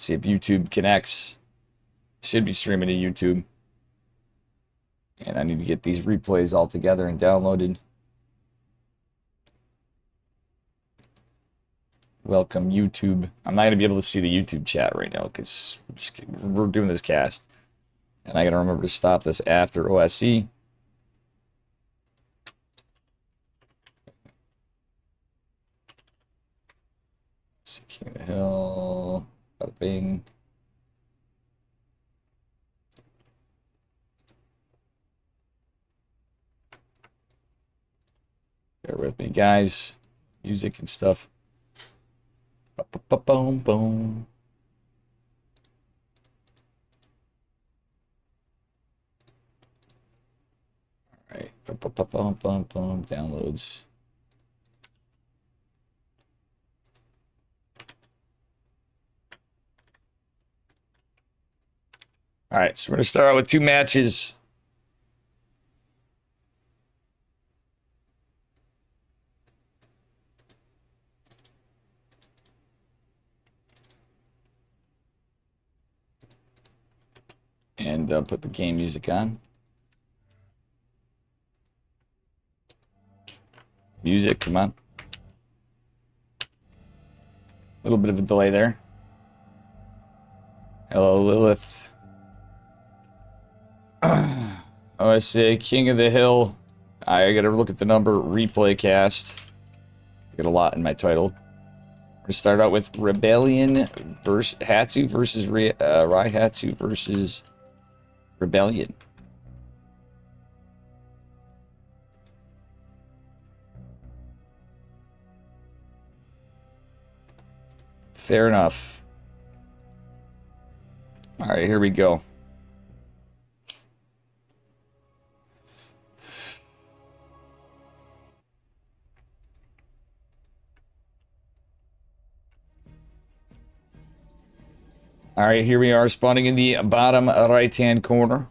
see if YouTube connects. Should be streaming to YouTube. And I need to get these replays all together and downloaded. Welcome, YouTube. I'm not going to be able to see the YouTube chat right now because we're doing this cast. And I got to remember to stop this after OSC. King of the Hill. Bada bing. Bear with me, guys. Music and stuff. Boom, boom. All right. Boom, boom, boom. Downloads. All right, so we're going to start out with 2 matches. And put the game music on. Music, come on. A little bit of a delay there. Hello, Lilith. OSC King of the Hill. I gotta look at the number. Replay cast. I got a lot in my title. We're gonna start out with Rebellion versus Hatsu versus Raihatsu versus Rebellion. Fair enough. All right, here we go. All right, here we are, spawning in the bottom right-hand corner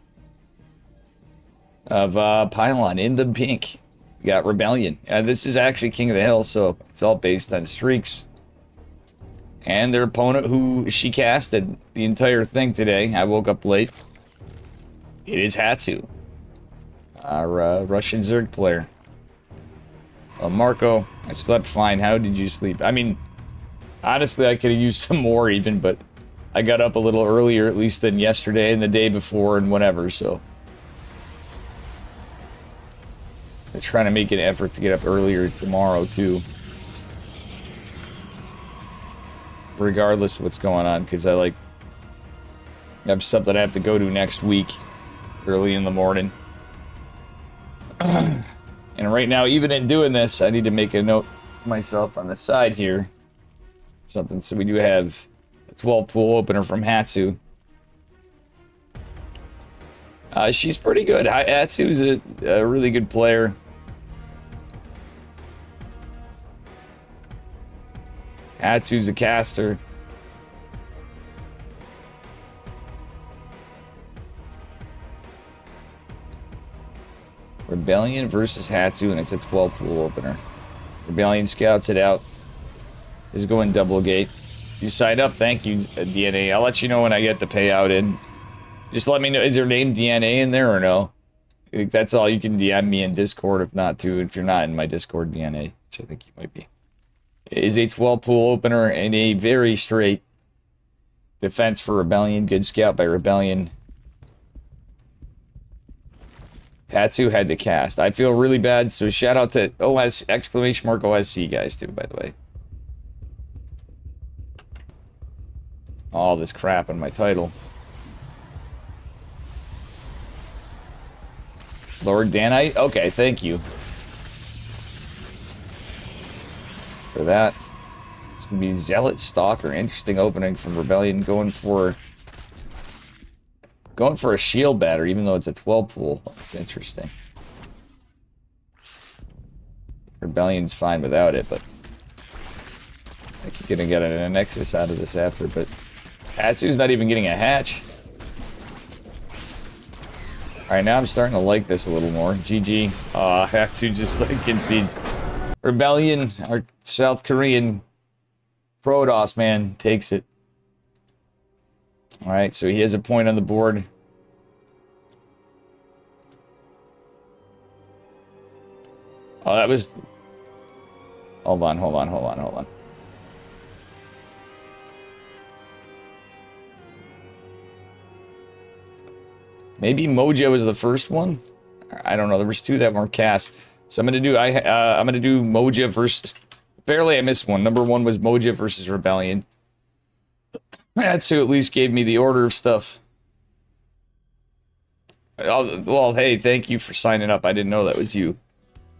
of Pylon in the pink. We got Rebellion. This is actually King of the Hill, so it's all based on streaks. And their opponent, who she casted the entire thing today, I woke up late. It is Hatsu, our Russian Zerg player. Marco, I slept fine. How did you sleep? I mean, honestly, I could have used some more even, but I got up a little earlier, at least, than yesterday and the day before and whatever, so. I'm trying to make an effort to get up earlier tomorrow, too. Regardless of what's going on, because I have something I have to go to next week, early in the morning. And right now, even in doing this, I need to make a note for myself on the side here. Something, so we do have a 12 pool opener from Hatsu. She's pretty good. Hatsu's a really good player. Hatsu's a caster. Rebellion versus Hatsu, and it's a 12 pool opener. Rebellion scouts it out. Is going double gate. You signed up, thank you, DNA. I'll let you know when I get the payout in. Just let me know, is your name DNA in there or no? I think that's all. You can DM me in Discord if not too, if you're not in my Discord DNA, which I think you might be. It is a 12 pool opener and a very straight defense for Rebellion. Good scout by Rebellion. Hatsu had to cast. I feel really bad, so shout out to OS exclamation mark OSC guys too, by the way. All this crap in my title. Lord Danite? Okay, thank you for that. It's gonna be Zealot Stalker. Interesting opening from Rebellion, going for a shield batter, even though it's a 12 pool. It's interesting. Rebellion's fine without it, but I think you're gonna get a Nexus out of this after. But Hatsu's not even getting a hatch. Alright, now I'm starting to like this a little more. GG. Hatsu just concedes. Rebellion, our South Korean Protoss man, takes it. Alright, so he has a point on the board. Oh, that was... Hold on. Maybe Mojo was the first one? I don't know. There was 2 that weren't cast. So I'm gonna do Mojo versus... Barely I missed one. Number 1 was Mojo versus Rebellion. That's who at least gave me the order of stuff. Well, hey, thank you for signing up. I didn't know that was you.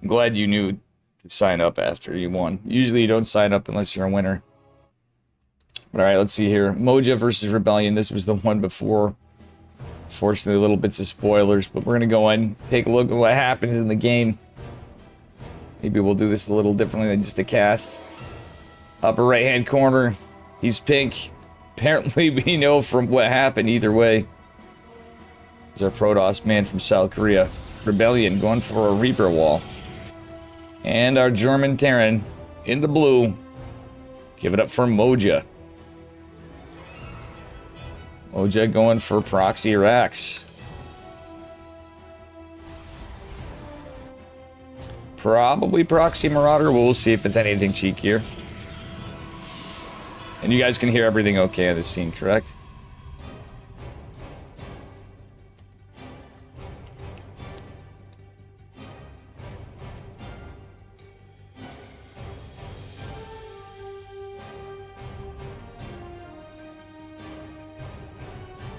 I'm glad you knew to sign up after you won. Usually you don't sign up unless you're a winner. But alright, let's see here. Mojo versus Rebellion. This was the one before. Fortunately, little bits of spoilers. But we're going to go in, take a look at what happens in the game. Maybe we'll do this a little differently than just a cast. Upper right-hand corner. He's pink. Apparently, we know from what happened either way. It's our Protoss man from South Korea. Rebellion going for a Reaper wall. And our German Terran in the blue. Give it up for Moja. Moja going for Proxy Rax. Probably Proxy Marauder. We'll see if it's anything cheekier. And you guys can hear everything okay on this scene, correct?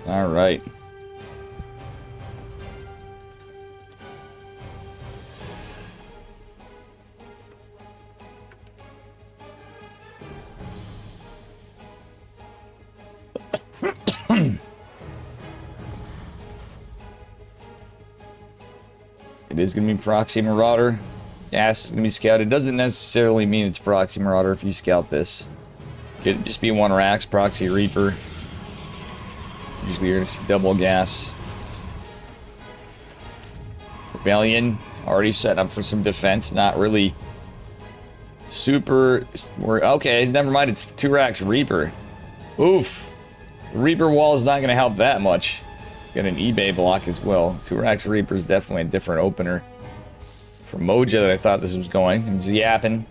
All right. It is going to be Proxy Marauder. Gas is going to be scouted. Doesn't necessarily mean it's Proxy Marauder if you scout this. Could just be one Rax, Proxy Reaper. Usually you're going to see double gas. Rebellion, already set up for some defense. Not really super... Okay, never mind. It's 2 Rax Reaper. Oof. The Reaper wall is not going to help that much. Got an eBay block as well. 2 Rax Reaper is definitely a different opener. For Moja that I thought this was going. I'm just yapping.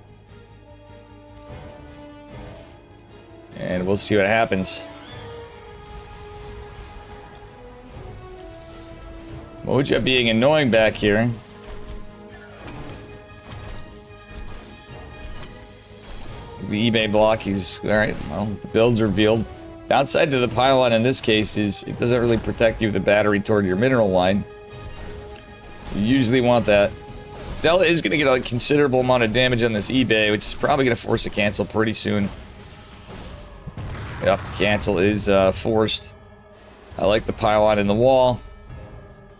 And we'll see what happens. Moja being annoying back here. The eBay block, he's... Alright, well, the build's revealed. Downside to the pylon in this case is it doesn't really protect you with the battery toward your mineral line. You usually want that. Zella is going to get a considerable amount of damage on this eBay, which is probably going to force a cancel pretty soon. Yep, cancel is forced. I like the pylon in the wall.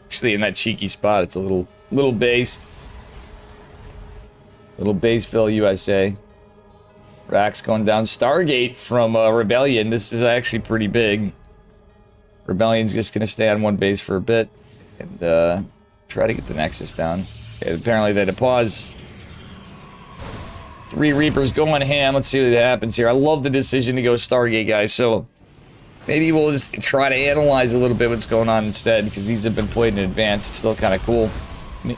Actually, in that cheeky spot, it's a little based. Little base fill, USA. Rax going down. Stargate from Rebellion. This is actually pretty big. Rebellion's just going to stay on one base for a bit. And try to get the Nexus down. Okay, apparently they had to pause. 3 Reapers going ham. Let's see what happens here. I love the decision to go Stargate, guys. So maybe we'll just try to analyze a little bit what's going on instead, because these have been played in advance. It's still kind of cool.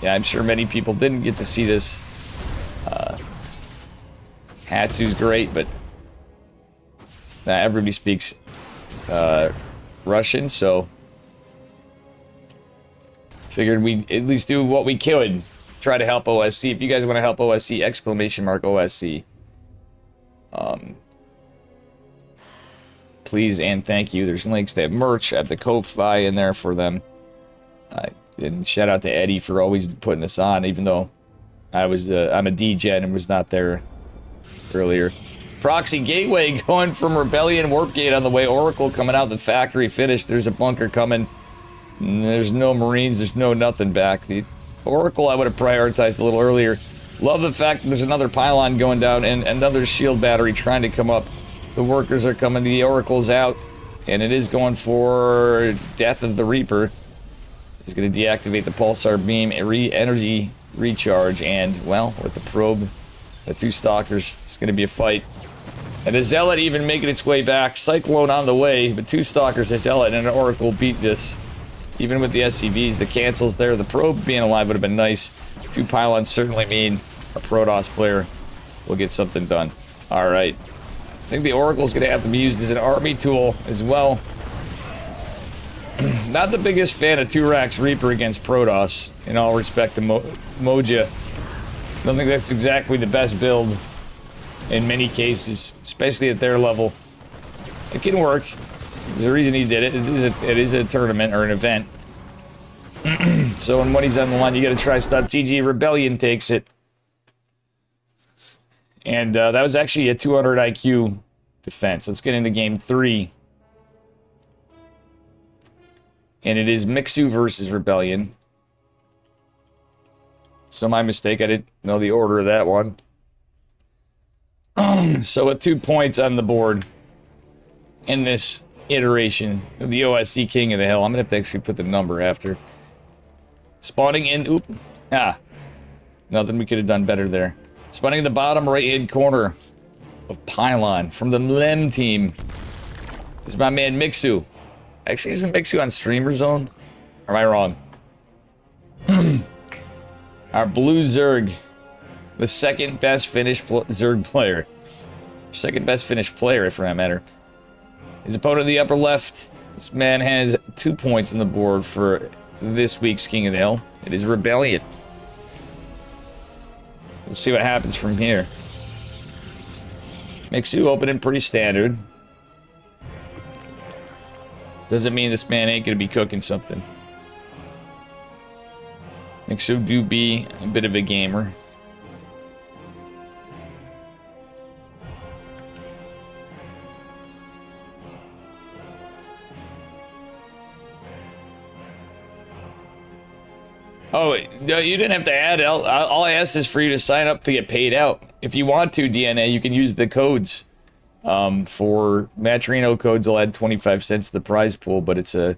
I'm sure many people didn't get to see this. Hatsu's great, but not everybody speaks Russian, so figured we'd at least do what we could. Try to help OSC. If you guys want to help OSC, !OSC. Please and thank you. There's links. They have merch at the Ko-Fi in there for them. And shout out to Eddie for always putting this on, even though I'm a D-Gen and was not there earlier. Proxy Gateway going from Rebellion Warp Gate on the way. Oracle coming out the factory finished. There's a bunker coming. There's no Marines. There's no nothing back. The Oracle I would have prioritized a little earlier. Love the fact that there's another pylon going down and another shield battery trying to come up. The workers are coming. The Oracle's out. And it is going for Death of the Reaper. He's going to deactivate the Pulsar Beam, energy recharge, and, well, with the probe, the 2 Stalkers, it's going to be a fight. And a Zealot even making its way back. Cyclone on the way, but 2 Stalkers, a Zealot, and an Oracle beat this. Even with the SCVs, the cancels there. The Probe being alive would have been nice. 2 Pylons certainly mean a Protoss player will get something done. Alright. I think the Oracle's going to have to be used as an army tool as well. Not the biggest fan of 2-Rax Reaper against Protoss, in all respect to Moja. I don't think that's exactly the best build in many cases, especially at their level. It can work. There's a reason he did it. It is a tournament or an event. So when money's on the line, you gotta try stuff. GG Rebellion takes it. And that was actually a 200 IQ defense. Let's get into game 3. And it is Mixu versus Rebellion. So my mistake, I didn't know the order of that one. So with 2 points on the board in this iteration of the OSC King of the Hill, I'm gonna have to actually put the number after. Spawning in, oop, nothing we could have done better there. Spawning in the bottom right-hand corner of Pylon from the Lem team is my man Mixu. Actually, isn't Mixu on Streamer Zone? Or am I wrong? Our blue Zerg, the second best finished Zerg player. Second best finished player, for that matter. His opponent in the upper left. This man has 2 points on the board for this week's King of the Hill. It is Rebellion. We'll see what happens from here. Mixu opening pretty standard. Doesn't mean this man ain't gonna be cooking something. Mixu do be a bit of a gamer. Oh, no, you didn't have to add. All I asked is for you to sign up to get paid out. If you want to, DNA, you can use the codes. For Matrino codes, I'll add 25 cents to the prize pool, but it's a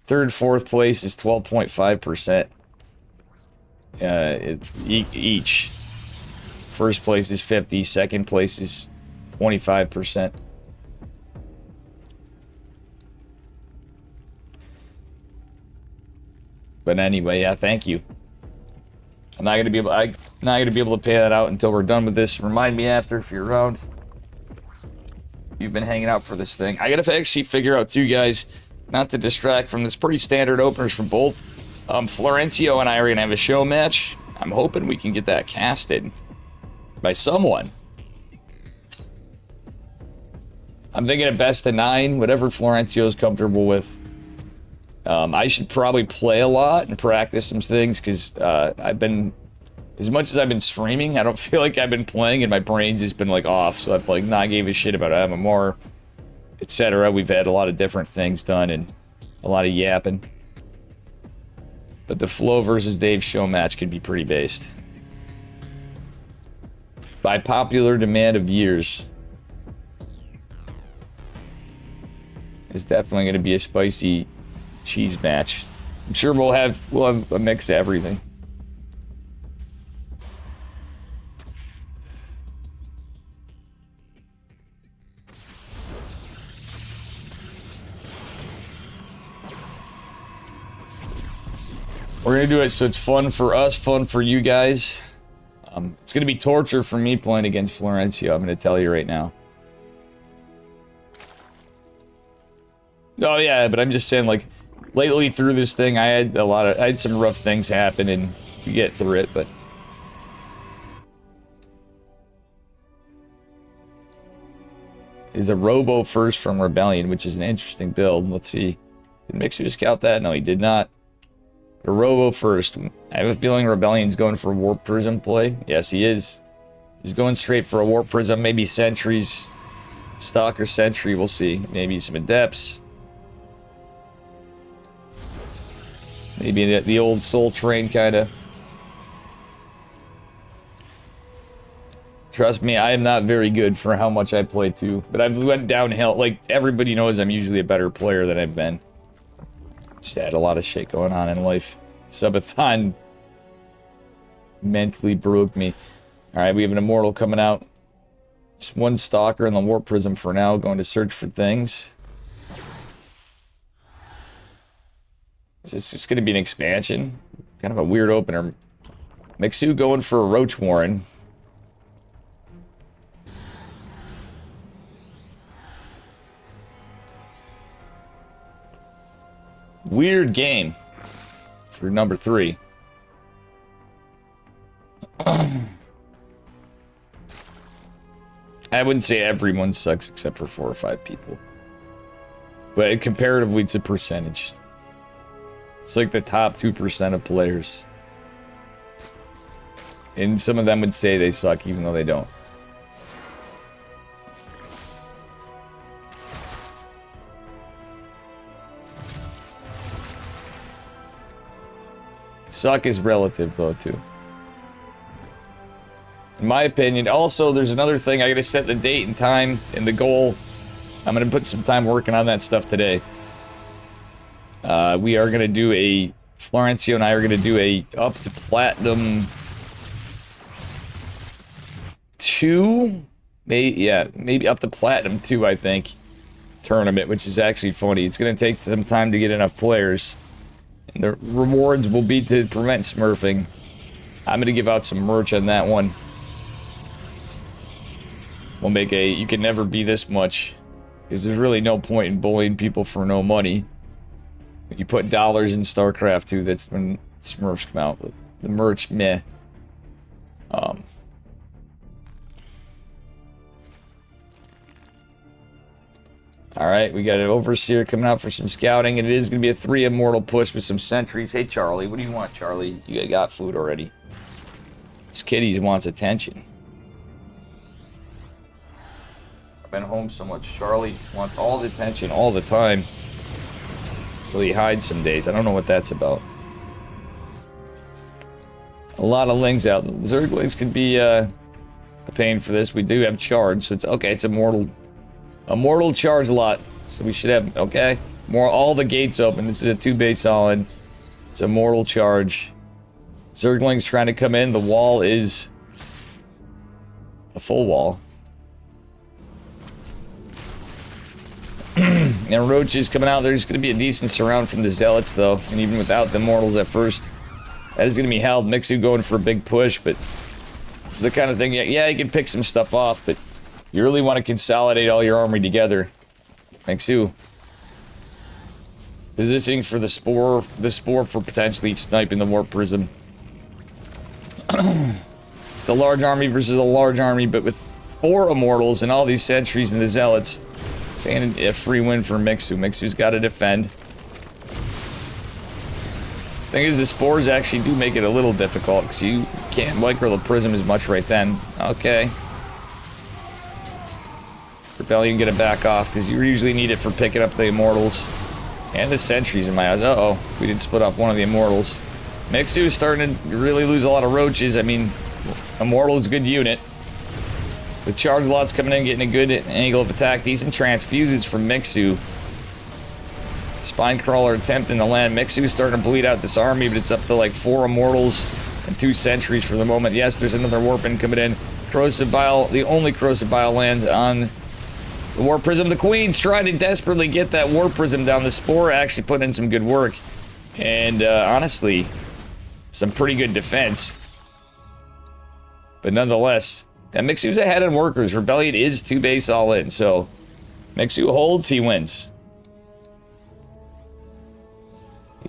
3rd, 4th place is 12.5%. It's each. 1st place is 50, 2nd place is 25%. But anyway, yeah, thank you. I'm not gonna be able to pay that out until we're done with this. Remind me after if you're around. You've been hanging out for this thing. I gotta actually figure out too, guys, not to distract from this pretty standard openers from both. Florencio and I are gonna have a show match. I'm hoping we can get that casted by someone. I'm thinking a best of 9, whatever Florencio's comfortable with. I should probably play a lot and practice some things because I've been, as much as I've been streaming, I don't feel like I've been playing and my brain's just been like off. So I've like not gave a shit about MMR, etc. We've had a lot of different things done and a lot of yapping. But the Flo versus Dave show match could be pretty based. By popular demand of years. It's definitely going to be a spicy cheese match. I'm sure we'll have a mix of everything. We're gonna do it so it's fun for us, fun for you guys. It's gonna be torture for me playing against Florencio, I'm gonna tell you right now. Oh yeah, but I'm just saying, like, lately through this thing, I had some rough things happen, and you get through it, but is a Robo first from Rebellion, which is an interesting build. Let's see. Did Mixu scout that? No, he did not. A Robo first. I have a feeling Rebellion's going for a Warp Prism play. Yes, he is. He's going straight for a Warp Prism, maybe Sentries. Stalker Sentry, we'll see. Maybe some Adepts. Maybe the old Soul Train, kind of. Trust me, I am not very good for how much I play too. But I've went downhill. Like, everybody knows I'm usually a better player than I've been. Just had a lot of shit going on in life. Subathon mentally broke me. Alright, we have an Immortal coming out. Just one stalker in the Warp Prism for now, going to search for things. Is this going to be an expansion? Kind of a weird opener. Mixu going for a Roach Warren. Weird game for number 3. I wouldn't say everyone sucks except for 4 or 5 people. But comparatively, it's a percentage. It's like the top 2% of players. And some of them would say they suck even though they don't. Suck is relative though too. In my opinion. Also, there's another thing. I gotta set the date and time and the goal. I'm gonna put some time working on that stuff today. We are gonna do a... Florencio and I are gonna do a up to Platinum 2? Maybe up to Platinum 2, I think. Tournament, which is actually funny. It's gonna take some time to get enough players. And the rewards will be to prevent smurfing. I'm gonna give out some merch on that one. We'll make a... You can never be this much. Because there's really no point in bullying people for no money. When you put dollars in StarCraft 2, that's when Smurfs come out. But the merch, meh. Alright, we got an Overseer coming out for some scouting. And it is going to be a 3 Immortal push with some sentries. Hey, Charlie. What do you want, Charlie? You got food already. This kitty wants attention. I've been home so much. Charlie wants all the attention all the time. Well, he hides some days. I don't know what that's about. A lot of lings out. Zerglings can be a pain for this. We do have charge, so it's okay. It's immortal charge lot. So we should have all the gates open. This is a 2-base solid. It's immortal charge. Zerglings trying to come in. The wall is a full wall. And Roaches coming out. There's going to be a decent surround from the Zealots, though. And even without the Immortals at first, that is going to be held. Mixu going for a big push, but for the kind of thing, yeah, you can pick some stuff off, but you really want to consolidate all your army together. Mixu. Positioning for the Spore for potentially sniping the Warp Prism. It's a large army versus a large army, but with 4 Immortals and all these sentries and the Zealots, saying a free win for Mixu. Mixu's got to defend. Thing is, the Spores actually do make it a little difficult, because you can't micro the Prism as much right then. Okay. Rebellion gonna back off, because you usually need it for picking up the Immortals. And the sentries in my eyes. Uh-oh. We didn't split up one of the Immortals. Mixu's starting to really lose a lot of Roaches. I mean, Immortal is a good unit. The charge lot's coming in, getting a good angle of attack. Decent transfuses from Mixu. Spinecrawler attempting to land. Mixu's starting to bleed out this army, but it's up to like 4 Immortals and 2 sentries for the moment. Yes, there's another Warpin coming in. Corrosive Bile, the only Corrosive Bile lands on the Warp Prism. The Queen's trying to desperately get that Warp Prism down. The Spore actually put in some good work. And honestly, some pretty good defense. But nonetheless, and Mixu's ahead in workers. Rebellion is 2-base all in, so Mixu holds, he wins.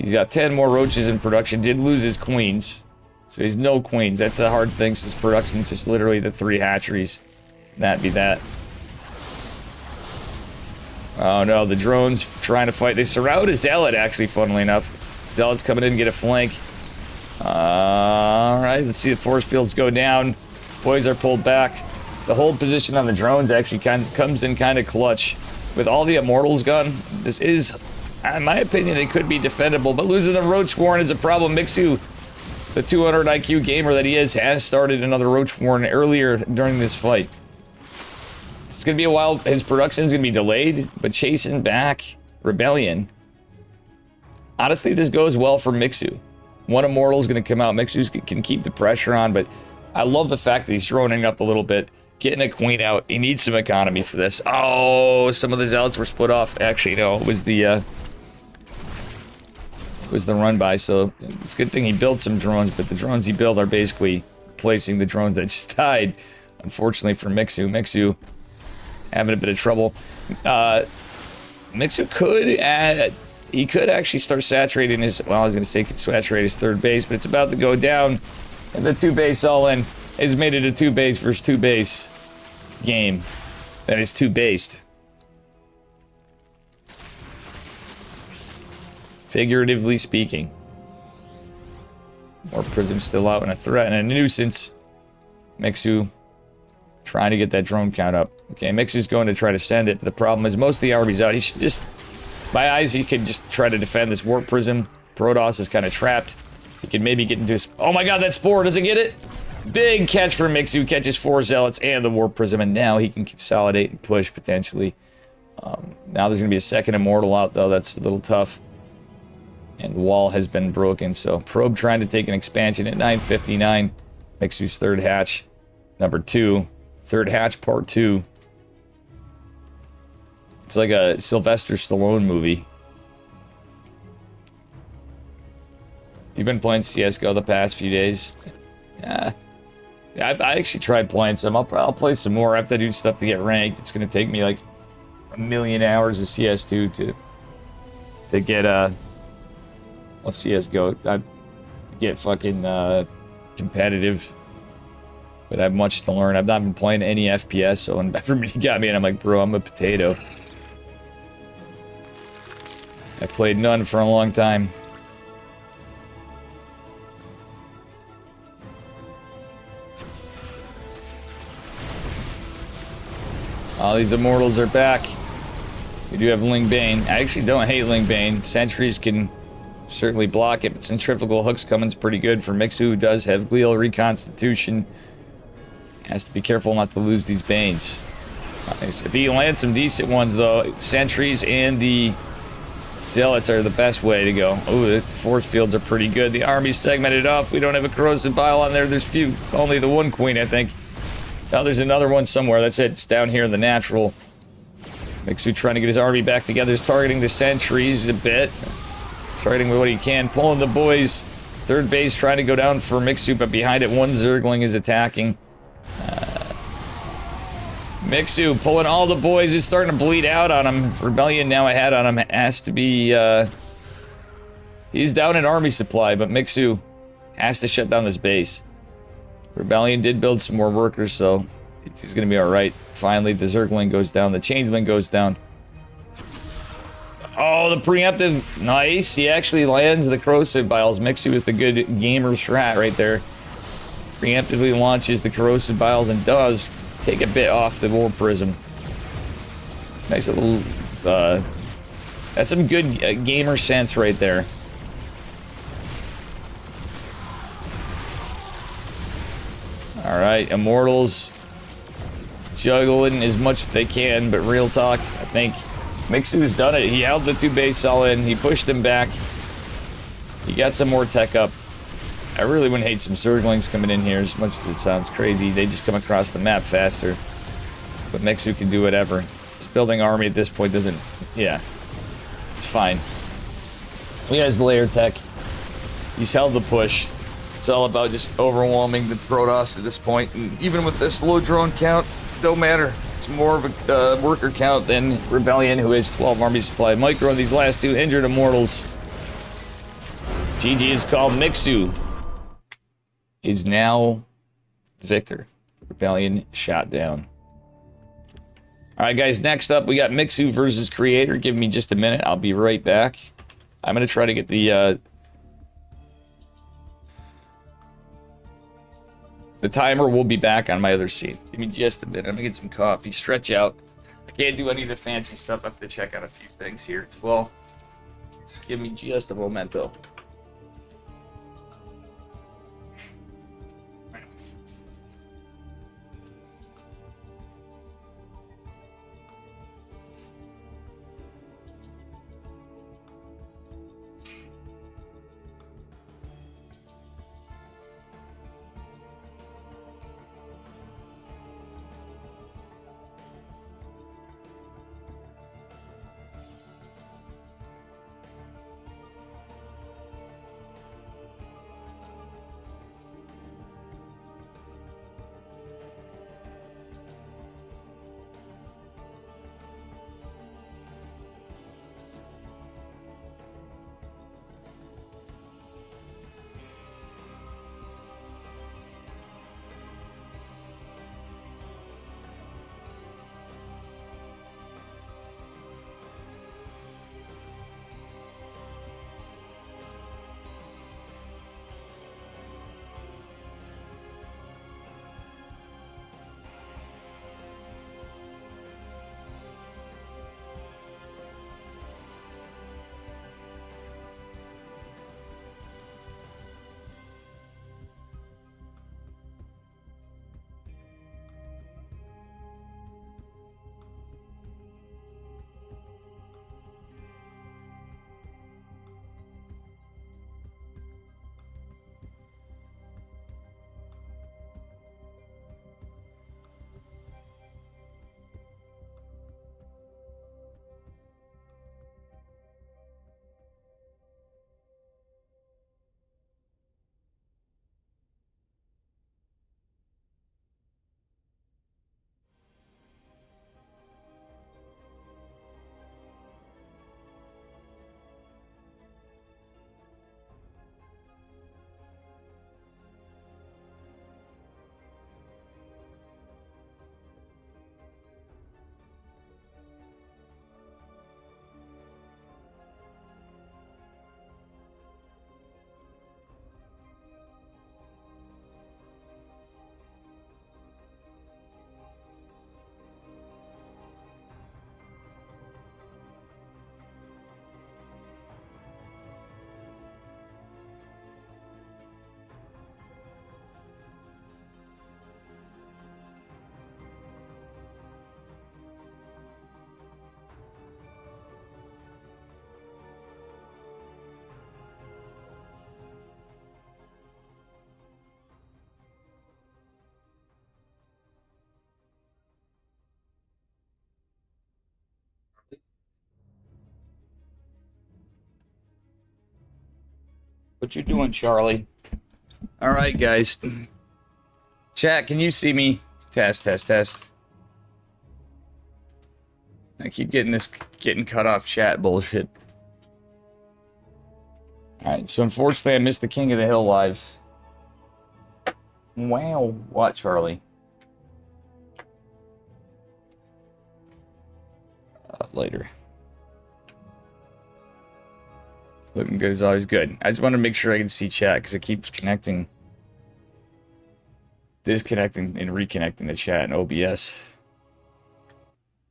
He's got 10 more Roaches in production. Did lose his Queens, so he's no Queens. That's the hard thing, since production's just literally the 3 hatcheries. That'd be that. Oh no, the drones trying to fight. They surround a Zealot, actually, funnily enough. Zealot's coming in and get a flank. Alright, let's see the force fields go down. Boys are pulled back. The hold position on the drones actually comes in kind of clutch. With all the Immortals gone, this is, in my opinion, it could be defendable. But losing the Roach Warren is a problem. Mixu, the 200 IQ gamer that he is, has started another Roach Warren earlier during this fight. It's going to be a while. His production is going to be delayed, but chasing back Rebellion. Honestly, this goes well for Mixu. One Immortal is going to come out. Mixu can keep the pressure on, but I love the fact that he's droning up a little bit. Getting a queen out. He needs some economy for this. Oh, some of the zealots were split off. Actually, no, it was the run by, so it's a good thing he built some drones, but the drones he built are basically replacing the drones that just died. Unfortunately for Mixu. Mixu having a bit of trouble. Mixu could he could actually start saturating his, well, I was going to say could saturate his third base, but it's about to go down. And the 2-base all-in has made it a 2-base versus 2-base game. That is 2-based. Figuratively speaking. More prisms still out and a threat and a nuisance. Mixu trying to get that drone count up. Okay, Mixu's going to try to send it, but the problem is most of the army's out. He should just, my eyes, he could just try to defend this warp prism. Protoss is kind of trapped. He can maybe get into his, oh my god, that spore doesn't get it. Big catch for Mixu, catches 4 zealots and the warp prism, and now he can consolidate and push potentially. Now there's going to be a second immortal out though. That's a little tough. And the wall has been broken, so Probe trying to take an expansion at 9:59. Mixu's third hatch, number 2. Third hatch, part 2. It's like a Sylvester Stallone movie. You've been playing CSGO the past few days? Yeah. I actually tried playing some. I'll play some more. I have to do stuff to get ranked. It's going to take me like 1,000,000 hours of CS2 to get, well, CSGO. I get fucking, competitive. But I have much to learn. I've not been playing any FPS, so when everybody got me and I'm like, bro, I'm a potato. I played none for a long time. All these immortals are back. We do have Ling Bane. I actually don't hate Ling Bane. Sentries can certainly block it, but centrifugal hooks coming's pretty good for Mixu, who does have glial reconstitution. Has to be careful not to lose these Banes. Nice. If he lands some decent ones, though, sentries and the zealots are the best way to go. Oh, the force fields are pretty good. The army's segmented off. We don't have a corrosive bile on there. There's few. Only the one queen, I think. Now there's another one somewhere. That's it. It's down here in the natural. Mixu trying to get his army back together. He's targeting the sentries a bit. Targeting what he can. Pulling the boys. Third base trying to go down for Mixu, but behind it, one Zergling is attacking. Mixu pulling all the boys. Is starting to bleed out on him. Rebellion now ahead on him. Has to be, he's down in army supply, but Mixu has to shut down this base. Rebellion did build some more workers, so he's going to be alright. Finally, the Zergling goes down. The Changeling goes down. Oh, the preemptive. Nice. He actually lands the corrosive biles. Mixu with the good gamer strat right there. Preemptively launches the corrosive biles and does take a bit off the warp prism. Nice little, that's some good gamer sense right there. Alright, Immortals juggling as much as they can, but real talk, I think Mixu's done it. He held the 2-base all in, he pushed them back. He got some more tech up. I really wouldn't hate some Zerglings coming in here, as much as it sounds crazy. They just come across the map faster. But Mixu can do whatever. His building army at this point doesn't... Yeah. It's fine. He has layer tech. He's held the push. It's all about just overwhelming the Protoss at this point. And even with this low drone count, don't matter. It's more of a worker count than Rebellion, who has 12 army supply. Micro and these last 2 injured Immortals. GG is called. Mixu is now victor. Rebellion shot down. Alright guys, next up we got Mixu versus Creator. Give me just a minute, I'll be right back. I'm gonna try to get the timer will be back on my other seat. Give me just a minute, I'm gonna get some coffee, stretch out. I can't do any of the fancy stuff, I have to check out a few things here as well. So give me just a momento. What you doing, Charlie? All right, guys. Chat, can you see me? Test, test, test. I keep getting cut off chat bullshit. All right, so unfortunately, I missed the King of the Hill live. Wow, what, Charlie? Later. Looking good is always good. I just want to make sure I can see chat because it keeps connecting, disconnecting, and reconnecting the chat in OBS.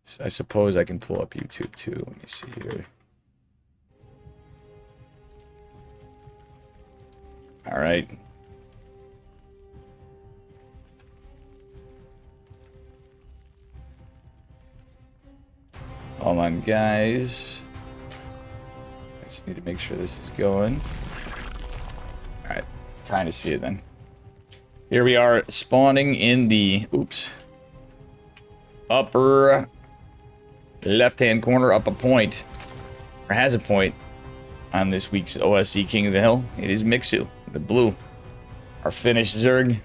So I suppose I can pull up YouTube too. Let me see here. All right. Hold on, guys. I just need to make sure this is going. All right, kind of see it then. Here we are spawning in the, oops, upper left-hand corner, up a point, or has a point on this week's OSC King of the Hill. It is Mixu, the blue, our Finnish Zerg.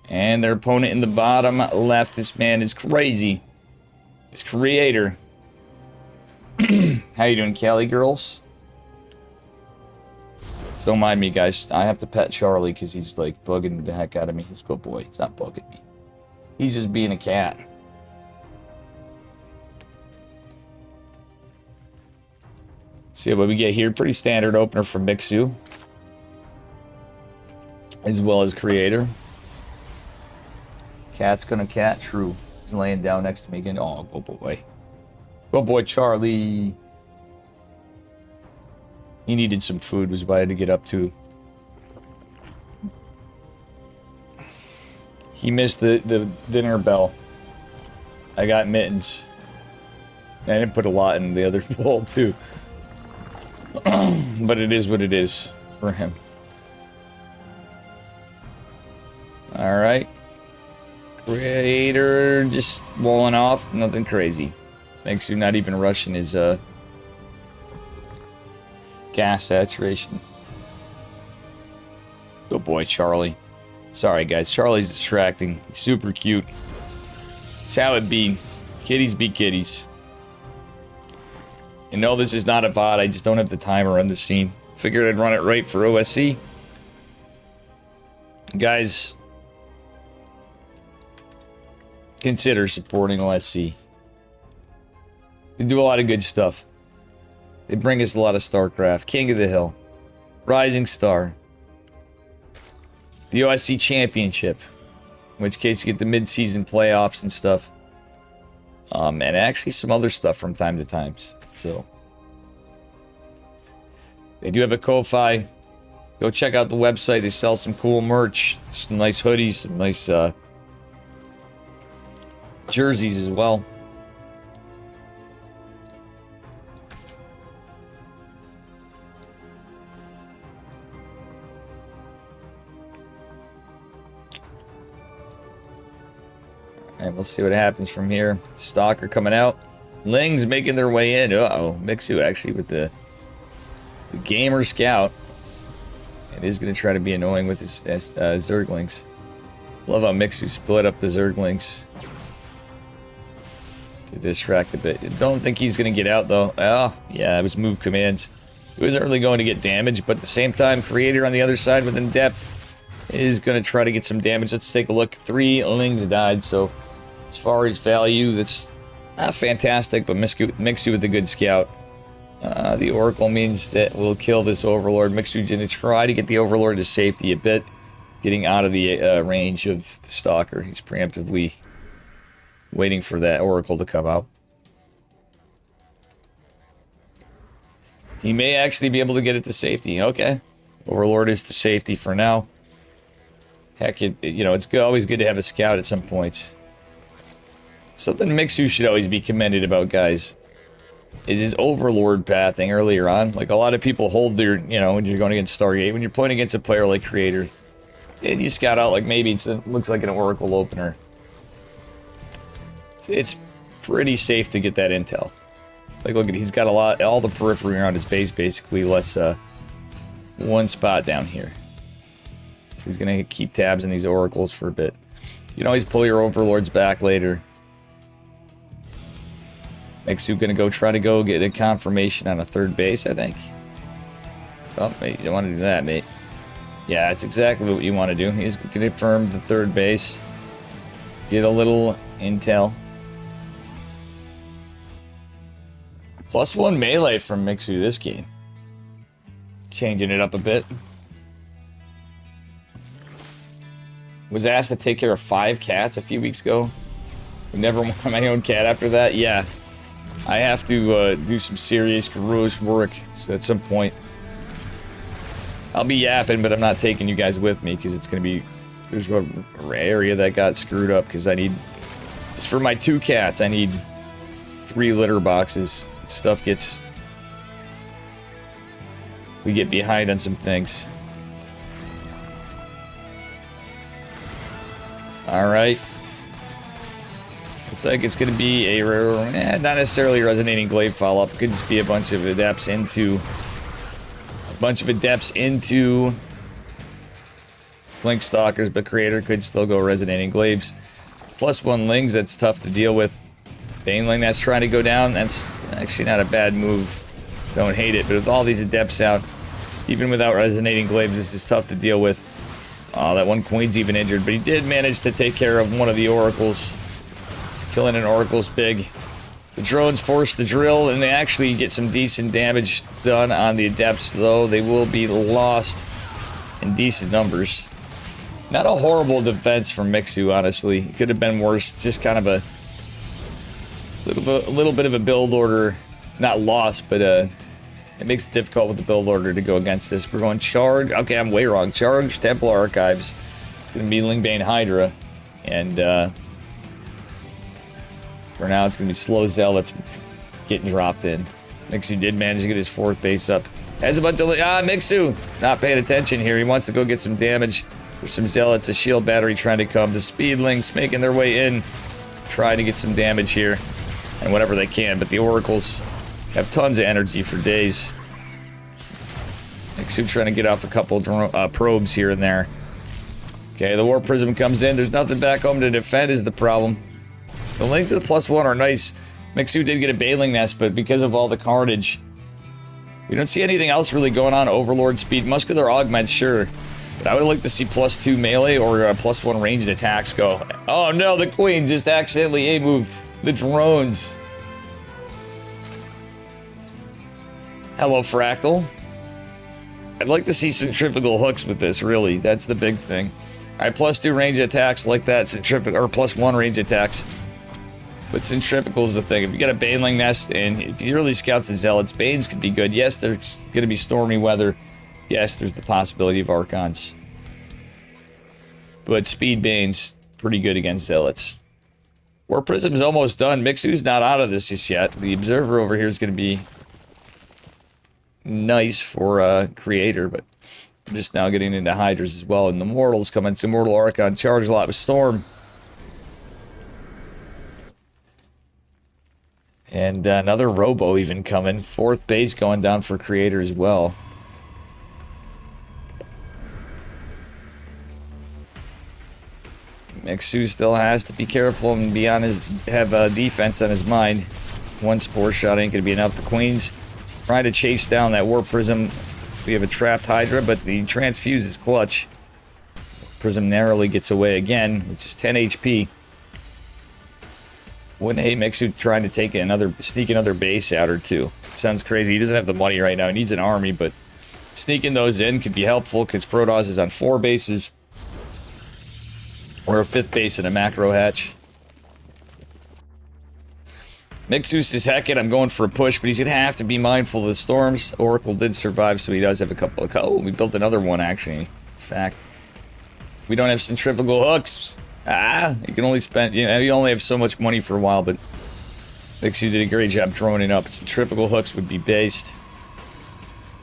And their opponent in the bottom left, this man is crazy. His creator. How you doing, Cali girls? Don't mind me, guys. I have to pet Charlie because he's like bugging the heck out of me. He's a good boy. He's not bugging me. He's just being a cat. See what we get here. Pretty standard opener for Mixu, as well as creator. Cat's gonna cat. True. He's laying down next to me again. Oh, go boy. Go boy, Charlie. He needed some food, was what I had to get up to. He missed the dinner bell. I got mittens. I didn't put a lot in the other bowl, too. But it is what it is for him. Alright. Creator just walling off. Nothing crazy. Makes you not even rushing his gas saturation. Good boy, Charlie. Sorry, guys. Charlie's distracting. He's super cute. It's how it be. Kitties be kitties. And no, this is not a VOD. I just don't have the timer on the scene. Figured I'd run it right for OSC. Guys, consider supporting OSC. They do a lot of good stuff. They bring us a lot of StarCraft. King of the Hill. Rising Star. The OSC Championship. In which case you get the mid-season playoffs and stuff. And actually some other stuff from time to time. So, they do have a Ko-Fi. Go check out the website. They sell some cool merch. Some nice hoodies. Some nice jerseys as well. And we'll see what happens from here. Stalker coming out. Ling's making their way in. Uh-oh. Mixu actually with the Gamer Scout. It is going to try to be annoying with his Zerglings. Love how Mixu split up the Zerglings to distract a bit. Don't think he's going to get out, though. Oh, yeah, it was move commands. It wasn't really going to get damage, but at the same time, Creator on the other side with In-Depth is going to try to get some damage. Let's take a look. 3 Lings died, so as far as value, that's not fantastic, but Mixu with the good scout. The Oracle means that we'll kill this Overlord. Mixu going to try to get the Overlord to safety a bit, getting out of the range of the Stalker. He's preemptively waiting for that Oracle to come out. He may actually be able to get it to safety. Okay. Overlord is to safety for now. Heck, you know, it's always good to have a scout at some points. Something Mixu should always be commended about, guys, is his Overlord pathing earlier on. Like, a lot of people hold their, you know, when you're going against Stargate, when you're playing against a player like Creator, and you scout out, like, maybe it looks like an Oracle opener. It's pretty safe to get that intel. Like, look at, he's got all the periphery around his base, basically, less one spot down here. So he's going to keep tabs on these oracles for a bit. You can always pull your overlords back later. Mixu going to go try to go get a confirmation on a third base, I think. Oh, mate, you don't want to do that, mate. Yeah, that's exactly what you want to do. He's going to confirm the third base. Get a little intel. +1 melee from Mixu this game. Changing it up a bit. Was asked to take care of 5 cats a few weeks ago. Never want my own cat after that. Yeah, I have to do some serious gross work. So at some point, I'll be yapping, but I'm not taking you guys with me because it's going to be... There's an area that got screwed up because I need... Just for my 2 cats, I need 3 litter boxes. Stuff gets... We get behind on some things. Alright. Looks like it's going to be a... not necessarily a resonating glaive follow-up. Could just be a bunch of adepts into... Blink Stalkers, but Creator could still go resonating glaives. +1 Lings, that's tough to deal with. Baneling, that's trying to go down. That's actually not a bad move. Don't hate it, but with all these adepts out, even without resonating glaives, this is tough to deal with. Oh, that one Queen's even injured, but he did manage to take care of one of the oracles. Killing an oracle's big. The drones force the drill, and they actually get some decent damage done on the adepts, though they will be lost in decent numbers. Not a horrible defense from Mixu, honestly. It could have been worse. It's just kind of a little bit of a build order, not lost, but it makes it difficult with the build order to go against this. We're going charge. Okay, I'm way wrong. Charge Templar Archives. It's going to be Lingbane Hydra, and for now it's going to be slow Zealots getting dropped in. Mixu did manage to get his 4th base up. Has a bunch of Mixu not paying attention here. He wants to go get some damage. There's some Zealots, a shield battery trying to come. The Speedlings making their way in, trying to get some damage here, and whatever they can. But the Oracles have tons of energy for days. Mixu trying to get off a couple probes here and there. Okay, the War Prism comes in. There's nothing back home to defend is the problem. The Lings with +1 are nice. Mixu did get a Baneling Nest, but because of all the carnage, we don't see anything else really going on. Overlord speed, Muscular Augment, sure. But I would like to see +2 melee or +1 ranged attacks go. Oh no, the Queen just accidentally A-moved the drones. Hello, Fractal. I'd like to see centrifugal hooks with this, really. That's the big thing. Alright, +2 range attacks like that, centrifugal, or +1 range attacks. But centrifugal is the thing. If you get a Baneling Nest, and if you really scouts the Zealots, Banes could be good. Yes, there's going to be stormy weather. Yes, there's the possibility of Archons. But Speed Bane's pretty good against Zealots. War Prism's almost done. Mixu's not out of this just yet. The Observer over here is going to be nice for Creator, but I'm just now getting into Hydras as well. And the Mortals coming. Some Mortal Archon charge a lot with Storm. And another Robo even coming. 4th base going down for Creator as well. Mixu still has to be careful and be on his defense on his mind. 1 Spore Shot ain't gonna be enough. The Queen's trying to chase down that War Prism. We have a trapped Hydra, but the Transfuse is clutch. Prism narrowly gets away again, which is 10 HP. Wouldn't hate Mixu trying to take sneak another base out or two. Sounds crazy. He doesn't have the money right now. He needs an army, but sneaking those in could be helpful because Protoss is on 4 bases. Or a 5th base and a macro hatch. Mixus is heckin'. I'm going for a push, but he's going to have to be mindful of the storms. Oracle did survive, so he does have a couple of... Oh, we built another one, actually. In fact, we don't have centrifugal hooks. You can only spend... You only have so much money for a while, but Mixu did a great job droning up. Centrifugal hooks would be based.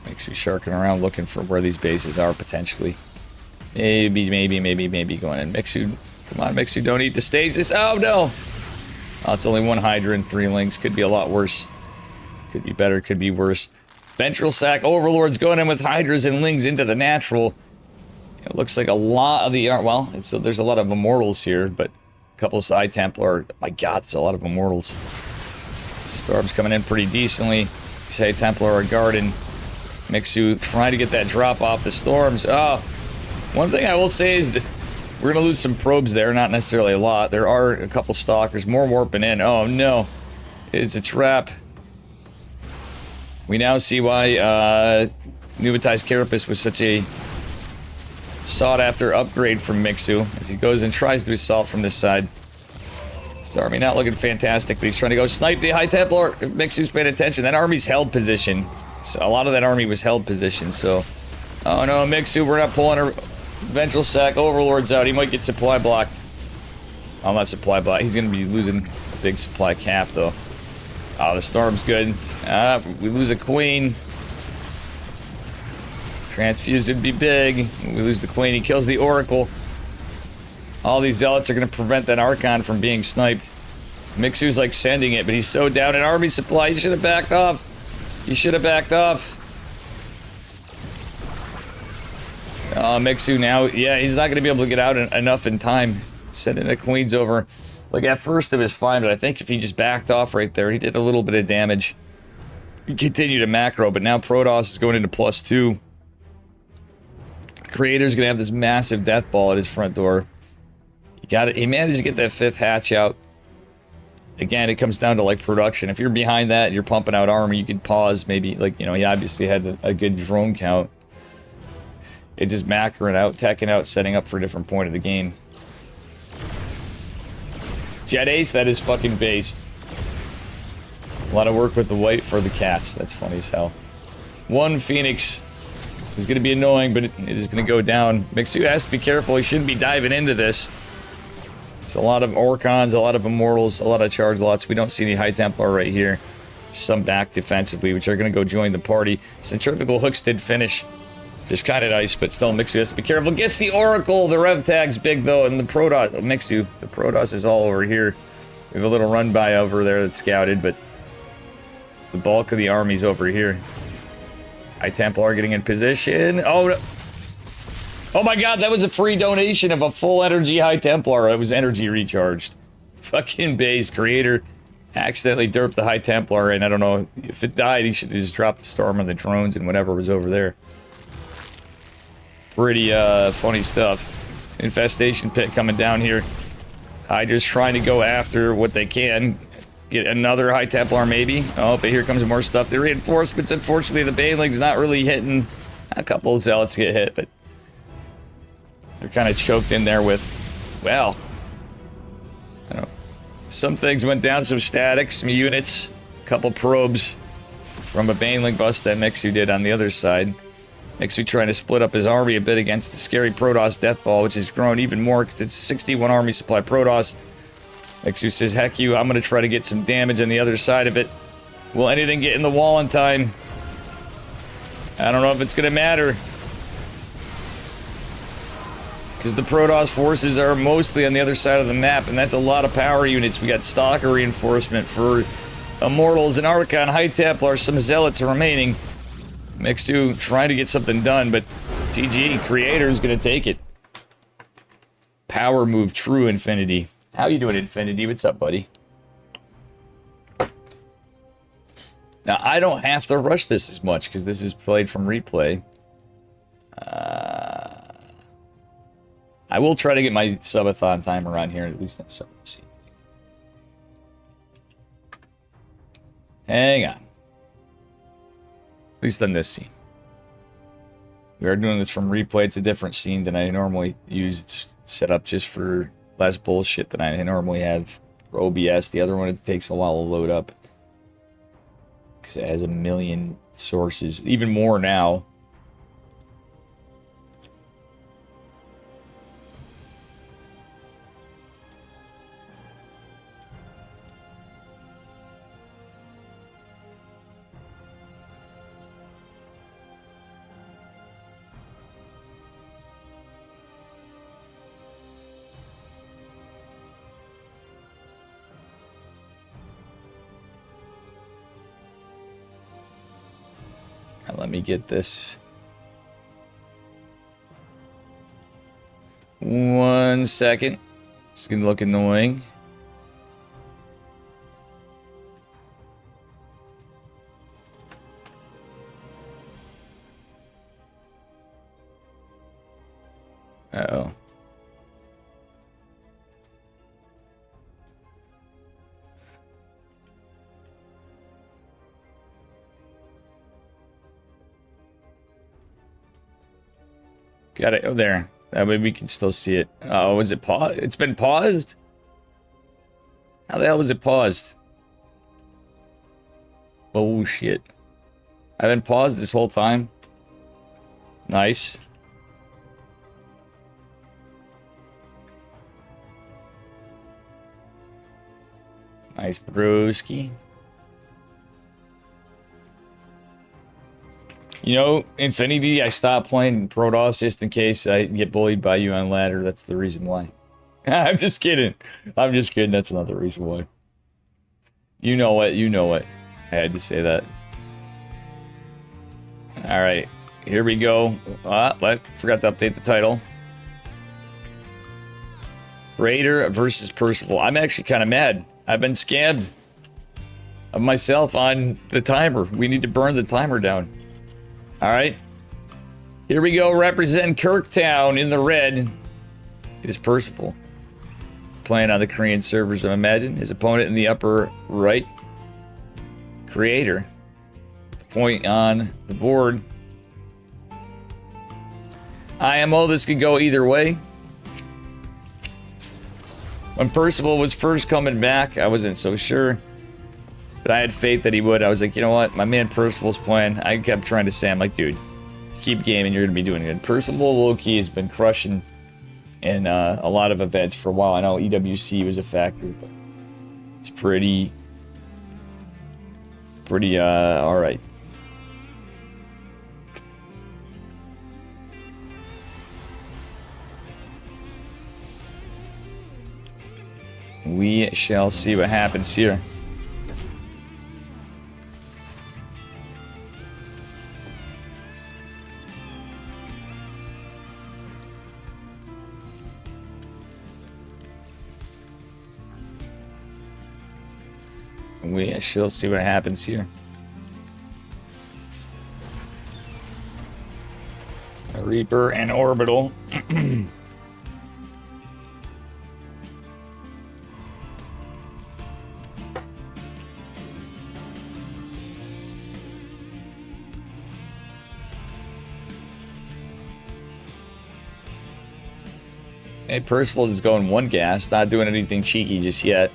Mixu sharking around looking for where these bases are, potentially. Maybe going in. Mixu, come on, Mixu, don't eat the stasis. Oh, no! Oh, it's only 1 Hydra and 3 Lings. Could be a lot worse. Could be better, could be worse. Ventral Sac Overlords going in with Hydras and Lings into the natural. It looks like a lot of the... Well, there's a lot of Immortals here, but a couple of Side Templar... My god, it's a lot of Immortals. Storm's coming in pretty decently. Side Templar are guarding. Mixu trying to get that drop off the Storms. Oh, one thing I will say is that we're going to lose some probes there, not necessarily a lot. There are a couple Stalkers, more warping in. Oh no, it's a trap. We now see why Nubatized Carapace was such a sought-after upgrade from Mixu, as he goes and tries to assault from this side. His army not looking fantastic, but he's trying to go snipe the High Templar. If Mixu's paying attention, that army's held position. So a lot of that army was held position, so... Oh no, Mixu, we're not pulling our Ventral Sac Overlords out. He might get supply blocked. Oh, not supply blocked. He's going to be losing a big supply cap, though. Oh, the Storm's good. We lose a Queen. Transfuse would be big. We lose the Queen. He kills the Oracle. All these Zealots are going to prevent that Archon from being sniped. Mixu's like sending it, but he's so down in army supply. You should have backed off. You should have backed off. Oh, Mixu now. Yeah, he's not going to be able to get out enough in time. Sending the Queens over. Like, at first it was fine, but I think if he just backed off right there, he did a little bit of damage. He continued to macro, but now Protoss is going into +2. Creator's going to have this massive death ball at his front door. He managed to get that 5th hatch out. Again, it comes down to, like, production. If you're behind that and you're pumping out armor, you could pause, maybe, like, you know, he obviously had a good drone count. It just macroing out, teching out, setting up for a different point of the game. Jet Ace, that is fucking based. A lot of work with the white for the cats. That's funny as hell. One Phoenix is going to be annoying, but it is going to go down. Mixu has to be careful. He shouldn't be diving into this. It's a lot of Orcons, a lot of Immortals, a lot of charge lots. We don't see any High Templar right here. Some back defensively, which are going to go join the party. Centrifugal hooks did finish. Just kind of nice, but still Mixu has to be careful. Gets the Oracle. The rev tag's big, though, and the Protoss... Oh, Mixu. The Protoss is all over here. We have a little run-by over there that's scouted, but the bulk of the army's over here. High Templar getting in position. Oh, no. Oh my god, that was a free donation of a full energy High Templar. It was energy recharged. Fucking base creator accidentally derped the High Templar, and I don't know. If it died, he should have just dropped the Storm on the drones and whatever was over there. Pretty funny stuff. Infestation pit coming down here. Hydra's trying to go after what they can. Get another High Templar maybe. Oh, but here comes more stuff. The reinforcements, unfortunately, the Baneling's not really hitting. A couple of Zealots get hit, but they're kind of choked in there with, well, I don't know. Some things went down, some statics, some units, a couple probes from a Baneling bust that Mixu did on the other side. Mixu trying to split up his army a bit against the scary Protoss death ball, which has grown even more because it's 61 army supply Protoss. Mixu says, heck you, I'm going to try to get some damage on the other side of it. Will anything get in the wall in time? I don't know if it's going to matter. Because the Protoss forces are mostly on the other side of the map, and that's a lot of power units. We got Stalker reinforcement for Immortals and Archon, High Templar, some Zealots remaining. Mixu trying to get something done, but GG, Creator's gonna take it. Power move, true Infinity. How you doing, Infinity? What's up, buddy? Now, I don't have to rush this as much, because this is played from replay. I will try to get my subathon timer on here, at least not some. Let's see. Hang on. At least on this scene. We are doing this from replay. It's a different scene than I normally use. It's set up just for less bullshit than I normally have for OBS. The other one, it takes a while to load up. Because it has a million sources. Even more now. Let me get this. 1 second. It's gonna look annoying. Uh-oh. Got it. Oh, there. That way we can still see it. Oh, was it paused? It's been paused? How the hell was it paused? Oh, shit. I've been paused this whole time. Nice. Nice broski. You know, Infinity, I stopped playing Protoss just in case I get bullied by you on ladder. That's the reason why. I'm just kidding. I'm just kidding. That's another reason why. You know what? You know what? I had to say that. All right. Here we go. I forgot to update the title. Raider versus Percival. I'm actually kind of mad. I've been scammed of myself on the timer. We need to burn the timer down. All right. Here we go. Represent Kirktown in the red. It is Percival. Playing on the Korean servers, I imagine. His opponent in the upper right. Creator. The point on the board. IMO, this could go either way. When Percival was first coming back, I wasn't so sure. But I had faith that he would. I was like, you know what? My man Percival's playing. I kept trying to say, I'm like, dude, keep gaming. You're going to be doing good. Percival, low-key, has been crushing in a lot of events for a while. I know EWC was a factor, but it's pretty all right. We shall see what happens here. We shall see what happens here. A Reaper and Orbital. Hey, Percival is going one gas, not doing anything cheeky just yet.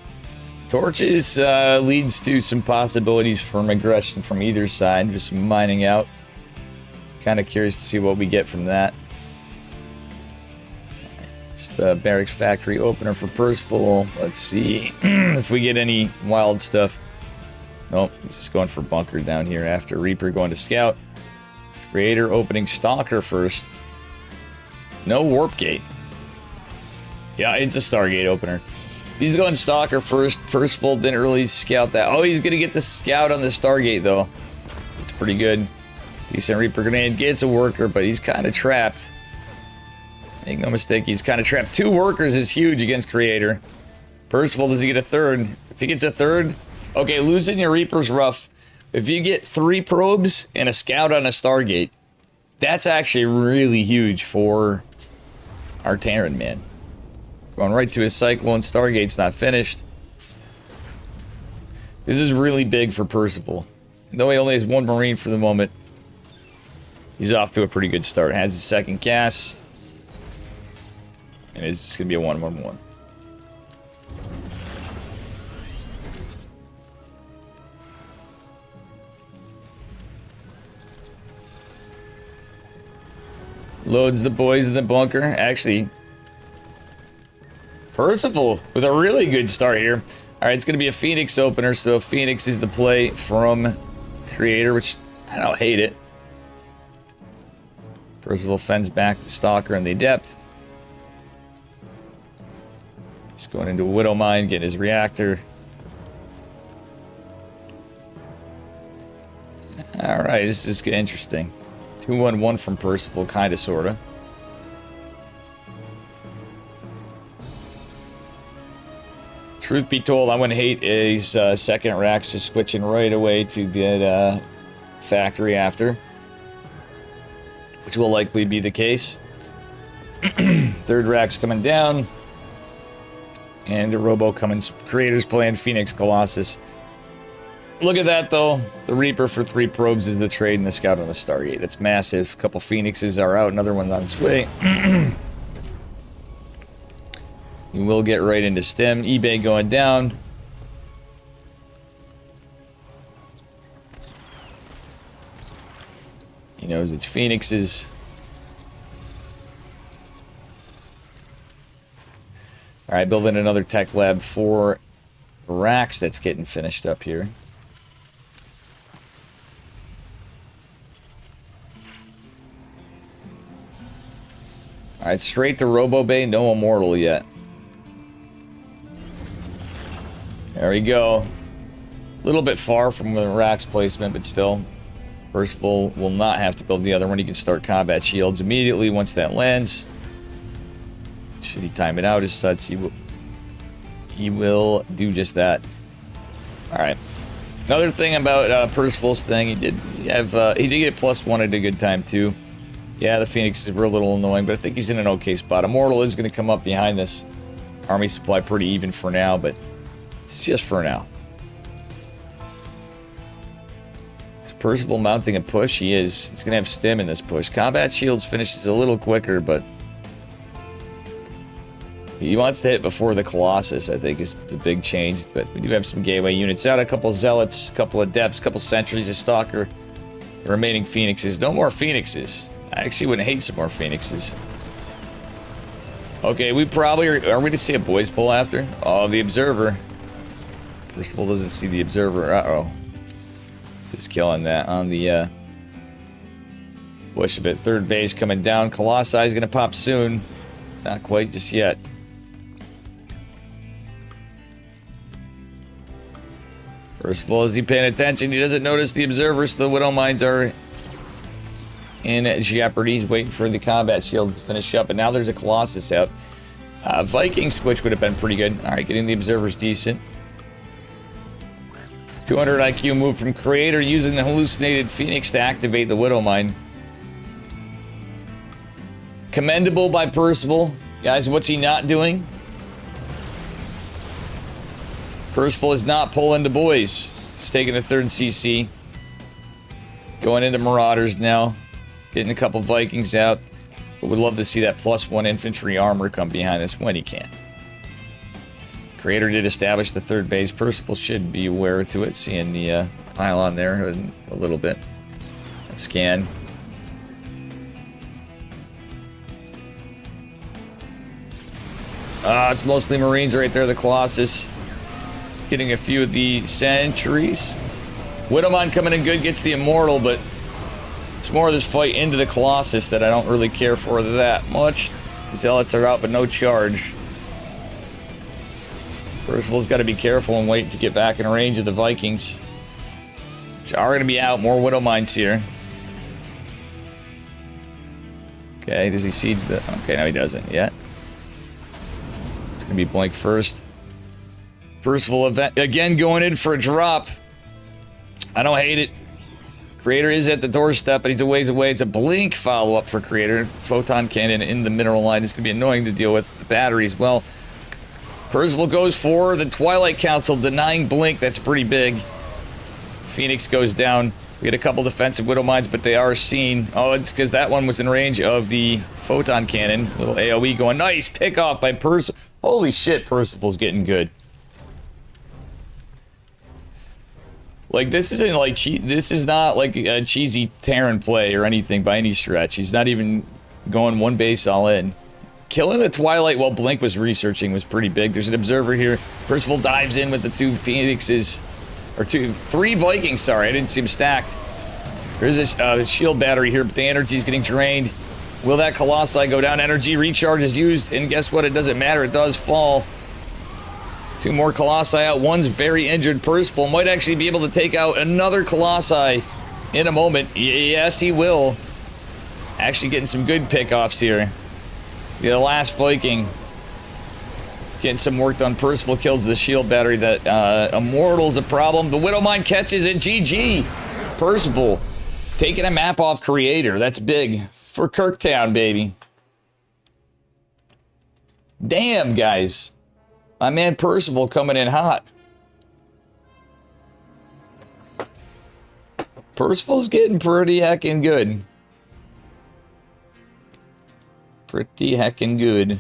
Torches leads to some possibilities from aggression from either side, just mining out. Kind of curious to see what we get from that. Just a barracks factory opener for Percival. Let's see if we get any wild stuff. Nope, he's just going for bunker down here after Reaper going to scout. Creator opening Stalker first. No warp gate. Yeah, it's a Stargate opener. He's going Stalker first. Percival didn't really scout that. Oh, he's going to get the scout on the Stargate, though. It's pretty good. Decent Reaper grenade. Gets a worker, but he's kind of trapped. Make no mistake, he's kind of trapped. 2 workers is huge against Creator. Percival, does he get a third? If he gets a third... Okay, losing your Reaper's rough. If you get 3 probes and a scout on a Stargate, that's actually really huge for our Terran, man. Going right to his Cyclone. Stargate's not finished. This is really big for Percival. Though he only has 1 Marine for the moment, he's off to a pretty good start. Has his second gas. And it's just going to be a 1-1-1. Loads the boys in the bunker. Actually... Percival with a really good start here. All right, it's going to be a Phoenix opener, so Phoenix is the play from Creator, which I don't hate it. Percival fends back the Stalker in the depth. He's going into a Widow Mine, getting his reactor. Alright, this is interesting. 2-1-1 from Percival, kinda, sorta. Truth be told, I wouldn't hate his second Rax just switching right away to get factory after. Which will likely be the case. Third Rax coming down. And the Robo coming. Creators playing Phoenix Colossus. Look at that, though. The Reaper for 3 probes is the trade, and the Scout on the Stargate. That's massive. A couple Phoenixes are out. Another one's on its way. You will get right into stem. eBay going down. He knows it's Phoenixes. Alright, building another tech lab for Rax that's getting finished up here. Alright, straight to Robo Bay, no Immortal yet. There we go. A little bit far from the Rax placement, but still. Percival will not have to build the other one. He can start combat shields immediately once that lands. Should he time it out as such, he will do just that. Alright. Another thing about Percival's thing, he did get +1 at a good time too. Yeah, the Phoenixes were a little annoying, but I think he's in an okay spot. Immortal is going to come up behind this army supply pretty even for now, but it's just for now. Is Percival mounting a push? He is. He's going to have stim in this push. Combat shields finishes a little quicker, but he wants to hit before the Colossus, I think, is the big change. But we do have some gateway units out. A couple Zealots, a couple Adepts, a couple Sentries, a Stalker. The remaining Phoenixes. No more Phoenixes. I actually wouldn't hate some more Phoenixes. Okay, we probably are we going to see a boys pull after? Oh, the Observer. Percival doesn't see the Observer. Uh-oh. Just killing that on the bush a bit. Third base coming down. Colossi is going to pop soon. Not quite just yet. Percival, is he paying attention? He doesn't notice the Observers. So the Widow Mines are in jeopardy. He's waiting for the combat shields to finish up. And now there's a Colossus out. Viking switch would have been pretty good. Alright, getting the Observers decent. 200 IQ move from Creator using the hallucinated Phoenix to activate the Widow Mine. Commendable by Percival. Guys, what's he not doing? Percival is not pulling the boys. He's taking a third CC. Going into Marauders now. Getting a couple Vikings out. But we'd love to see that +1 infantry armor come behind us when he can. Creator did establish the third base. Percival should be aware to it, seeing the pylon there a little bit. Scan. It's mostly Marines right there, the Colossus. Getting a few of the Sentries. Widowmine coming in good, gets the Immortal, but it's more of this fight into the Colossus that I don't really care for that much. Zealots are out, but no charge. Percival's got to be careful and wait to get back in range of the Vikings. Which are going to be out. More Widow Mines here. Okay, does he siege the... Okay, no he doesn't yet. It's going to be blank first. Percival event again going in for a drop. I don't hate it. Creator is at the doorstep, but he's a ways away. It's a blink follow-up for Creator. Photon cannon in the mineral line is going to be annoying to deal with. The battery as well. Percival goes for the Twilight Council, denying blink. That's pretty big. Phoenix goes down. We get a couple defensive Widow Mines, but they are seen. Oh, it's because that one was in range of the Photon cannon. Little AoE going. Nice pick off by Percival. Holy shit, Percival's getting good. Like, this isn't like this is not like a cheesy Terran play or anything by any stretch. He's not even going one base all in. Killing the Twilight while Blink was researching was pretty big. There's an Observer here. Percival dives in with the 2 Phoenixes. Or 3 Vikings, sorry. I didn't see him stacked. There's this shield battery here, but the energy's getting drained. Will that Colossi go down? Energy recharge is used, and guess what? It doesn't matter. It does fall. 2 more Colossi out. One's very injured. Percival might actually be able to take out another Colossi in a moment. Yes, he will. Actually getting some good pickoffs here. The last Viking. Getting some work done. Percival kills the shield battery. That Immortal's a problem. The Widowmine catches it. GG. Percival taking a map off Creator. That's big for Kirktown, baby. Damn, guys. My man Percival coming in hot. Percival's getting pretty heckin' good. Pretty heckin' good.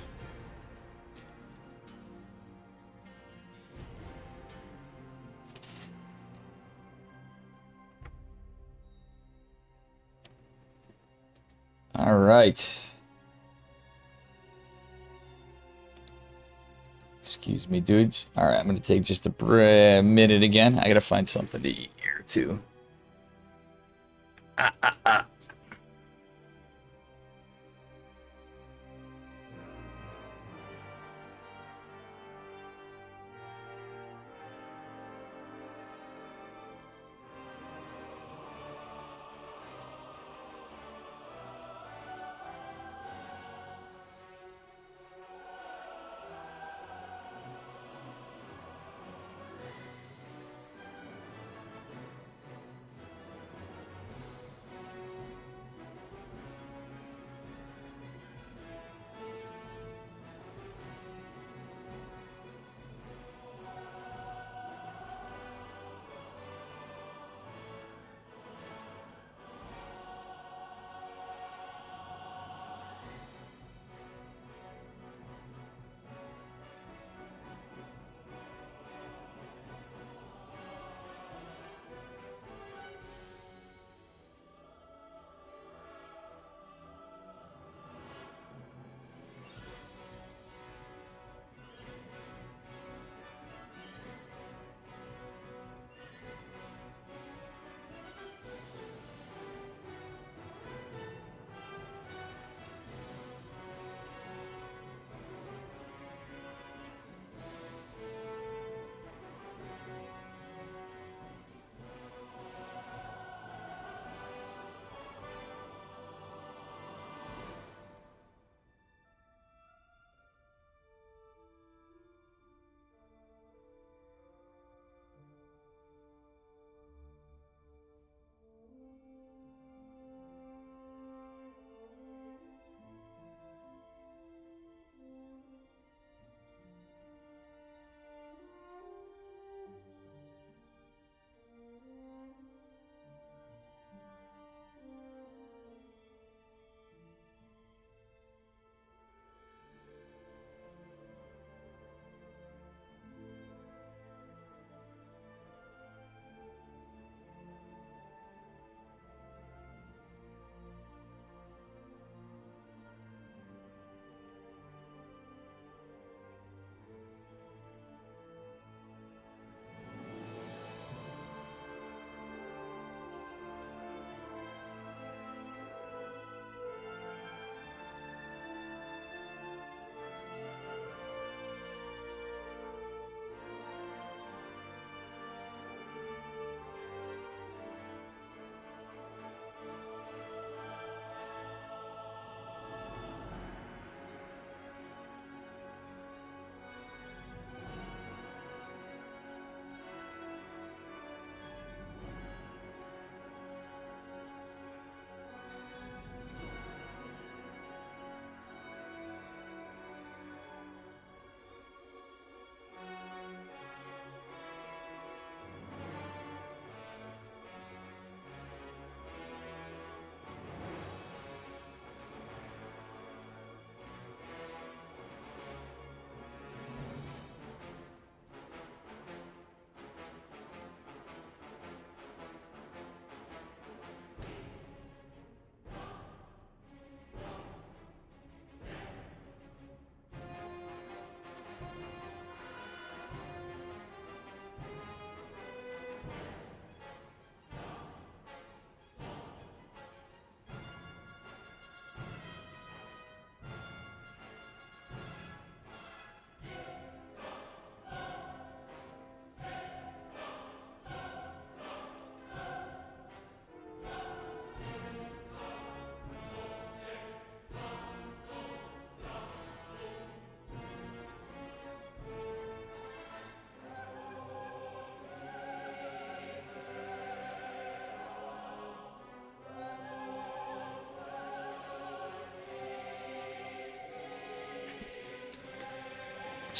All right. Excuse me, dudes. All right, I'm going to take just a minute again. I got to find something to eat here, too.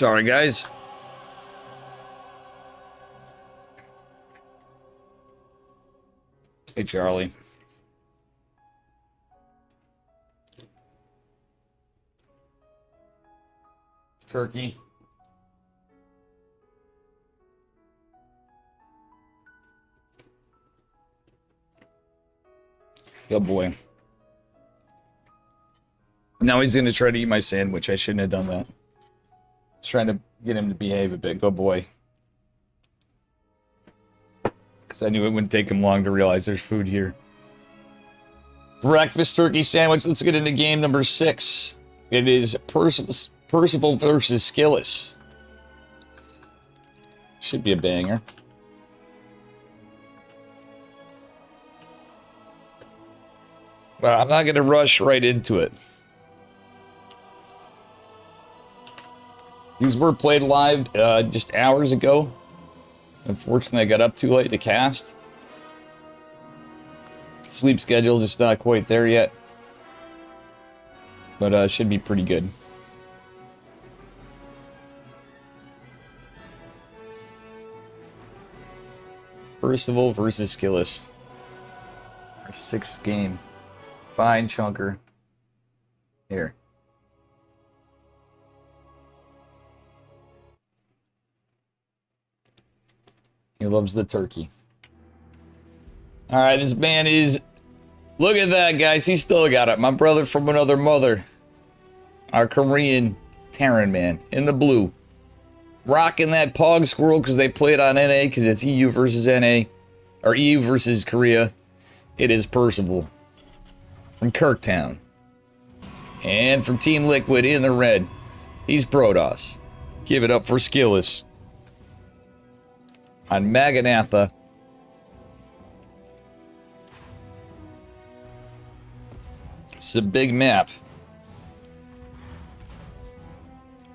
Sorry, guys. Hey, Charlie. Turkey. Good boy. Now he's going to try to eat my sandwich. I shouldn't have done that. I was trying to get him to behave a bit. Good boy. Because I knew it wouldn't take him long to realize there's food here. Breakfast turkey sandwich. Let's get into game number 6. It is Percival versus Skillis. Should be a banger. Well, I'm not going to rush right into it. These were played live just hours ago. Unfortunately, I got up too late to cast. Sleep schedule just not quite there yet. But should be pretty good. Percival versus Skillis. Our 6th game. Fine chunker. Here. He loves the turkey. Alright, this man is... Look at that, guys. He still got it. My brother from another mother. Our Korean Terran man. In the blue. Rocking that Pog Squirrel because they play it on NA because it's EU versus NA. Or EU versus Korea. It is Percival. From Kirktown. And from Team Liquid in the red. He's Protoss. Give it up for Skillis. On Maganatha. It's a big map.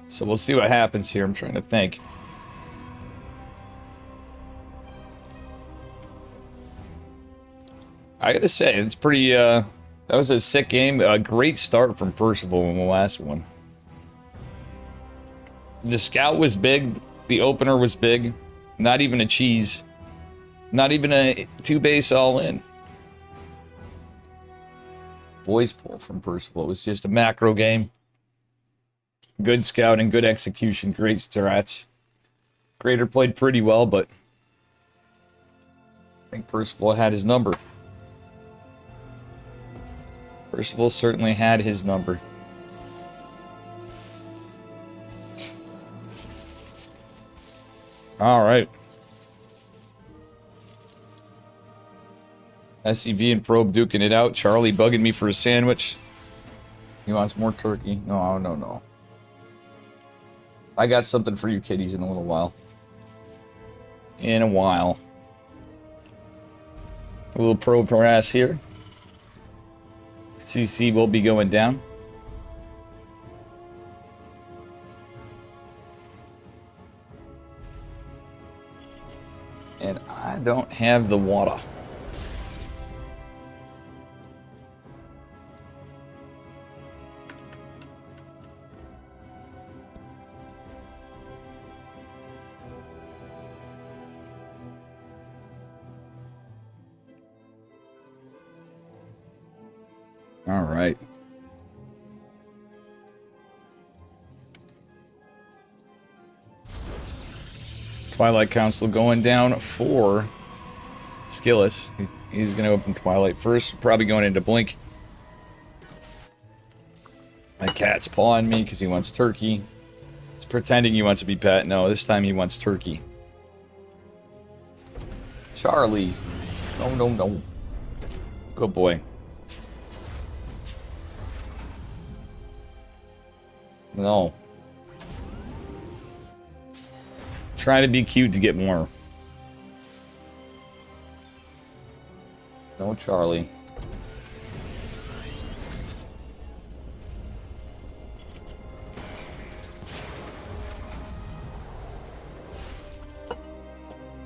So we'll see what happens here. I'm trying to think. I gotta say, it's pretty, that was a sick game. A great start from Percival in the last one. The scout was big. The opener was big. Not even a cheese. Not even a 2-base all-in. Boys pull from Percival. It was just a macro game. Good scouting, good execution, great strats. Greater played pretty well, but I think Percival had his number. Percival certainly had his number. All right. SCV and Probe duking it out. Charlie bugging me for a sandwich. He wants more turkey. No, no, no. I got something for you kiddies in a little while. In a while. A little probe harass here. CC will be going down. And I don't have the water. All right. Twilight Council going down for Skillis. He's going to open Twilight first. Probably going into Blink. My cat's pawing me because he wants turkey. He's pretending he wants to be pet. No, this time he wants turkey. Charlie. No, no, no. Good boy. No. Trying to be cute to get more. No, Charlie.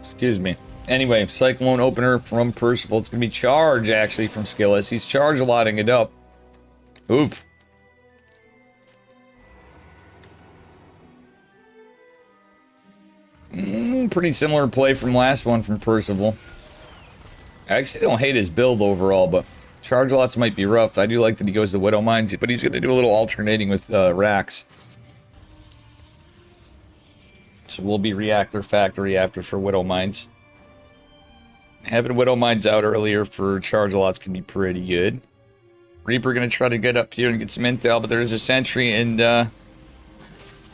Excuse me. Anyway, Cyclone opener from Percival. It's going to be charge, actually, from Skillis. He's charge-a-lotting it up. Oof. pretty similar play from last one from Percival. I actually don't hate his build overall, but charge lots might be rough. I do like that he goes to Widow Mines, but he's going to do a little alternating with racks. So we'll be Reactor Factory after for Widow Mines. Having Widow Mines out earlier for charge lots can be pretty good. Reaper going to try to get up here and get some intel, but there's a sentry, and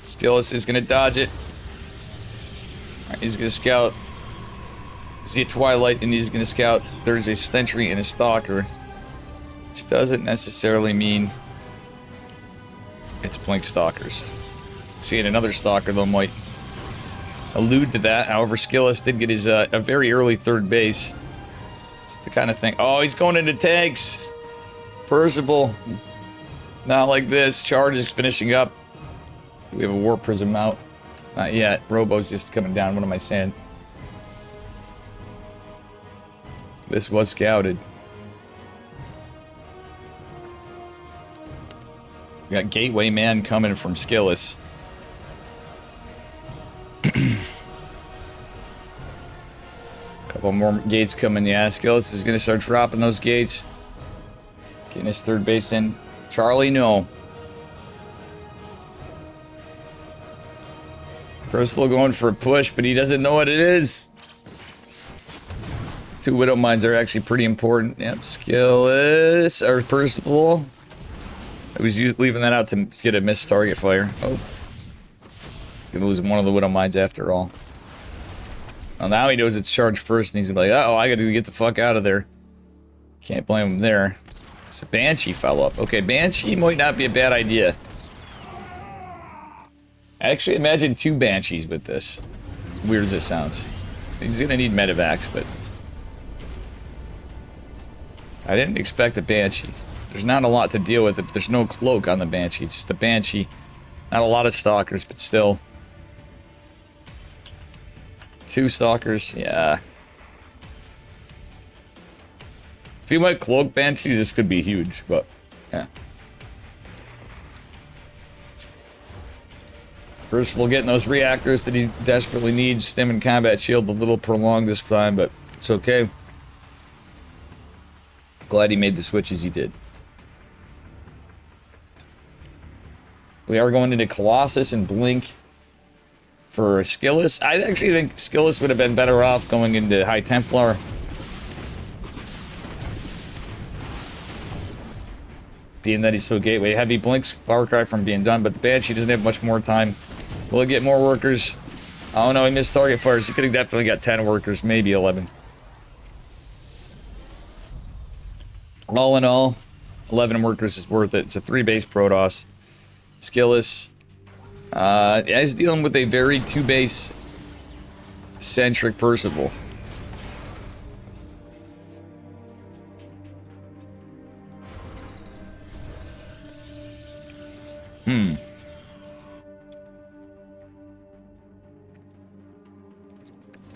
Skillis is going to dodge it. Right, he's going to scout. See a Twilight, and he's going to scout. There's a sentry and a stalker, which doesn't necessarily mean it's blink stalkers. Seeing another stalker, though, might allude to that. However, Skillis did get his a very early third base. It's the kind of thing. Oh, he's going into tanks. Percival, not like this. Charge is finishing up. Do we have a War Prism out? Not yet. Robo's just coming down. What am I saying? This was scouted. We got Gateway Man coming from Skillis. Couple more gates coming. Yeah, Skillis is going to start dropping those gates. Getting his third base in. Charlie, no. Percival going for a push, but he doesn't know what it is. Two Widow Mines are actually pretty important. Yep, Skillis, or Percival. I was leaving that out to get a missed target fire. Oh. He's going to lose one of the Widow Mines after all. Well, now he knows it's charged first, and he's going to be like, uh-oh, I got to get the fuck out of there. Can't blame him there. So Banshee fell up. Okay, Banshee might not be a bad idea. I actually imagine two Banshees with this. As weird as it sounds. He's going to need medevacs, but... I didn't expect a Banshee. There's not a lot to deal with it, but there's no cloak on the Banshee. It's just a Banshee. Not a lot of stalkers, but still. Two stalkers, yeah. If you went cloak Banshee, this could be huge, but yeah. First of all, getting those reactors that he desperately needs. Stim and combat shield a little prolonged this time, but it's okay. Glad he made the switches he did. We are going into Colossus and Blink for Skillis. I actually think Skillis would have been better off going into High Templar. Being that he's so gateway heavy. Blink's far cry from being done, but the Banshee doesn't have much more time. Will he get more workers? Oh no, he missed target fires. He could have definitely got 10 workers, maybe 11. All in all, 11 workers is worth it. It's a 3-base Protoss. Skillis. He's dealing with a very 2-base centric Percival.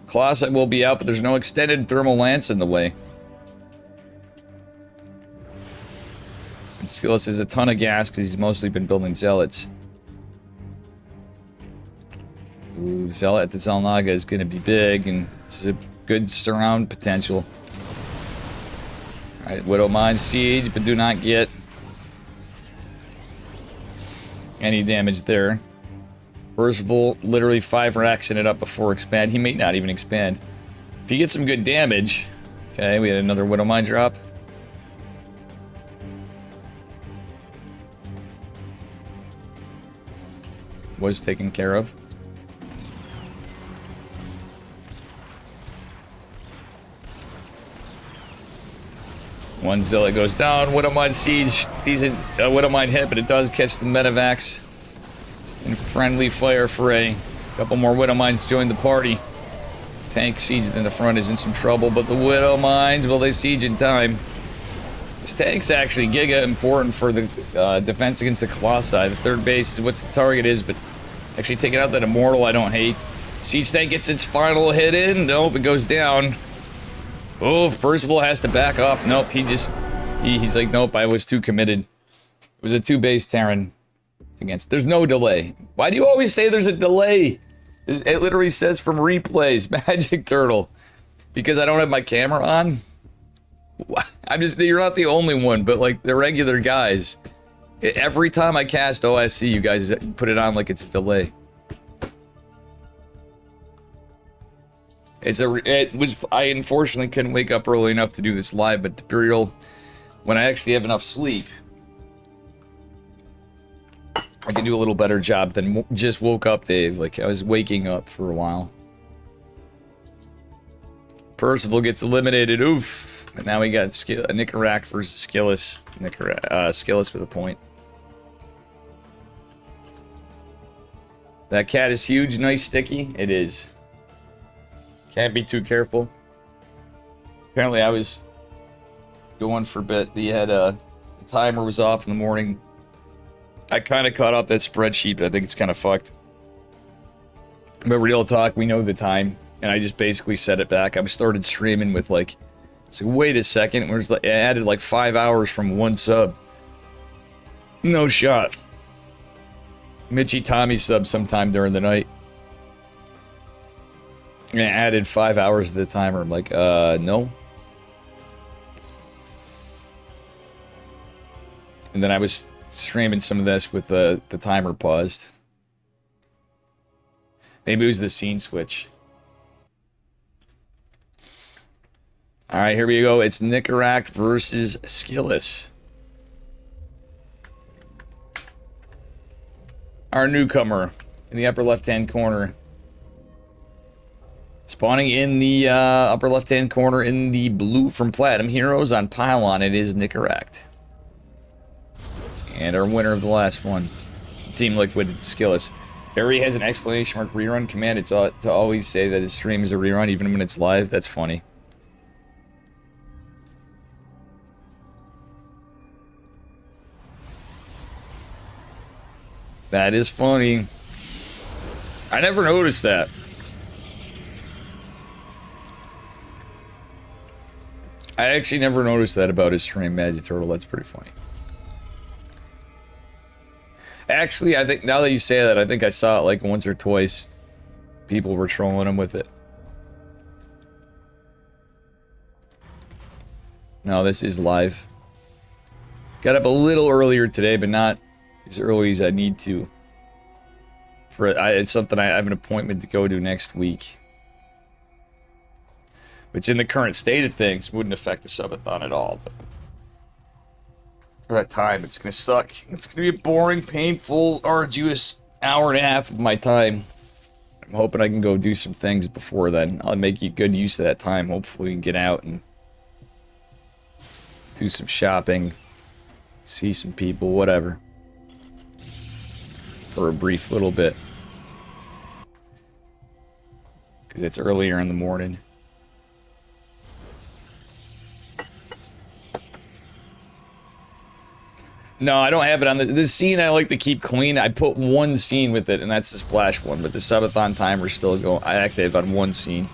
Colossi will be out, but there's no extended thermal lance in the way. And Skillis has a ton of gas because he's mostly been building zealots. Ooh, the zealot at the Zelnaga is going to be big, and it's a good surround potential. Alright, Widow Mine siege, but do not get any damage there. Percival literally 5 racks in it up before expand. He may not even expand. If he gets some good damage... Okay, we had another Widow Mine drop. Was taken care of. One Zealot goes down. Widow Mine siege. Decent Widow Mine hit, but it does catch the medevacs. And friendly fire fray. A couple more Widow Mines join the party. Tank sieged in the front is in some trouble, but the Widow Mines, well, they siege in time. This tank's actually giga important for the defense against the Colossi. The third base is what the target is, but actually taking out that Immortal I don't hate. Siege tank gets its final hit in. Nope, it goes down. Oh, Percival has to back off. Nope, he's like, nope, I was too committed. It was a 2-base Terran against. There's no delay. Why do you always say there's a delay? It literally says from replays, Magic Turtle. Because I don't have my camera on. You're not the only one, but like the regular guys. Every time I cast OSC, you guys put it on like it's a delay. I unfortunately couldn't wake up early enough to do this live, but the real, when I actually have enough sleep, I can do a little better job than just woke up, Dave. Like, I was waking up for a while. Percival gets eliminated. Oof. But now we got Nicarac versus Skillis. Skillis with a point. That cat is huge, nice, sticky. It is. Can't be too careful. Apparently, I was going for a bit. The timer was off in the morning. I kind of caught up that spreadsheet, but I think it's kind of fucked. But real talk, we know the time, and I just basically set it back. I started streaming with like, it's like, wait a second, I added like 5 hours from one sub. No shot. Mitchy Tommy sub sometime during the night. And I added 5 hours to the timer. I'm like, no. And then I was streaming some of this with the timer paused. Maybe it was the scene switch. Alright, here we go. It's Nicarac versus Skillis. Our newcomer in the upper left-hand corner. Spawning in the upper left-hand corner in the blue from Platinum Heroes on Pylon, it is Nicarac. And our winner of the last one, Team Liquid Skillis. Barry has an exclamation mark rerun command. It's to always say that his stream is a rerun, even when it's live. That's funny. That is funny. I never noticed that. I actually never noticed that about his stream, Magic Turtle. That's pretty funny. Actually, I think, now that you say that, I think I saw it like once or twice. People were trolling him with it. No, this is live. Got up a little earlier today, but not as early as I need to. It's something I have an appointment to go to next week. Which in the current state of things wouldn't affect the subathon at all. But for that time, it's going to suck. It's going to be a boring, painful, arduous hour and a half of my time. I'm hoping I can go do some things before then. I'll make good use of that time. Hopefully we can get out and do some shopping, see some people, whatever. For a brief little bit. Because it's earlier in the morning. No, I don't have it on the scene. I like to keep clean. I put one scene with it, and that's the splash one. But the subathon timer's still going active on one scene.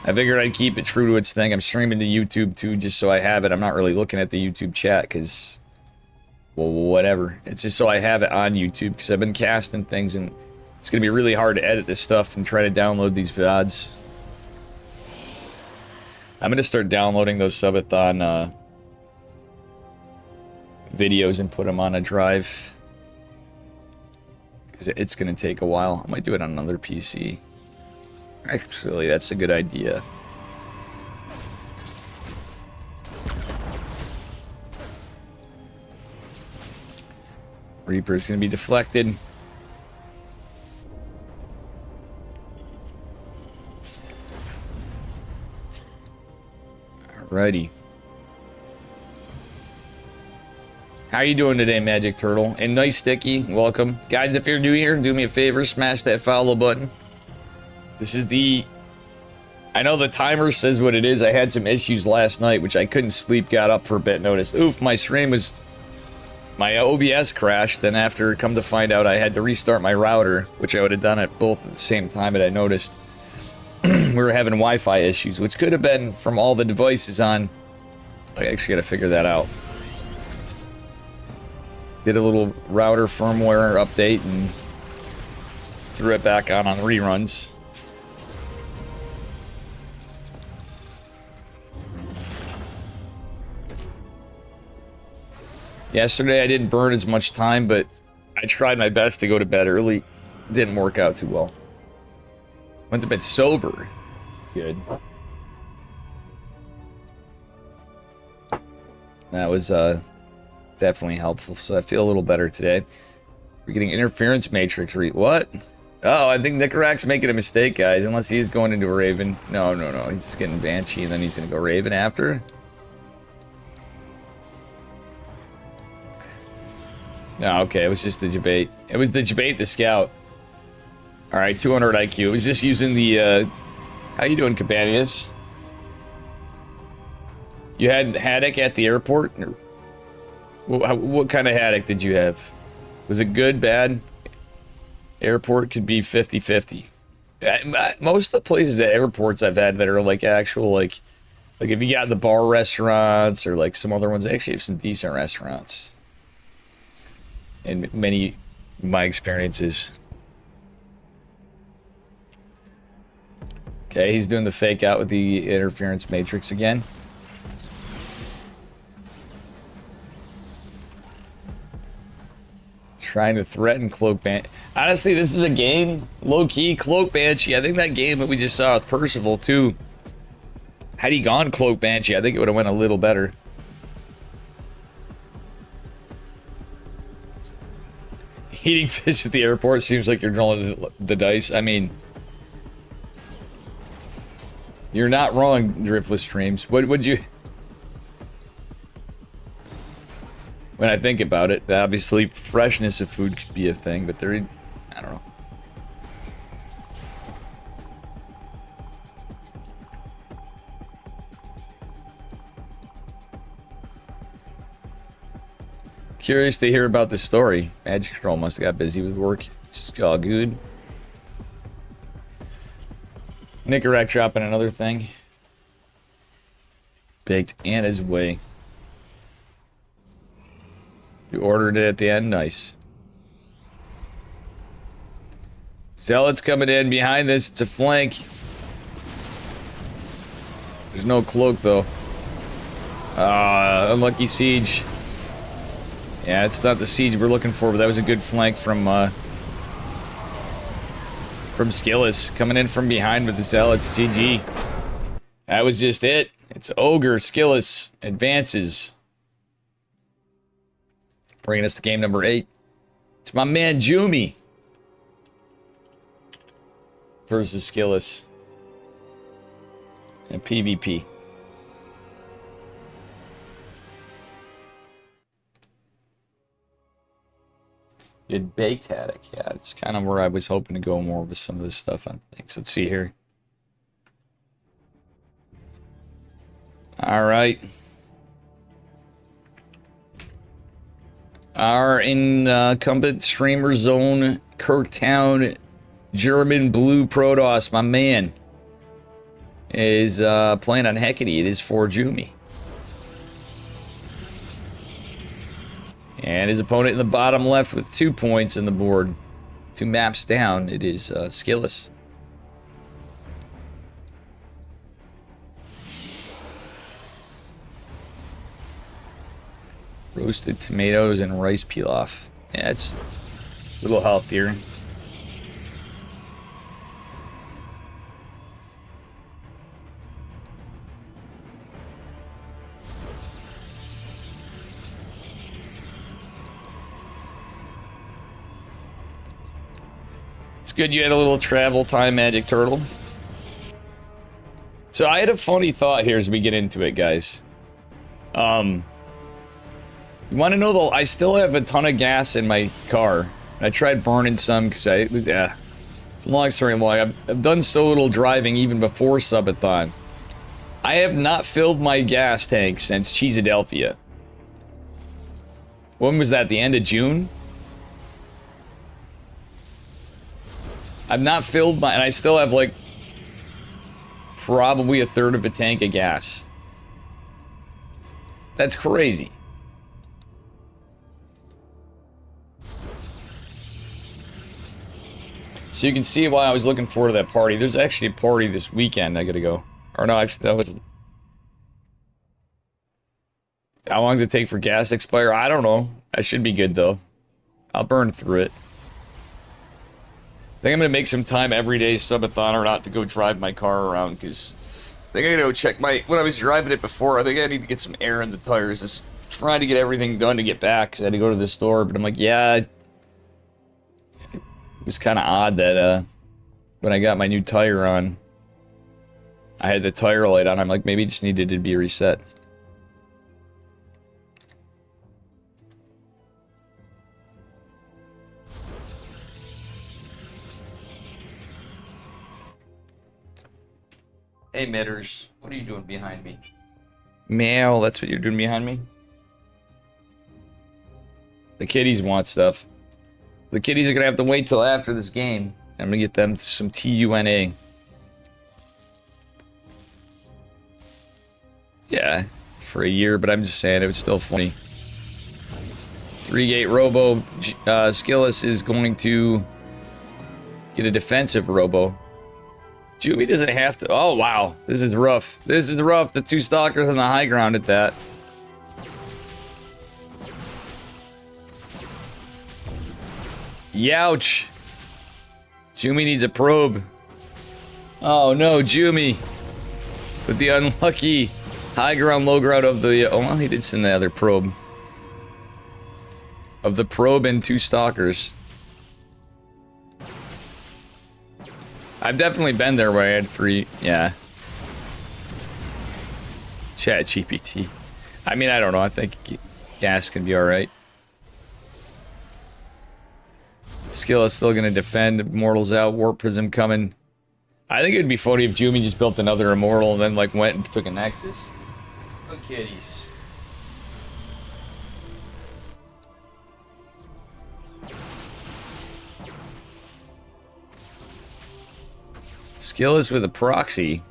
I figured I'd keep it true to its thing. I'm streaming to YouTube too, just so I have it. I'm not really looking at the YouTube chat because, well, whatever. It's just so I have it on YouTube because I've been casting things, and it's gonna be really hard to edit this stuff and try to download these VODs. I'm gonna start downloading those subathon videos and put them on a drive because it's going to take a while. I might do it on another PC. Actually, that's a good idea. Reaper's going to be deflected. Alrighty. How you doing today, Magic Turtle? And nice sticky, welcome. Guys, if you're new here, do me a favor, smash that follow button. This is the... I know the timer says what it is. I had some issues last night, which I couldn't sleep, got up for a bit, noticed, oof, my stream was... My OBS crashed, then after, come to find out, I had to restart my router, which I would have done at both at the same time, but I noticed we were having Wi-Fi issues, which could have been from all the devices on... I actually gotta figure that out. Did a little router firmware update, and threw it back on reruns. Yesterday I didn't burn as much time, but I tried my best to go to bed early. Didn't work out too well. Went to bed sober. Good. That was definitely helpful, so I feel a little better today. We're getting interference matrix what? Oh, I think Nicarak's making a mistake, guys, unless he's going into a Raven. No. He's just getting Banshee, and then he's going to go Raven after. No, okay, it was just the debate. It was the debate, the scout. Alright, 200 IQ. It was just using the, how you doing, Cabanius? You had Haddock at the airport? What kind of Haddock did you have? Was it good, bad? Airport could be 50-50. Most of the places at airports I've had that are like actual, like if you got the bar restaurants or like some other ones, they actually have some decent restaurants. In many of my experiences. Okay, he's doing the fake out with the interference matrix again. Trying to threaten Cloak Banshee. Honestly, this is a game, low-key, Cloak Banshee. I think that game that we just saw with Percival, too. Had he gone Cloak Banshee, I think it would have went a little better. Eating fish at the airport seems like you're rolling the dice. I mean, you're not wrong, Driftless Streams. What would you... When I think about it, obviously freshness of food could be a thing, but there... I don't know. Curious to hear about the story. Magic Girl must have got busy with work. Just all good. Nicarak dropping another thing. Baked Anna's way. You ordered it at the end? Nice. Zealots coming in behind this. It's a flank. There's no cloak, though. Unlucky siege. Yeah, it's not the siege we're looking for, but that was a good flank from Skillis. Coming in from behind with the Zealots. GG. That was just it. It's Ogre. Skillis advances. Bringing us to game number 8. It's my man Jumi versus Skillis and PvP. Good baked Haddock. Yeah, it's kind of where I was hoping to go more with some of this stuff on things. Let's see here. All right. Our incumbent streamer zone, Kirktown, German Blue Protoss, my man, is playing on Hecate. It is for Jumi. And his opponent in the bottom left with 2 points in the board. 2 maps down, it is Skillis. Roasted tomatoes and rice pilaf. Yeah, it's a little healthier. It's good you had a little travel time, Magic Turtle. So I had a funny thought here as we get into it, guys. You want to know, though, I still have a ton of gas in my car. I tried burning some because yeah. It's a long story long. I've done so little driving even before Subathon. I have not filled my gas tank since Cheesadelphia. When was that? The end of June? I've not filled my, and I still have like probably a third of a tank of gas. That's crazy. So you can see why I was looking forward to that party. There's actually a party this weekend I gotta go. Or no, actually, that was... How long does it take for gas to expire? I don't know. I should be good, though. I'll burn through it. I think I'm gonna make some time every day, subathon or not, to go drive my car around, because I think I gotta go check my... When I was driving it before, I think I need to get some air in the tires. Just trying to get everything done to get back, because I had to go to the store, but I'm like, yeah... It was kind of odd that, when I got my new tire on, I had the tire light on. I'm like, maybe it just needed to be reset. Hey, Mitters. What are you doing behind me? Meow, that's what you're doing behind me? The kiddies want stuff. The kiddies are gonna have to wait till after this game. I'm gonna get them some TUNA. Yeah, for a year, but I'm just saying it was still funny. 3-gate Robo. Skillis is going to get a defensive Robo. Juby doesn't have to. Oh, wow. This is rough. This is rough. The 2 stalkers on the high ground at that. Youch. Jumi needs a probe. Oh, no, Jumi. With the unlucky high ground, low ground of the... Oh, well, he did send the other probe. Of the probe and 2 stalkers. I've definitely been there where I had 3, yeah. Chat GPT. I mean, I don't know. I think gas can be alright. Skill is still going to defend. Immortals out. Warp Prism coming. I think it would be funny if Jumi just built another Immortal and then, like, went and took a Nexus. Look, kitties. Skill is with a proxy.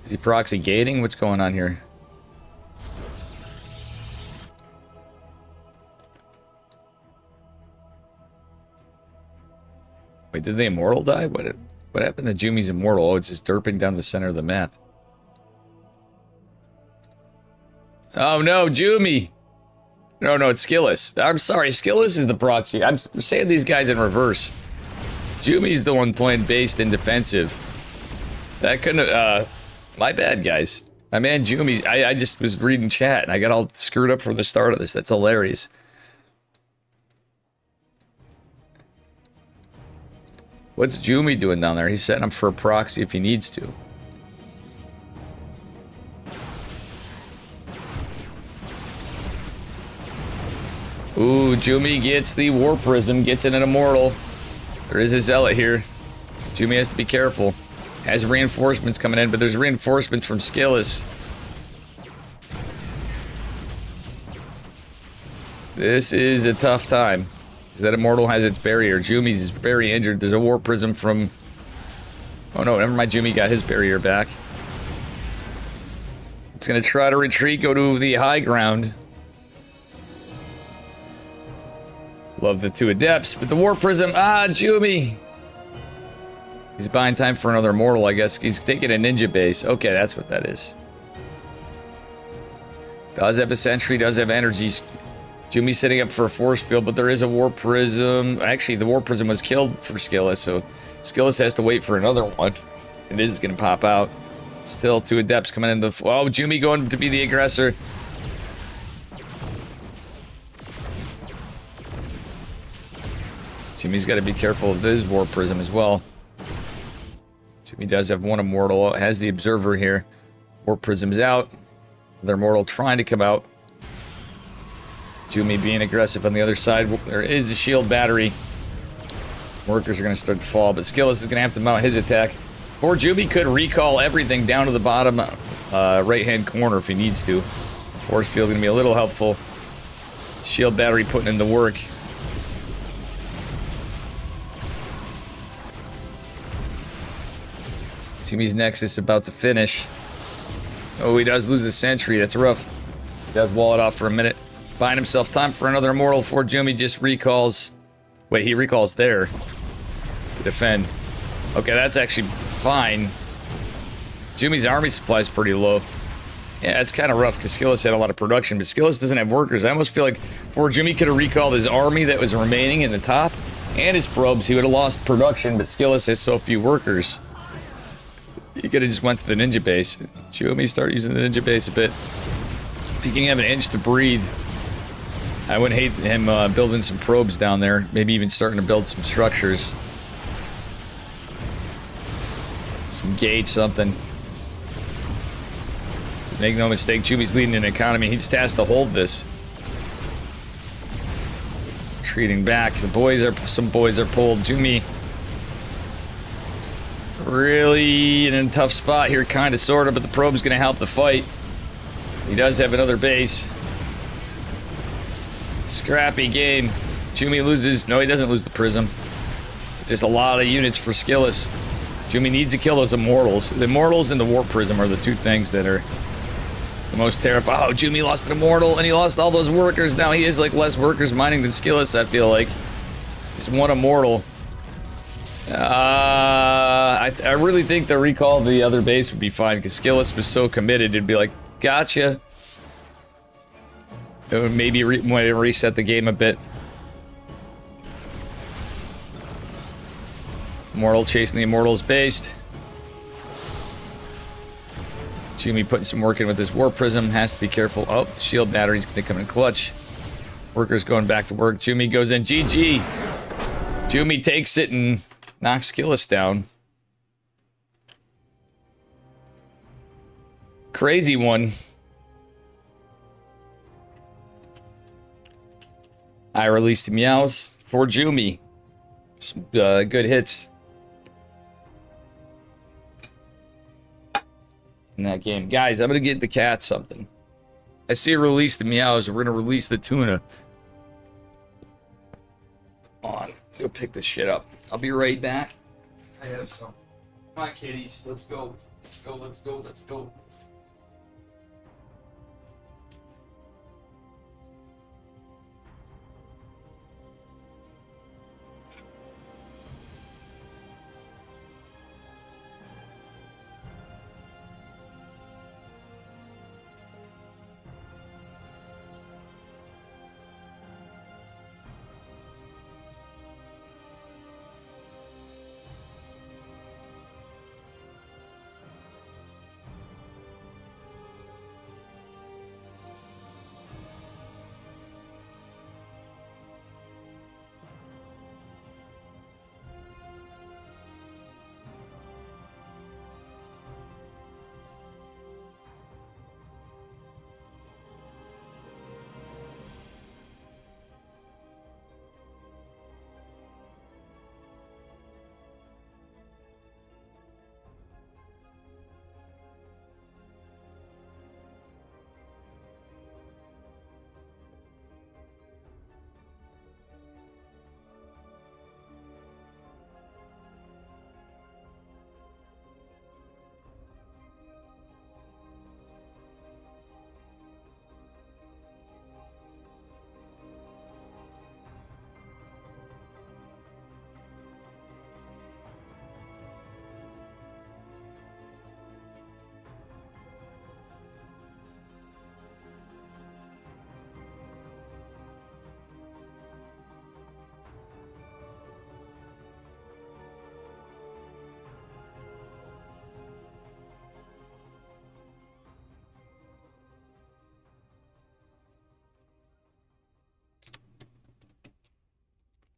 Is he proxy gating? What's going on here? Wait, did the Immortal die? What happened to Jumi's Immortal? Oh, it's just derping down the center of the map. Oh no, Jumi! No, it's Skillis. I'm sorry, Skillis is the proxy. I'm saying these guys in reverse. Jumi's the one playing based and defensive. That couldn't my bad, guys. My man Jumi, I just was reading chat and I got all screwed up from the start of this. That's hilarious. What's Jumi doing down there? He's setting up for a proxy if he needs to. Ooh, Jumi gets the Warp Prism, gets in an Immortal. There is a Zealot here. Jumi has to be careful. Has reinforcements coming in, but there's reinforcements from Skillis. This is a tough time. Because that Immortal has its barrier. Jumi's is very injured. There's a Warp Prism from... Oh no, never mind. Jumi got his barrier back. It's going to try to retreat, go to the high ground. Love the 2 Adepts, but the Warp Prism... Ah, Jumi! He's buying time for another Immortal, I guess. He's taking a Ninja base. Okay, that's what that is. Does have a Sentry, does have energies. Jumi's setting up for a Force Field, but there is a Warp Prism. Actually, the Warp Prism was killed for Skillis, so Skillis has to wait for another one. It is going to pop out. Still 2 Adepts coming in the... Oh, Jumi going to be the aggressor. Jumi's got to be careful of this Warp Prism as well. Jumi does have 1 Immortal. Has the Observer here. Warp Prism's out. Their Immortal trying to come out. Jumi being aggressive on the other side. There is a shield battery. Workers are going to start to fall, but Skillis is going to have to mount his attack. Or Jumi could recall everything down to the bottom right-hand corner if he needs to. Force field going to be a little helpful. Shield battery putting in the work. Jumi's Nexus about to finish. Oh, he does lose the Sentry. That's rough. He does wall it off for a minute. Buying himself time for another Immortal before Jumi just recalls. Wait, he recalls there to defend. Okay, that's actually fine. Jumi's army supply is pretty low. Yeah, it's kind of rough because Skillis had a lot of production, but Skillis doesn't have workers. I almost feel like before Jumi could have recalled his army that was remaining in the top and his probes, he would have lost production, but Skillis has so few workers. He could have just went to the ninja base. Jumi start using the ninja base a bit. If he can have an inch to breathe, I wouldn't hate him building some probes down there. Maybe even starting to build some structures. Some gates, something. Make no mistake, Jumi's leading an economy. He just has to hold this. Retreating back. Some boys are pulled. Jumi really in a tough spot here, kind of, sort of, but the probe's going to help the fight. He does have another base. Scrappy game. Jumi loses. No, he doesn't lose the prism. It's just a lot of units for Skillis. Jumi needs to kill those immortals. The immortals and the warp prism are the two things that are the most terrifying. Oh, Jumi lost an immortal and he lost all those workers. Now he has like less workers mining than Skillis, I feel like. He's one immortal. I really think the recall of the other base would be fine because Skillis was so committed. It'd be like, gotcha. It would maybe reset the game a bit. Immortal chasing the immortals based. Jumi putting some work in with this warp prism. Has to be careful. Oh, shield battery's gonna come in clutch. Workers going back to work. Jumi goes in. GG. Jumi takes it and knocks Skillis down. Crazy one. I released meows for Jumi. Some good hits in that game. Guys, I'm going to get the cat something. I see release the meows. We're going to release the tuna. Come on. Go pick this shit up. I'll be right back. I have some. Come on, kitties. Let's go. Let's go. Let's go. Let's go.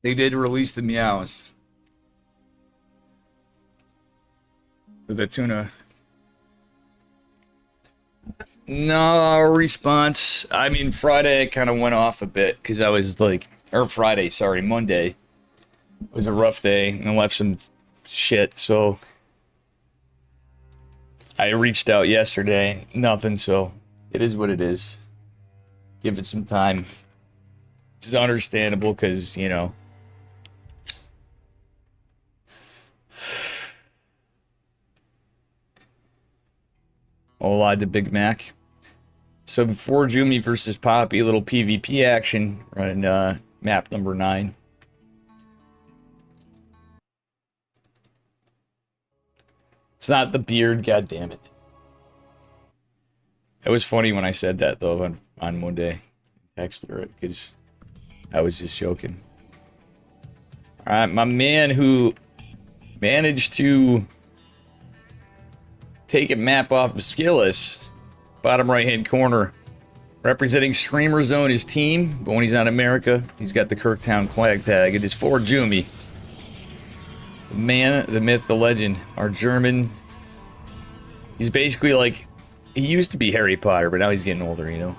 They did release the meows. For the tuna. No response. I mean, Friday it kind of went off a bit because I was like, or Friday, sorry, Monday. It was a rough day and I left some shit, so I reached out yesterday. Nothing, so it is what it is. Give it some time. It's understandable because, you know, Hola to Big Mac. So before Jumi versus Poppy, a little PvP action on map number 9. It's not the beard, god damn it. It was funny when I said that, though, on Monday. Texted her, because I was just joking. Alright, my man who managed to take a map off of Skillus, bottom right-hand corner, representing Streamer Zone, his team, but when he's on America, he's got the Kirktown flag tag. It is for Jumi. The man, the myth, the legend, our German. He's basically like, he used to be Harry Potter, but now he's getting older, you know.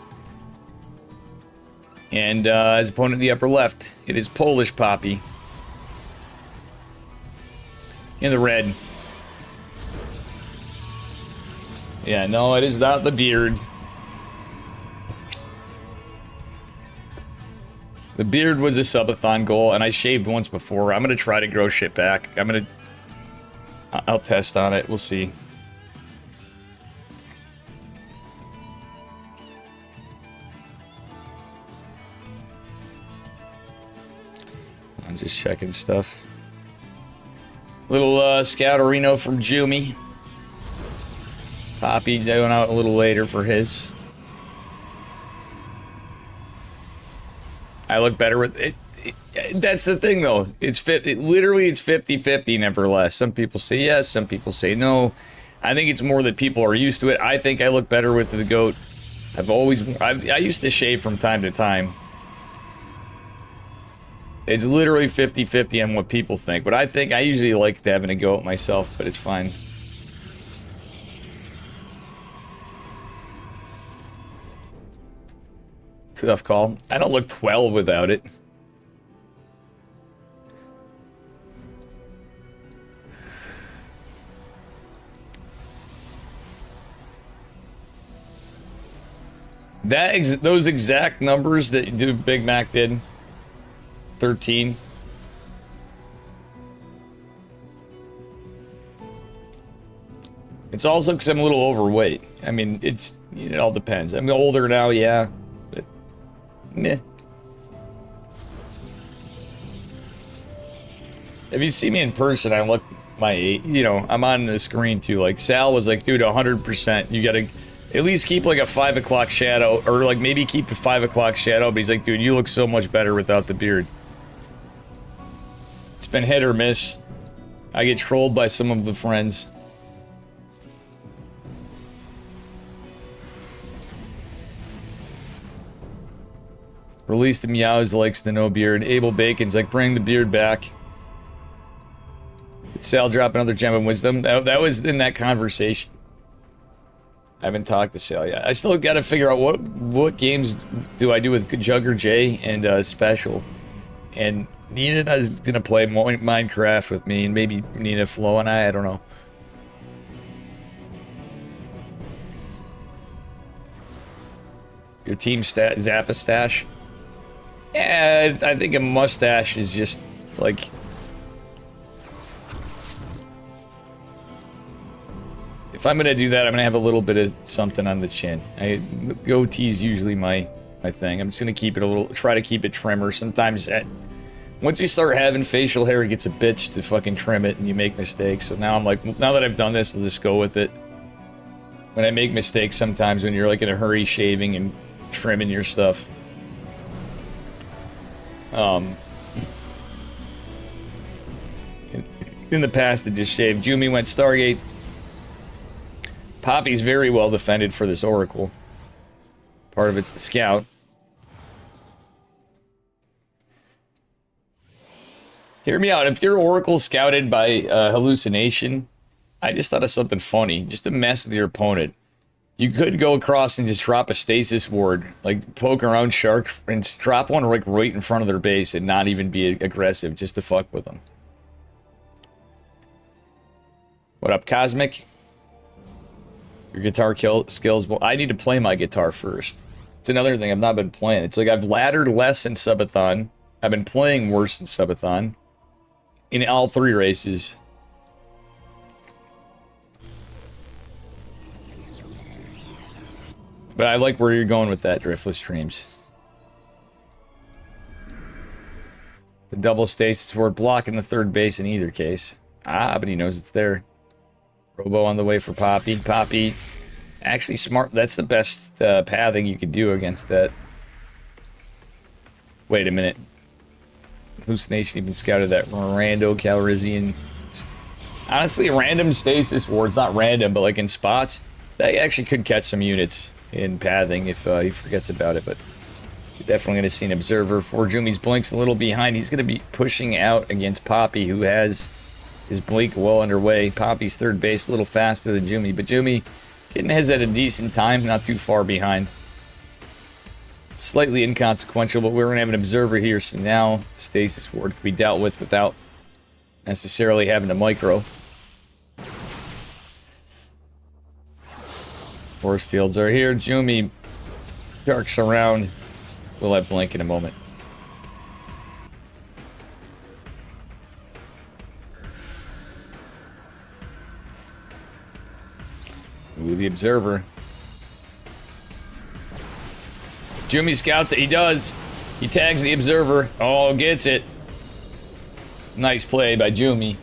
And his opponent in the upper left, it is Polish Poppy. In the red. Yeah, no, it is not the beard. The beard was a subathon goal, and I shaved once before. I'm gonna try to grow shit back. I'll test on it. We'll see. I'm just checking stuff. Little Scouterino from Jumi. Poppy going out a little later for his. I look better with it. That's the thing, though. Literally, it's 50-50, nevertheless. Some people say yes, some people say no. I think it's more that people are used to it. I think I look better with the goat. I used to shave from time to time. It's literally 50-50 on what people think. But I usually like having a goat myself, but it's fine. Tough call. I don't look 12 without it. Those exact numbers that Big Mac did. 13. It's also because I'm a little overweight. I mean, it all depends. I'm older now, yeah. But, meh. If you see me in person, I look my age. You know, I'm on the screen too. Like, Sal was like, dude, 100%. You gotta at least keep like a 5 o'clock shadow. Or like maybe keep a 5 o'clock shadow. But he's like, dude, you look so much better without the beard. It's been hit or miss. I get trolled by some of the friends. Release the Meows likes the no beard. Abel Bacon's like, bring the beard back. Did Sal drop another gem of wisdom? That was in that conversation. I haven't talked to Sal yet. I still got to figure out what games do I do with Jugger J and Special. And Nina is going to play Minecraft with me, and maybe Nina, Flo, and I don't know. Your team Zappa stash? Yeah, I think a mustache is just, like... If I'm gonna do that, I'm gonna have a little bit of something on the chin. Goatee's usually my thing. I'm just gonna keep it a little... Try to keep it trimmer. Sometimes... Once you start having facial hair, it gets a bitch to fucking trim it, and you make mistakes. So now I'm like, now that I've done this, I'll just go with it. When I make mistakes sometimes, when you're like in a hurry shaving and trimming your stuff. In the past, I just shaved. Jumi went Stargate. Poppy's very well defended for this Oracle. Part of it's the Scout. Hear me out. If your Oracle scouted by hallucination, I just thought of something funny. Just to mess with your opponent. You could go across and just drop a stasis ward. Like, poke around Shark and drop one like right in front of their base and not even be aggressive, just to fuck with them. What up, Cosmic? Your guitar skills? Well, I need to play my guitar first. It's another thing I've not been playing. It's like I've laddered less in Subathon. I've been playing worse in Subathon. In all 3 races. But I like where you're going with that, Driftless Streams. The double stasis ward blocking the third base in either case. Ah, but he knows it's there. Robo on the way for Poppy. Poppy, actually smart. That's the best pathing you could do against that. Wait a minute. Hallucination even scouted that rando Calrissian. Honestly, random stasis wards, not random, but like in spots, that actually could catch some units in pathing if he forgets about it, but you're definitely going to see an observer. Jumi's blink's a little behind. He's going to be pushing out against Poppy, who has his blink well underway. Poppy's third base a little faster than Jumi, but Jumi getting his at a decent time, not too far behind. Slightly inconsequential, but we're going to have an observer here, so now the stasis ward can be dealt with without necessarily having to micro. Force fields are here. Jumi sharks around. We'll have blink in a moment. Ooh, the observer. Jumi scouts it. He does. He tags the observer. Oh, gets it. Nice play by Jumi.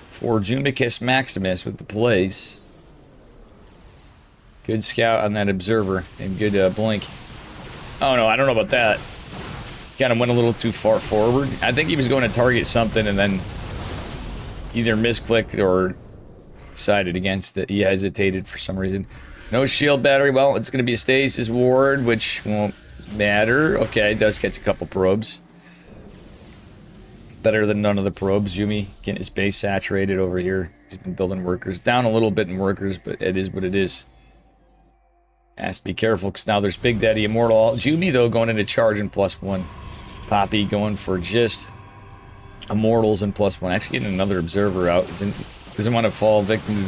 For Jumicus Maximus with the plays. Good scout on that observer and good blink. Oh no, I don't know about that. Kind of went a little too far forward. I think he was going to target something and then either misclicked or decided against it. He hesitated for some reason. No shield battery. Well, it's going to be a stasis ward, which won't matter. Okay, it does catch a couple probes. Better than none of the probes. Jumi getting his base saturated over here. He's been building workers. Down a little bit in workers, but it is what it is. Has to be careful because now there's Big Daddy Immortal. Jumi, though, going into charge and +1. Poppy going for just Immortals and +1. Actually getting another observer out. Doesn't want to fall victim to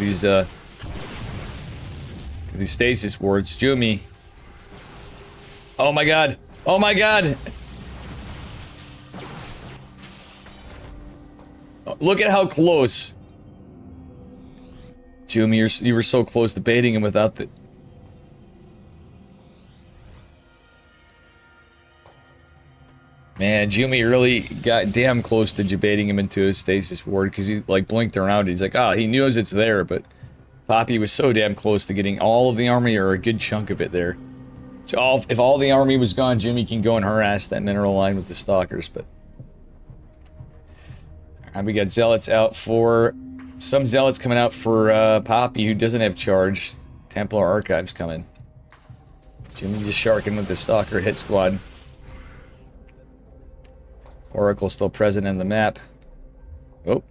these stasis wards. Jumi. Oh my god. Oh my god. Look at how close. Jumi, you were so close to baiting him without the... Man, Jumi really got damn close to baiting him into a stasis ward because he like blinked around. He's like, he knows it's there, but Poppy was so damn close to getting all of the army or a good chunk of it there. So if all the army was gone, Jumi can go and harass that mineral line with the stalkers, but... we got zealots out for... Some zealots coming out for Poppy, who doesn't have charge. Templar Archives coming. Jumi just sharking with the stalker hit squad. Oracle still present in the map. Oh.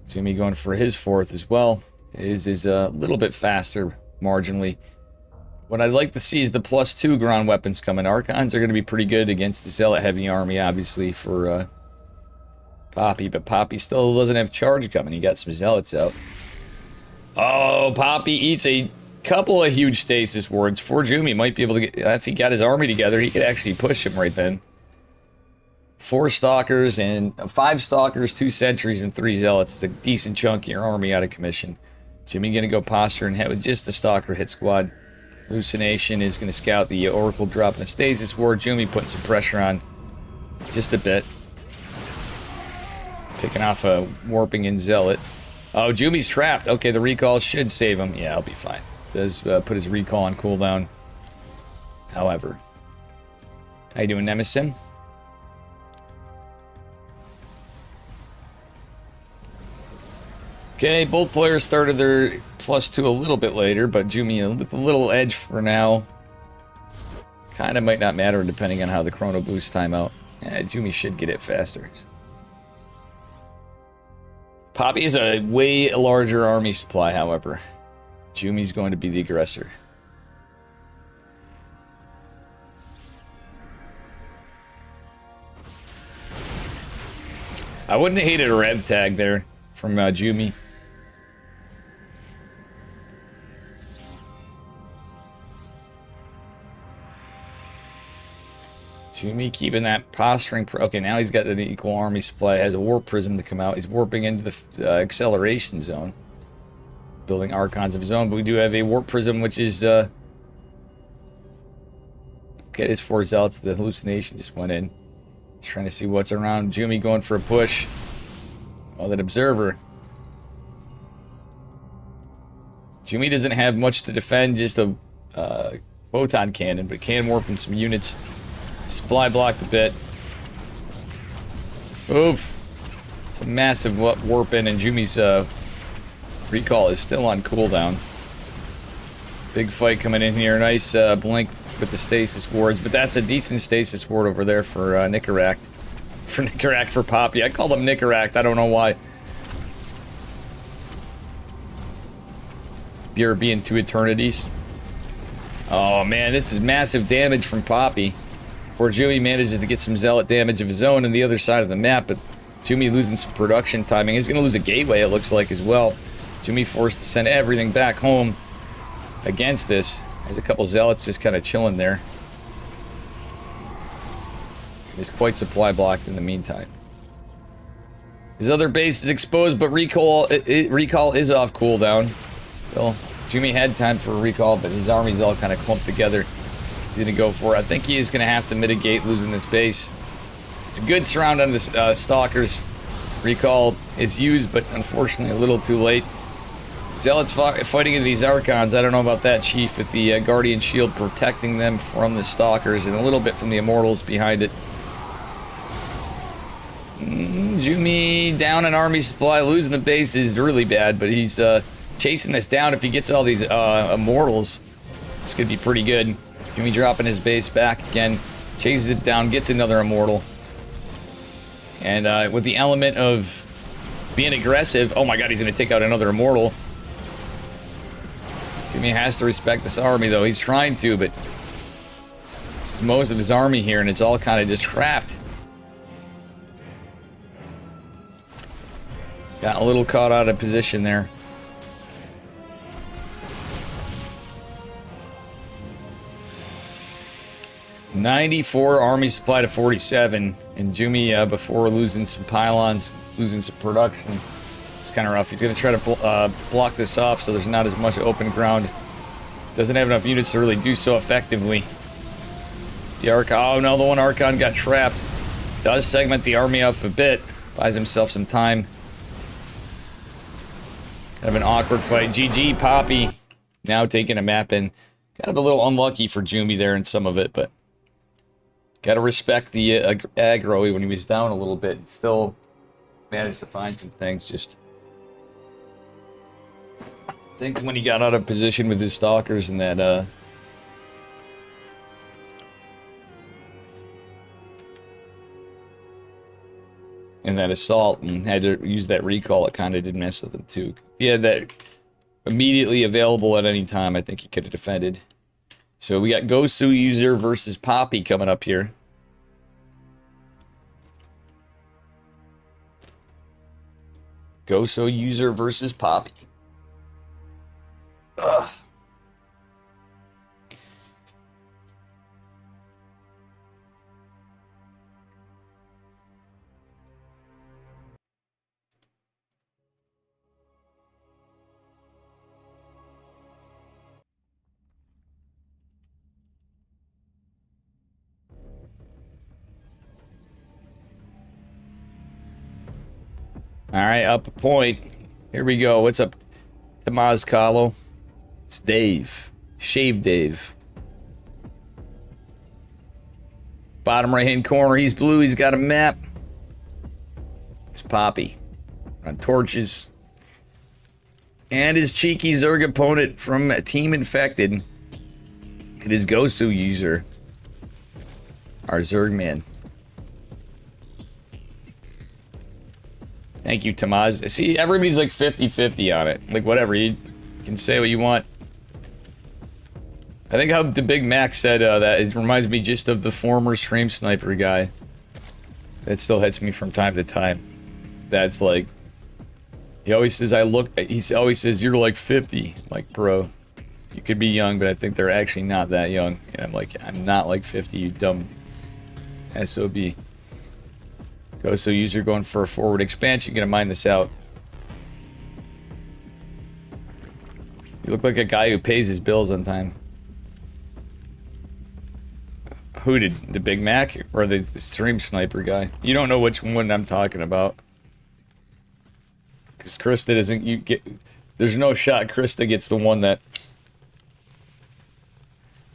Jumi going for his fourth as well. His is a little bit faster, marginally. What I'd like to see is the +2 ground weapons coming. Archons are going to be pretty good against the Zealot heavy army, obviously, for Poppy. But Poppy still doesn't have charge coming. He got some Zealots out. Oh, Poppy eats a couple of huge stasis wards. For Jumi might be able to get... If he got his army together, he could actually push him right then. 4 stalkers and 5 stalkers, 2 sentries, and 3 zealots. It's a decent chunk of your army out of commission. Jumi going to go posture and hit with just the stalker hit squad. Hallucination is going to scout the Oracle drop in a stasis ward. Jumi putting some pressure on just a bit. Picking off a warping in zealot. Oh, Jumi's trapped. Okay, the recall should save him. Yeah, I'll be fine. Does put his recall on cooldown. However. How you doing, Nemesis? Okay, both players started their +2 a little bit later, but Jumi with a little edge for now. Kind of might not matter depending on how the chrono boost timeout. Jumi should get it faster. Poppy is a way larger army supply, however. Jumi's going to be the aggressor. I wouldn't have hated a rev tag there from Jumi. Jumi keeping that posturing. Okay, now he's got an equal army supply. Has a warp prism to come out. He's warping into the acceleration zone. Building Archons of his own, but we do have a warp prism, which is... Okay, it's 4 zealots. The hallucination just went in. Trying to see what's around. Jumi going for a push. Oh, that observer. Jumi doesn't have much to defend, just a photon cannon, but can warp in some units. Supply blocked a bit. Oof. It's a massive warp in, and Jumi's recall is still on cooldown. Big fight coming in here. Nice blink with the stasis wards, but that's a decent stasis ward over there for Nicaract. For Poppy. I called him Nicaract. I don't know why. BRB in 2 eternities. Oh man, this is massive damage from Poppy. Poor Jumi manages to get some zealot damage of his own on the other side of the map, but Jumi losing some production timing. He's going to lose a gateway, it looks like, as well. Jumi forced to send everything back home against this. There's a couple zealots just kind of chilling there. He's quite supply blocked in the meantime. His other base is exposed, but recall is off cooldown. Well, Jumi had time for a recall, but his army's all kind of clumped together. He's going to go for it. I think he is going to have to mitigate losing this base. It's a good surround on the Stalkers. Recall is used, but unfortunately a little too late. Zealots fighting into these Archons. I don't know about that, Chief, with the Guardian Shield protecting them from the Stalkers and a little bit from the Immortals behind it. Jumi down an army supply, losing the base is really bad, but he's chasing this down. If he gets all these Immortals, this could be pretty good. Jumi dropping his base back again, chases it down, gets another Immortal. And with the element of being aggressive, oh my god, he's going to take out another Immortal. Jumi has to respect this army, though. He's trying to, but this is most of his army here, and it's all kind of just trapped. Got a little caught out of position there. $94 army supply to 47, and Jumi before losing some pylons, losing some production. It's kind of rough. He's going to try to block this off so there's not as much open ground. Doesn't have enough units to really do so effectively. The Archon, oh no, the one Archon got trapped. Does segment the army up a bit, buys himself some time. Kind of an awkward fight. GG, Poppy. Now taking a map in. Kind of a little unlucky for Jumi there in some of it, but gotta respect the aggro when he was down a little bit. Still managed to find some things. Just I think when he got out of position with his Stalkers and that assault and had to use that recall, it kind of did mess with him too. If he had that immediately available at any time, I think he could have defended. So we got Gosu User versus Poppy coming up here. Gosu User versus Poppy. Ugh. All right, up a point. Here we go. What's up, Tamaz Kahlo? It's Dave. Shave Dave. Bottom right-hand corner. He's blue. He's got a map. It's Poppy. On torches. And his cheeky Zerg opponent from Team Infected. It is Gosu User. Our Zerg man. Thank you, Tamaz. See, everybody's like 50-50 on it. Like, whatever. You can say what you want. I think how the Big Mac said that it reminds me just of the former Stream Sniper guy. That still hits me from time to time. That's like... He always says, he always says, you're like 50. I'm like, bro, you could be young, but I think they're actually not that young. And I'm like, I'm not like 50, you dumb SOB. Gosu User going for a forward expansion. Gonna mine this out. You look like a guy who pays his bills on time. Who did? The Big Mac or the stream sniper guy? You don't know which one I'm talking about. Because Krista doesn't... You get... There's no shot Krista gets the one that...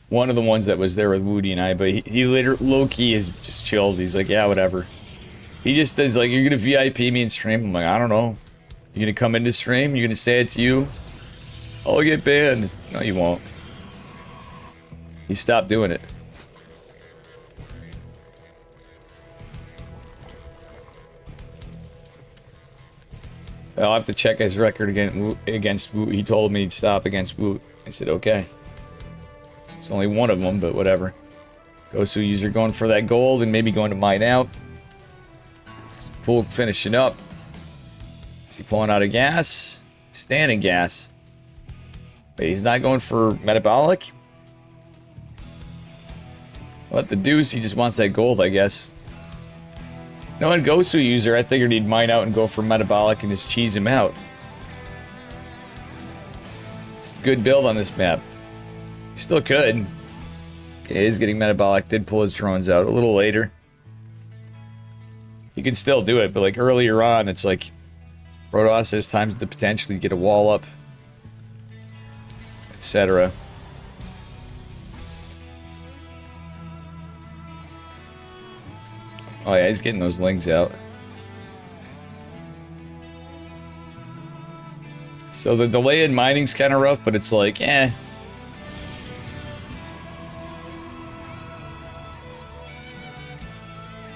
One of the ones that was there with Woody and I, but he later, low-key is just chilled. He's like, yeah, whatever. He just is like, you're gonna VIP me and stream? I'm like, I don't know. You're gonna come into stream? You're gonna say it's you? I'll get banned. No, you won't. He stopped doing it. I'll have to check his record against Woot. He told me he'd stop against Woot. I said, okay. It's only one of them, but whatever. Gosu user going for that gold and maybe going to mine out. Pool finishing up. Is he pulling out of gas? Standing gas. But he's not going for metabolic? What the deuce? He just wants that gold, I guess. Knowing Gosu user, I figured he'd mine out and go for metabolic and just cheese him out. It's a good build on this map. He still could. Okay, he is getting metabolic. Did pull his drones out a little later. You can still do it, but like earlier on, it's like Protoss has times to potentially get a wall up, etc. Oh yeah, he's getting those lings out. So the delay in mining's kind of rough, but it's like, eh.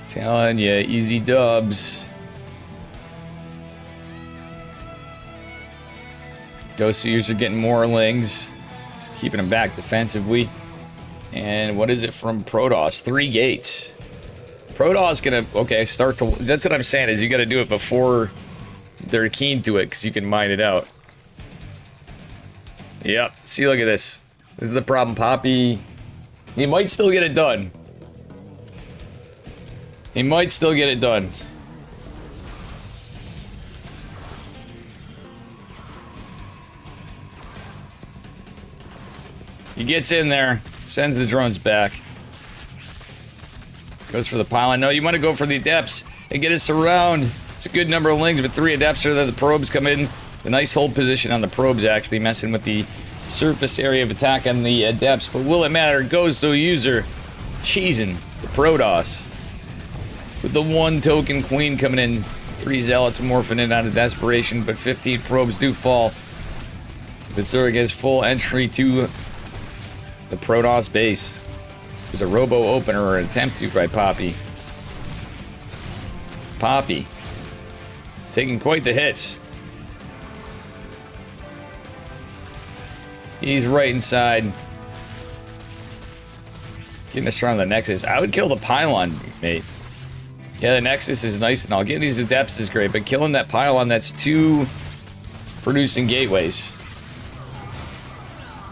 Telling ya, easy dubs. Ghost Seers are getting more lings. Just keeping them back defensively. And what is it from Protoss? 3 gates. Protoss gonna, okay, start to, that's what I'm saying, is you gotta do it before they're keen to it, because you can mine it out. Yep, see, look at this. This is the problem, Poppy. He might still get it done. He might still get it done. He gets in there, sends the drones back. Goes for the pylon. No, you want to go for the adepts and get us around. It's a good number of lings, but 3 adepts are there. The probes come in. The nice hold position on the probes actually messing with the surface area of attack on the adepts. But will it matter? Goes to a user. Cheesing the Protoss. With the 1 token queen coming in. 3 zealots morphing in out of desperation, but 15 probes do fall. Visura gets full entry to the Protoss base. There's a robo opener or an attempt to by Poppy. Poppy. Taking quite the hits. He's right inside. Getting us around the Nexus. I would kill the pylon, mate. Yeah, the Nexus is nice and all. Getting these adepts is great, but killing that pylon, that's 2 producing gateways.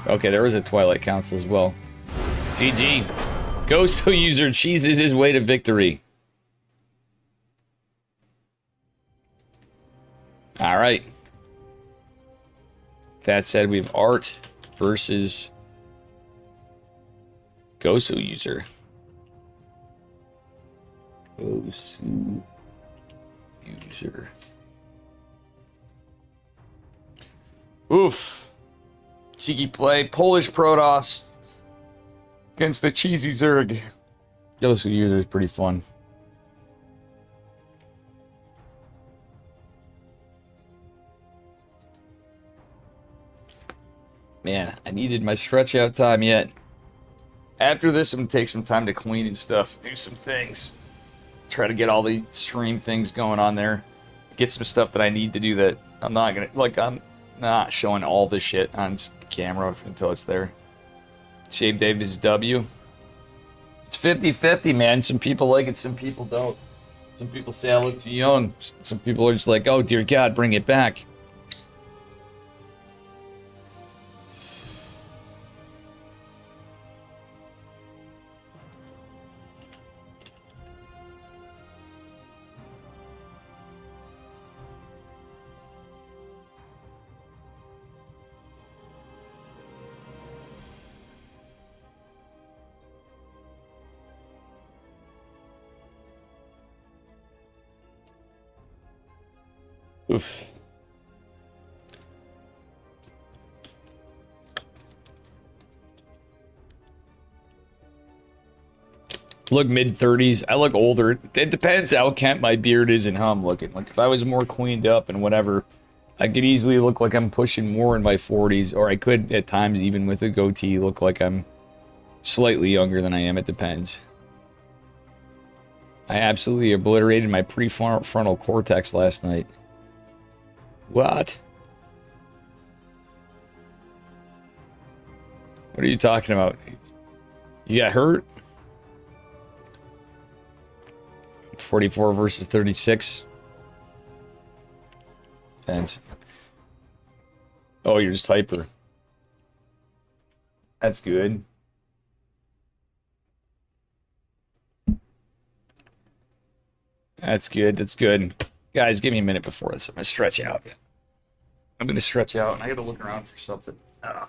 Okay, there is a Twilight Council as well. GG. Ghost user cheeses his way to victory. Alright. That said, we have Art versus Gosu user. Gosu user. Oof. Cheeky play. Polish Protoss against the cheesy Zerg. Gosu user is pretty fun. Man, I needed my stretch out time yet. After this, I'm gonna take some time to clean and stuff. Do some things. Try to get all the stream things going on there. Get some stuff that I need to do that I'm not gonna, like, I'm not showing all the shit on camera until it's there. Shave David's W. It's 50-50, man. Some people like it, some people don't. Some people say I look too young. Some people are just like, oh, dear God, bring it back. Oof. Look mid-30s. I look older. It depends how kempt my beard is and how I'm looking. Like, if I was more cleaned up and whatever, I could easily look like I'm pushing more in my 40s, or I could, at times, even with a goatee, look like I'm slightly younger than I am. It depends. I absolutely obliterated my prefrontal cortex last night. What? What are you talking about? You got hurt? 44 versus 36. Depends. Oh, you're just hyper. That's good. That's good. That's good. Guys, give me a minute before this. I'm going to stretch out. I'm going to stretch out, and I got to look around for something. Ugh.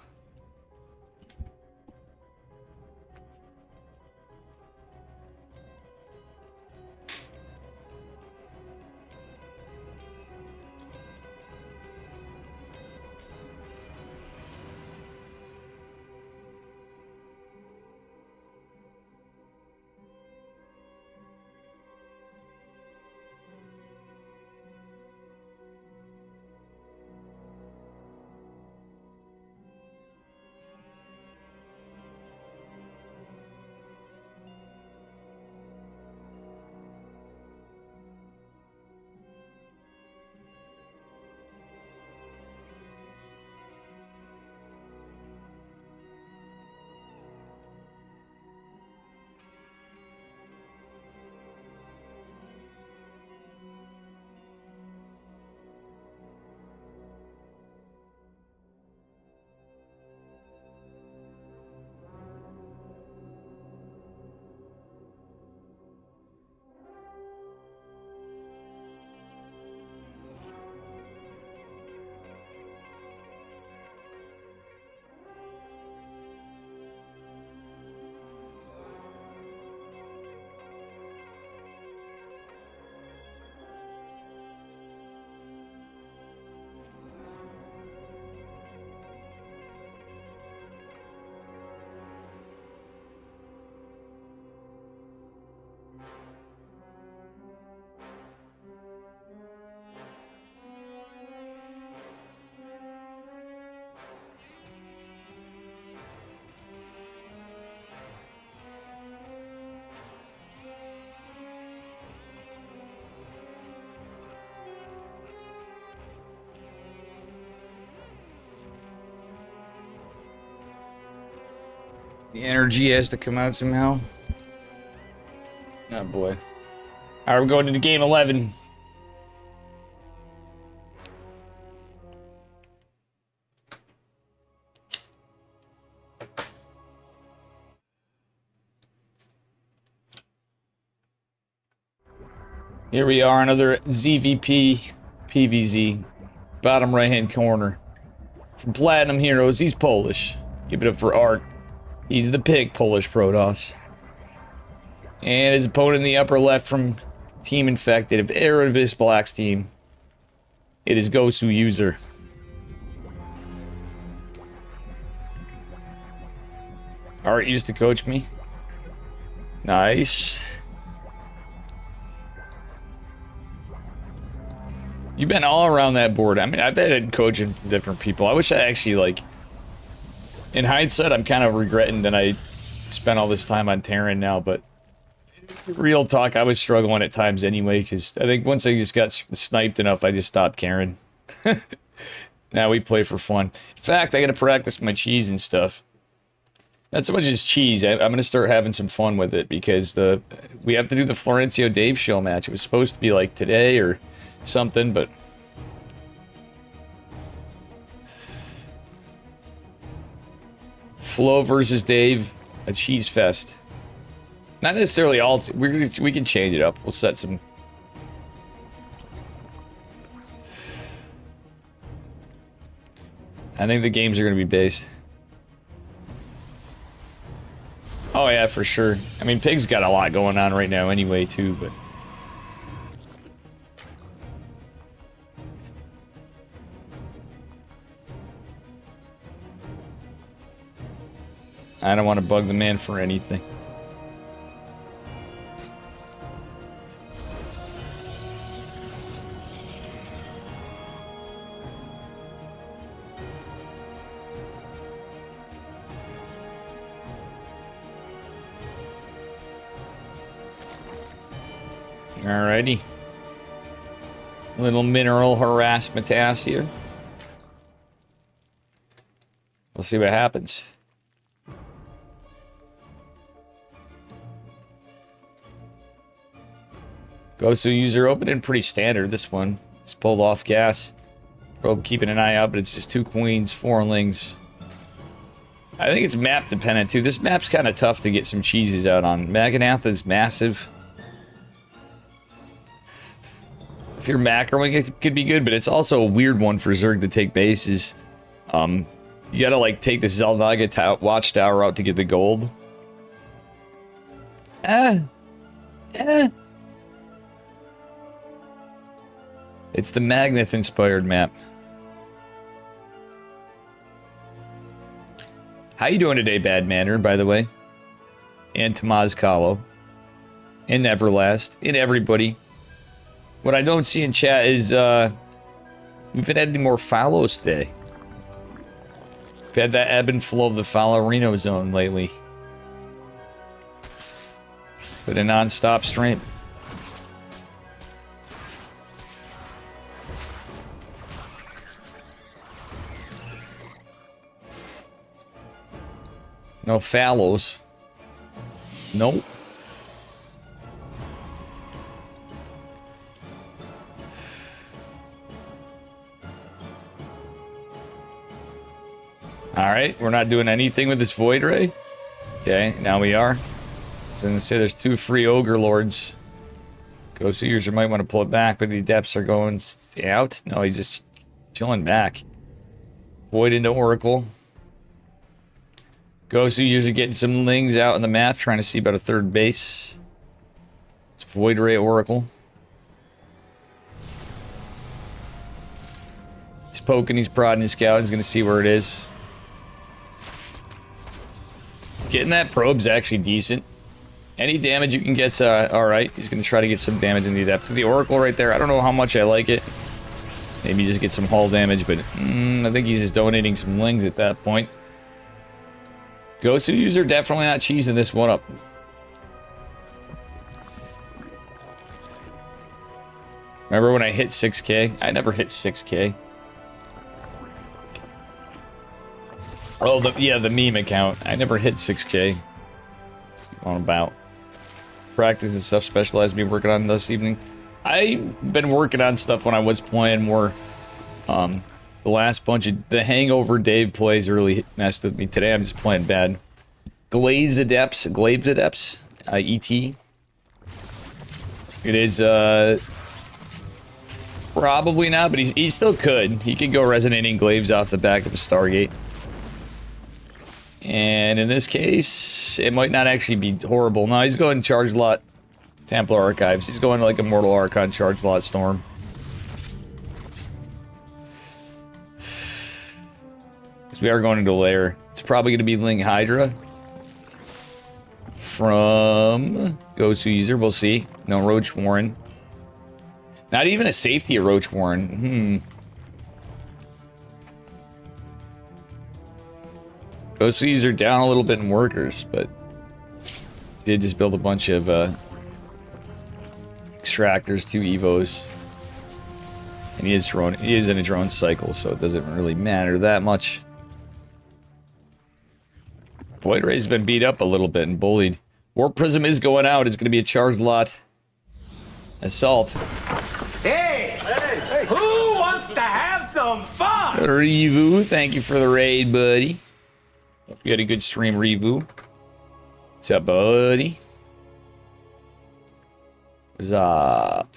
The energy has to come out somehow. Oh boy. Alright, we're going into game 11. Here we are, another ZVP PVZ. Bottom right hand corner. From Platinum Heroes, he's Polish. Give it up for Art. He's the pig, Polish Protoss. And his opponent in the upper left from Team Infected of Eravis Black's team. It is Gosu User. Art used to coach me. Nice. You've been all around that board. I mean, I've been coaching different people. I wish I actually, like... In hindsight, I'm kind of regretting that I spent all this time on Terran now, but... Real talk, I was struggling at times anyway, because I think once I just got sniped enough, I just stopped caring. Now we play for fun. In fact, I gotta practice my cheese and stuff. Not so much as cheese, I'm gonna start having some fun with it, because we have to do the Florencio Dave show match. It was supposed to be like today or something, but... Flo versus Dave, a cheese fest. Not necessarily all. We can change it up. We'll set some. I think the games are going to be based. Oh yeah, for sure. I mean, Pig's got a lot going on right now anyway, too. But I don't want to bug the man for anything. Alrighty. Little mineral harassment task here. We'll see what happens. Go-to user opening, pretty standard, this one. It's pulled off gas. Probe keeping an eye out, but it's just 2 queens, 4 lings. I think it's map dependent too. This map's kind of tough to get some cheeses out on. Magnatha's massive. If you're macroing, it could be good, but it's also a weird one for Zerg to take bases. You gotta like take the Zelnaga watchtower out to get the gold. It's the Magnath-inspired map. How you doing today, Bad Manner, by the way? And Tamaz Kahlo. And Everlast. And everybody. What I don't see in chat is, we've had any more follows today. We've had that ebb and flow of the follow Reno zone lately. But a non-stop stream. No fallows. Nope. Alright, we're not doing anything with this Void Ray. Okay, now we are. So I'm gonna say there's 2 free Ogre Lords. Ghost user might want to pull it back, but the Adepts are going out. No, he's just chilling back. Void into Oracle. Ghost user getting some lings out on the map, trying to see about a 3rd base. It's Void Ray Oracle. He's poking, he's prodding his scout, he's gonna see where it is. Getting that probe's actually decent. Any damage you can get's alright. He's gonna try to get some damage in the Adept. The Oracle right there, I don't know how much I like it. Maybe just get some hull damage, but I think he's just donating some lings at that point. Ghost user definitely not cheesing this one up. Remember when I hit 6K? I never hit 6K. Oh, yeah, the meme account. I never hit 6K. On about. Practice and stuff specialized me working on this evening. I've been working on stuff when I was playing more. The last bunch of the Hangover Dave plays really messed with me. Today I'm just playing bad. Glazed Adepts, ET. It is probably not, but he still could. He could go Resonating Glaives off the back of a Stargate. And in this case, it might not actually be horrible. No, he's going Charge Lot Templar Archives. He's going like Immortal Archon Charge Lot Storm. Because we are going into lair. It's probably going to be Ling Hydra. From Ghost User, we'll see. No Roach Warren. Not even a safety of Roach Warren. Ghost User down a little bit in workers, but did just build a bunch of extractors, 2 evos. And he is in a drone cycle, so it doesn't really matter that much. Void Ray's been beat up a little bit and bullied. Warp Prism is going out. It's going to be a Charged Lot Assault. Hey, who wants to have some fun? Revu, thank you for the raid, buddy. Hope you had a good stream, Revu. What's up, buddy? What's up?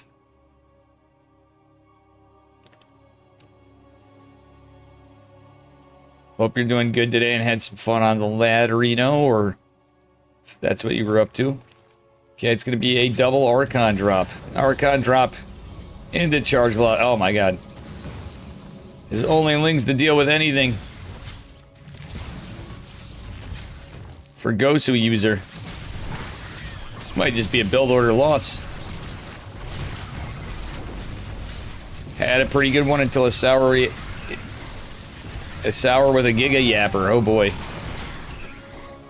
Hope you're doing good today and had some fun on the Ladderino, or if that's what you were up to. Okay, it's going to be a double Archon drop. Archon drop into Charge Lot. Oh my god. There's only lings to deal with anything. for Gosu user. This might just be a build order loss. Had a pretty good one until a sour with a Giga Yapper. Oh boy.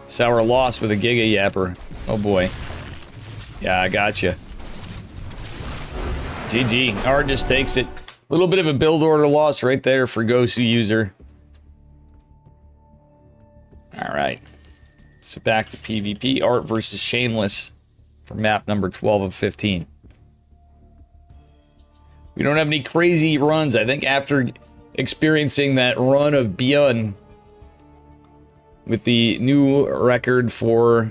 Sour loss with a Giga Yapper. Oh boy. Yeah, I gotcha. GG. Art just takes it. A little bit of a build order loss right there for Gosu user. Alright. So back to PvP. Art versus Shameless for map number 12 of 15. We don't have any crazy runs. I think after experiencing that run of Beyond with the new record for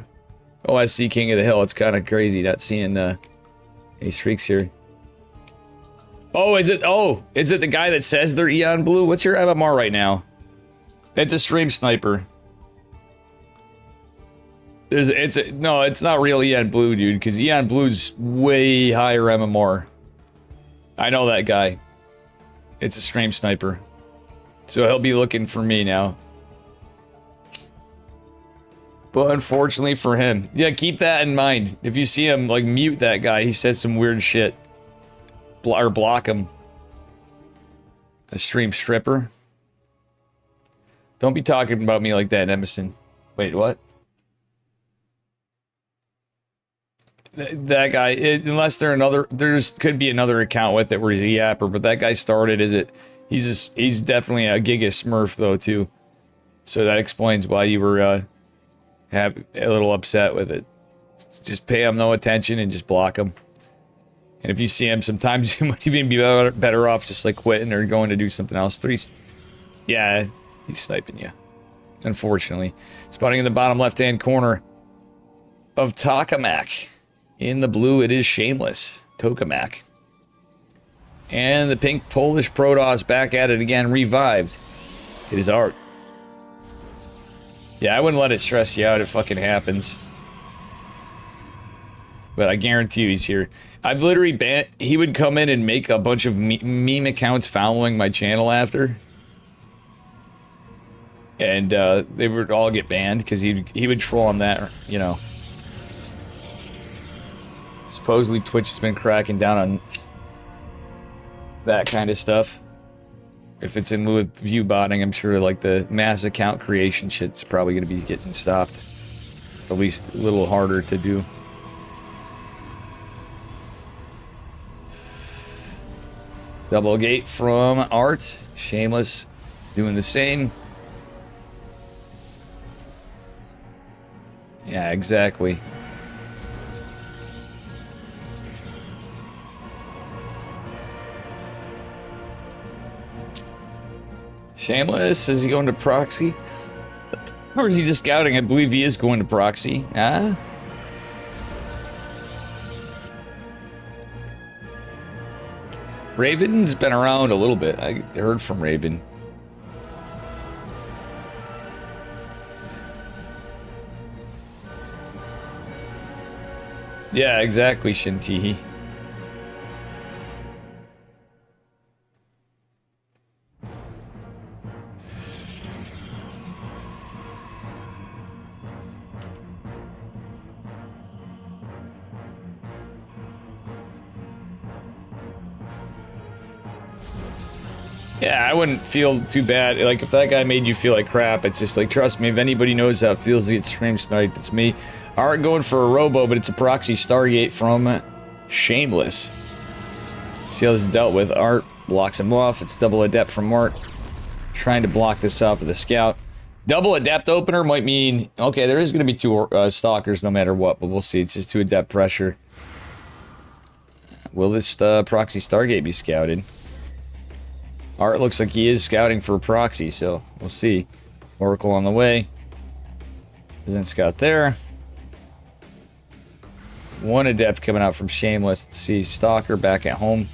OSC King of the Hill, it's kind of crazy not seeing any streaks here. Oh, is it the guy that says they're Eon Blue? What's your MMR right now? That's a stream sniper. No, it's not real Eon Blue, dude, because Eon Blue's way higher MMR. I know that guy. It's a stream sniper. So he'll be looking for me now. But unfortunately for him. Yeah, keep that in mind. If you see him, like, mute that guy. He says some weird shit. Or block him. A stream stripper. Don't be talking about me like that, Emerson. Wait, what? That guy, unless there's could be another account with it where he's a yapper, but that guy started he's definitely a Giga Smurf though too. So that explains why you were a little upset with it. Just pay him no attention and just block him. And if you see him, sometimes you might even be better off just like quitting or going to do something else. Yeah, he's sniping you. Unfortunately, spotting in the bottom left-hand corner of Tokamak. In the blue, it is Shameless. Tokamak. And the pink Polish Protoss back at it again, revived. It is Art. Yeah, I wouldn't let it stress you out. It fucking happens. But I guarantee you he's here. I've literally banned... He would come in and make a bunch of meme accounts following my channel after. And they would all get banned because he would troll on that, you know. Supposedly Twitch has been cracking down on that kind of stuff. If it's in lieu of view botting, I'm sure like the mass account creation shit's probably going to be getting stopped. At least a little harder to do. Double gate from Art. Shameless doing the same. Yeah, exactly. Shameless, is he going to proxy? Or is he just scouting? I believe he is going to proxy. Ah? Raven's been around a little bit. I heard from Raven. Yeah, exactly, Shintihi. Yeah, I wouldn't feel too bad. Like, if that guy made you feel like crap, it's just like, trust me, if anybody knows how it feels to get stream sniped, it's me. Art going for a robo, but it's a proxy Stargate from Shameless. See how this is dealt with. Art blocks him off. It's double adept from Art. Trying to block this top of the scout. Double adept opener might mean... Okay, there is going to be two stalkers no matter what, but we'll see. It's just 2 adept pressure. Will this proxy Stargate be scouted? Art looks like he is scouting for a proxy, so we'll see. Oracle on the way. Isn't scout there. 1 adept coming out from Shameless. Let's see, Stalker back at home.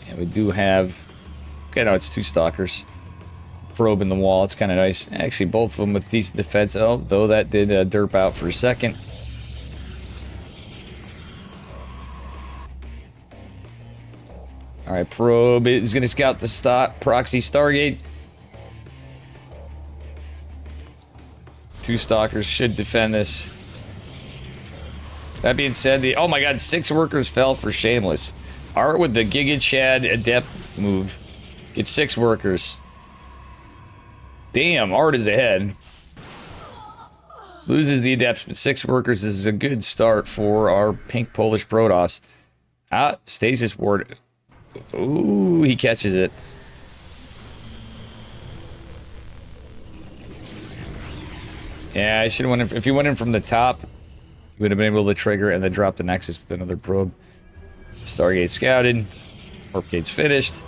And we do have... Okay, no, it's 2 Stalkers. Probe in the wall, it's kind of nice. Actually, both of them with decent defense. Oh, though that did derp out for a second. Alright, Probe is going to scout the proxy Stargate. 2 stalkers should defend this. That being said, oh my god, 6 workers fell for Shameless. Art with the Giga Chad Adept move. Get 6 workers. Damn, Art is ahead. Loses the Adepts, but 6 workers. This is a good start for our pink Polish Protoss. Ah, Stasis Ward. Ooh, he catches it. Yeah, I should have went in. If he went in from the top, he would have been able to trigger and then drop the Nexus with another probe. Stargate scouted. Warp gate's finished.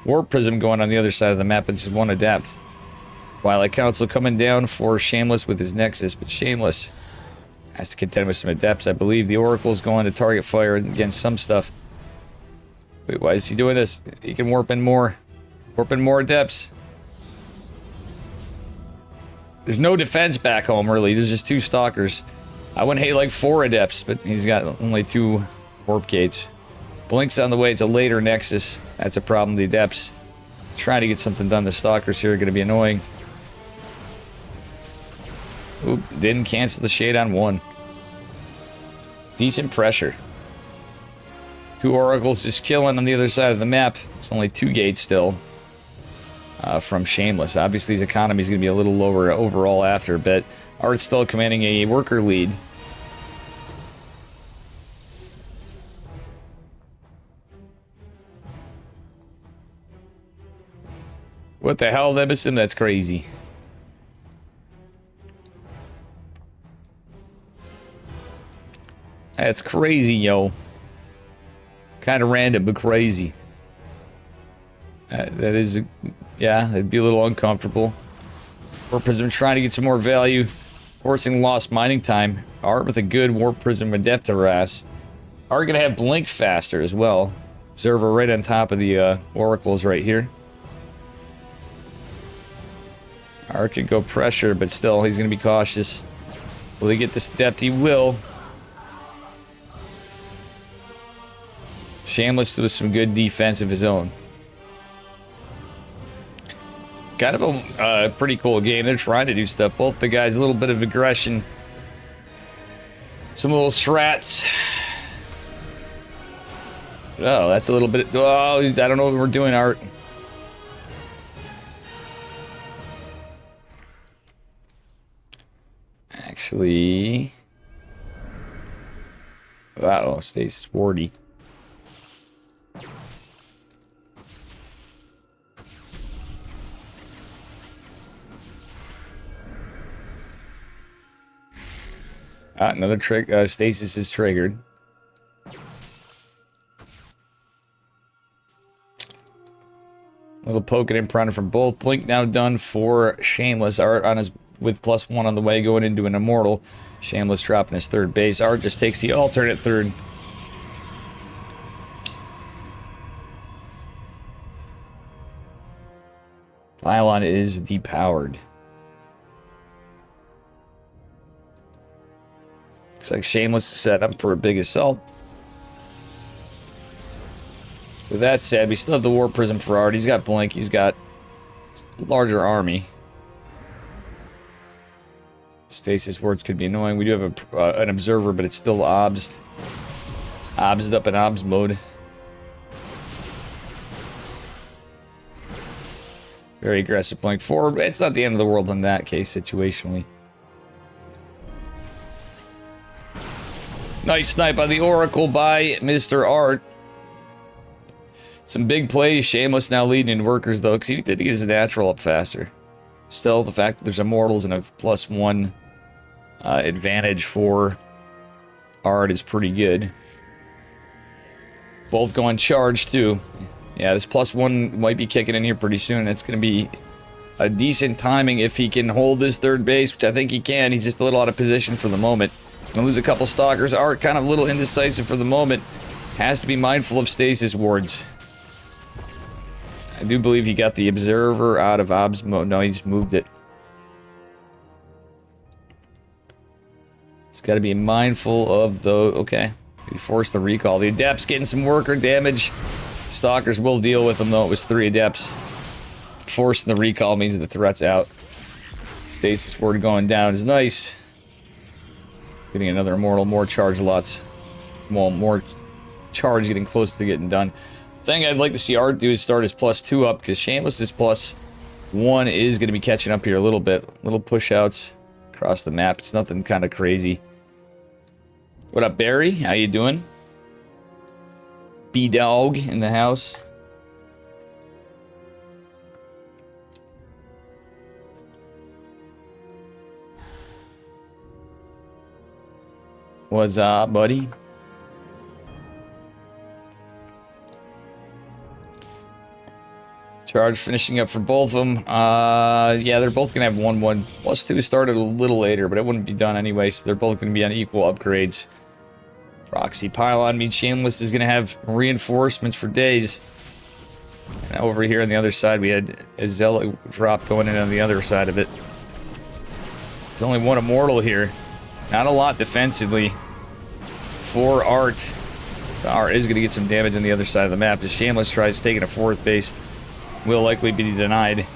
Warp Prism going on the other side of the map, and just 1 Adept. Twilight Council coming down for Shameless with his Nexus, but Shameless has to contend with some Adepts. I believe the Oracle's going to target fire against some stuff. Wait, why is he doing this? He can warp in more. Warp in more Adepts. There's no defense back home, really. There's just 2 Stalkers. I wouldn't hate like 4 Adepts, but he's got only 2 Warp Gates. Blink's on the way. It's a later Nexus. That's a problem. The Adepts trying to get something done. The Stalkers here are going to be annoying. Oop, didn't cancel the shade on 1. Decent pressure. 2 Oracles just killing on the other side of the map. It's only 2 gates still. From Shameless. Obviously, his economy is going to be a little lower overall after, but Art's still commanding a worker lead. What the hell, Nemesim? That's crazy. That's crazy, yo. Kind of random, but crazy. That is, yeah, it'd be a little uncomfortable. Warp Prism trying to get some more value. Forcing lost mining time. Art with a good Warp Prism Adept harass. Art gonna have Blink faster as well. Observer right on top of the Oracles right here. Art could go pressure, but still, he's gonna be cautious. Will he get this Adept? He will. Shameless with some good defense of his own. Kind of a pretty cool game. They're trying to do stuff. Both the guys, a little bit of aggression. Some little strats. Oh, that's a little bit... Oh, I don't know what we're doing, Art. Actually... Uh-oh, stays sporty. Another stasis is triggered. Little poking and prodding from both. Blink now done for Shameless. Art on his with +1 on the way, going into an Immortal. Shameless dropping his 3rd base. Art just takes the alternate 3rd. Pylon is depowered. Looks like Shameless is set up for a big assault. With that said, we still have the Warp Prism for Art. He's got Blink. He's got a larger army. Stasis wards could be annoying. We do have an Observer, but it's still obsed. Obsed up in obs mode. Very aggressive Blink forward. It's not the end of the world in that case, situationally. Nice snipe on the Oracle by Mr. Art. Some big plays. Shameless now leading in workers, though, because he did get his natural up faster. Still, the fact that there's Immortals and a +1 advantage for Art is pretty good. Both going charged, too. Yeah, this +1 might be kicking in here pretty soon. It's going to be a decent timing if he can hold this 3rd base, which I think he can. He's just a little out of position for the moment. Gonna lose a couple Stalkers. Art kind of a little indecisive for the moment. Has to be mindful of stasis wards. I do believe he got the Observer out of obs mode. No, he just moved it. He's got to be mindful of the... Okay. He forced the recall. The Adepts getting some worker damage. Stalkers will deal with them, though. It was 3 Adepts. Forcing the recall means the threat's out. Stasis ward going down is nice. Getting another immortal, more charge lots. Well, more charge, getting close to getting done. The thing I'd like to see Art do is start his +2 up, because Shameless's +1 is going to be catching up here a little bit. Little push outs across the map. It's nothing kind of crazy. What up, Barry? How you doing? B-Dog in the house. What's up, buddy? Charge finishing up for both of them. Yeah, they're both going to have 1/1. +2 started a little later, but it wouldn't be done anyway, so they're both going to be on equal upgrades. Proxy pylon means Shameless is going to have reinforcements for days. And over here on the other side, we had a Zealot drop going in on the other side of it. There's only one Immortal here. Not a lot defensively for Art. Art is going to get some damage on the other side of the map. As Shameless tries taking a 4th base, will likely be denied.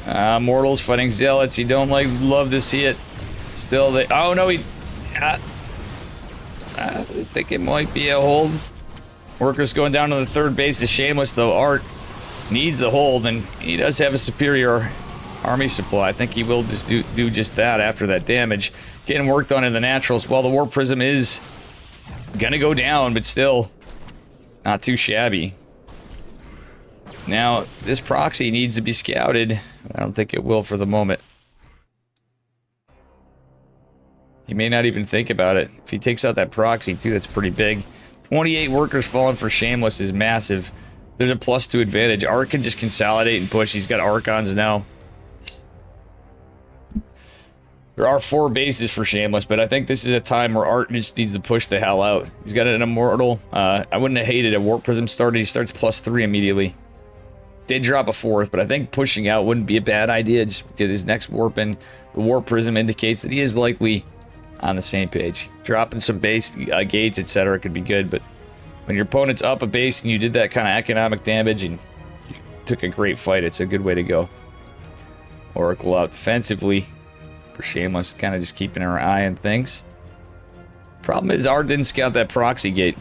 Mortals fighting Zealots. You don't love to see it. Still, they. Oh no, he. I think it might be a hold. Workers going down to the 3rd base is Shameless, though. Art needs the hold, and he does have a superior army supply. I think he will just do just that after that damage. Getting worked on in the naturals. Well, the Warp Prism is gonna go down, but still not too shabby. Now, this proxy needs to be scouted. I don't think it will for the moment. He may not even think about it. If he takes out that proxy, too, that's pretty big. 28 workers falling for Shameless is massive. There's a +2 advantage. Art can just consolidate and push. He's got Archons now. There are 4 bases for Shameless, but I think this is a time where Art just needs to push the hell out. He's got an Immortal. I wouldn't have hated a Warp Prism started. He starts +3 immediately. Did drop a 4th, but I think pushing out wouldn't be a bad idea. Just get his next Warp in. The Warp Prism indicates that he is likely on the same page. Dropping some base gates, etc. could be good, but when your opponent's up a base and you did that kind of economic damage and you took a great fight, it's a good way to go. Oracle out defensively for Shameless, kind of just keeping our eye on things. Problem is, Art didn't scout that proxy gate.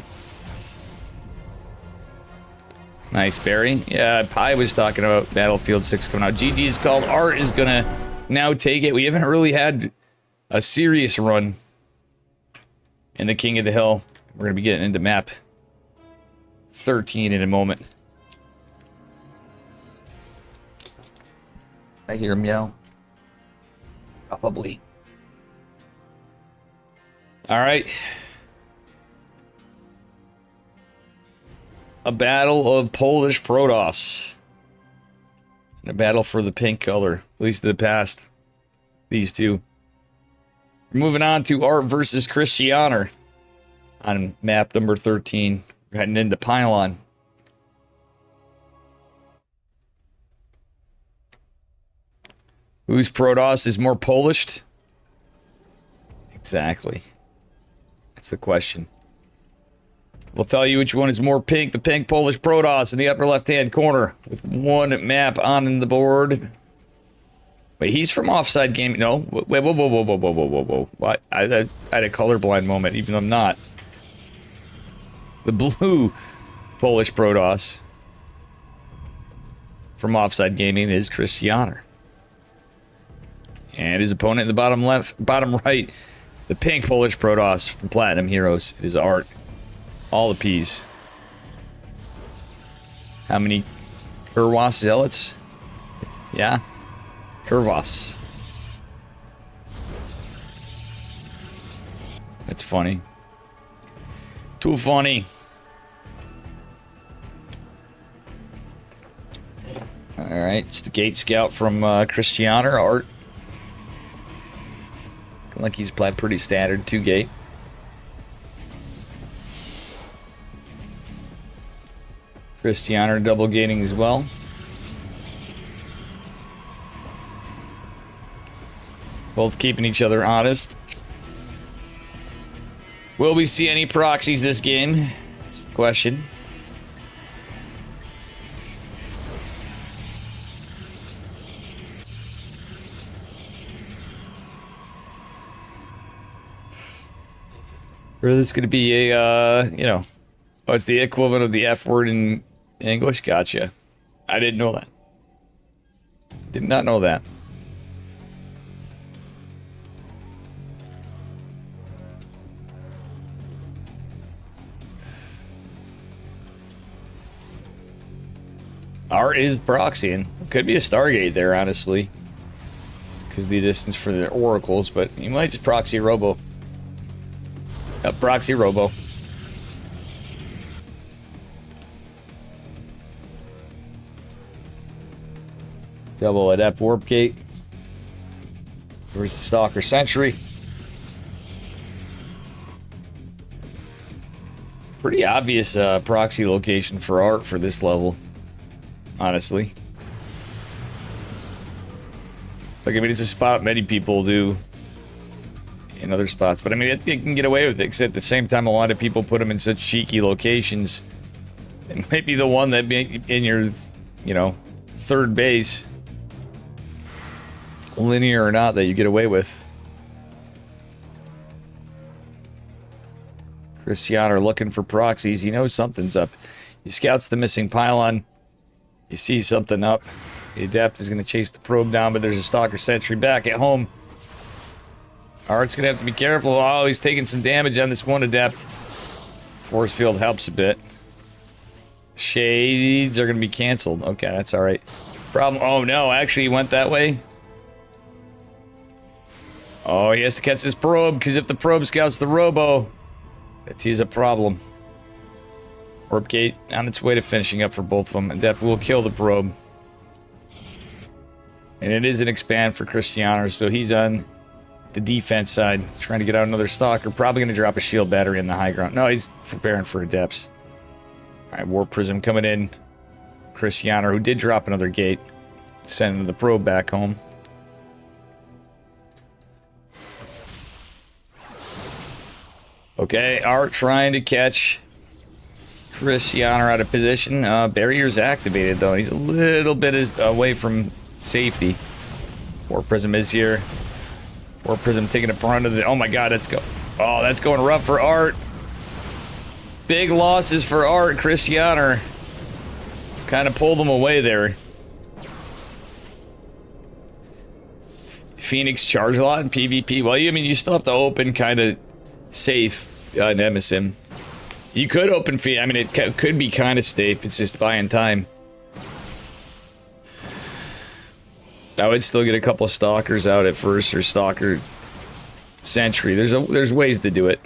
Nice, Barry. Yeah, Pi was talking about Battlefield 6 coming out. GG's called. Art is gonna now take it. We haven't really had a serious run in the King of the Hill. We're gonna be getting into map 13 in a moment. I hear him yell. Probably. All right. A battle of Polish Protoss. And a battle for the pink color. At least in the past. These two. We're moving on to Art versus Christianer. On map number 13. We're heading into Pylon. Whose Protoss is more Polished? Exactly. That's the question. We'll tell you which one is more pink. The pink Polish Protoss in the upper left-hand corner with one map on the board. Wait, he's from Offside Gaming. No, wait, whoa. What? I had a colorblind moment, even though I'm not. The blue Polish Protoss from Offside Gaming is Christianer. And his opponent in the bottom left, bottom right, the pink Polish Protoss from Platinum Heroes is Art. All the P's. How many Kurwas Zealots? Yeah. Kurwas. That's funny. Too funny. Alright, it's the Gate Scout from Christianer. Art. Like he's played pretty standard. 2 gate. Christianer double gating as well. Both keeping each other honest. Will we see any proxies this game? That's the question. Or is this going to be a, you know, oh, it's the equivalent of the F word in English? Gotcha. I didn't know that. Did not know that. Art is proxying. Could be a Stargate there, honestly. Because the distance for the oracles, but you might just proxy Robo. Proxy Robo. Double Adept Warp Gate. Where's the Stalker Sentry? Pretty obvious proxy location for Art for this level. Honestly. Like, I mean, it's a spot many people do in other spots. But, I mean, it can get away with it. Because at the same time, a lot of people put them in such cheeky locations. It might be the one that be in your, you know, third base. Linear or not, that you get away with. Cristiano looking for proxies. He knows something's up. He scouts the missing pylon. You see something up. The Adept is going to chase the probe down, but there's a Stalker Sentry back at home. Art's going to have to be careful. Oh, he's taking some damage on this one Adept. Force field helps a bit. Shades are going to be canceled. Okay, that's alright. Problem. Oh, no. Actually, he went that way. Oh, he has to catch this probe, because if the probe scouts the Robo, that is a problem. Warp Gate on its way to finishing up for both of them. Adept will kill the probe. And it is an expand for Cristiano, so he's on the defense side, trying to get out another Stalker. Probably going to drop a shield battery in the high ground. No, he's preparing for Adepts. Alright, Warp Prism coming in. Cristiano, who did drop another gate, sending the probe back home. Okay, Art trying to catch Cristiano out of position. Barrier's activated, though. He's a little bit away from safety. Warp Prism is here. Warp Prism taking a brunt of the... Oh my god, let's go. Oh, that's going rough for Art. Big losses for Art. Cristiano kind of pulled them away there. Phoenix charge a lot in PvP. Well, I mean, you still have to open kind of safe Nemesis. You could open Phoenix. I mean, it could be kind of safe. It's just buying time. I would still get a couple of Stalkers out at first, or Stalker Sentry. There's ways to do it.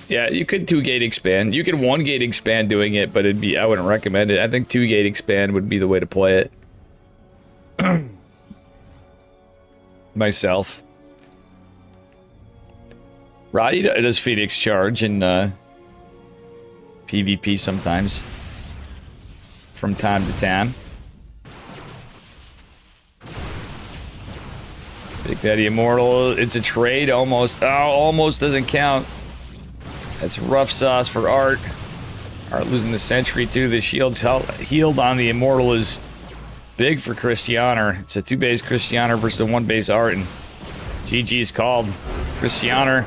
Yeah, you could 2-gate expand. You could 1-gate expand doing it, but I wouldn't recommend it. I think 2-gate expand would be the way to play it. Myself. Roddy does Phoenix charge in PvP sometimes. From time to time. Big Daddy Immortal, it's a trade, almost. Oh, almost doesn't count. That's rough sauce for Art. Art losing the Sentry too. The shield's healed on the Immortal is big for Cristiano. It's a 2-base Cristiano versus a 1-base Art, and GG's called. Cristiano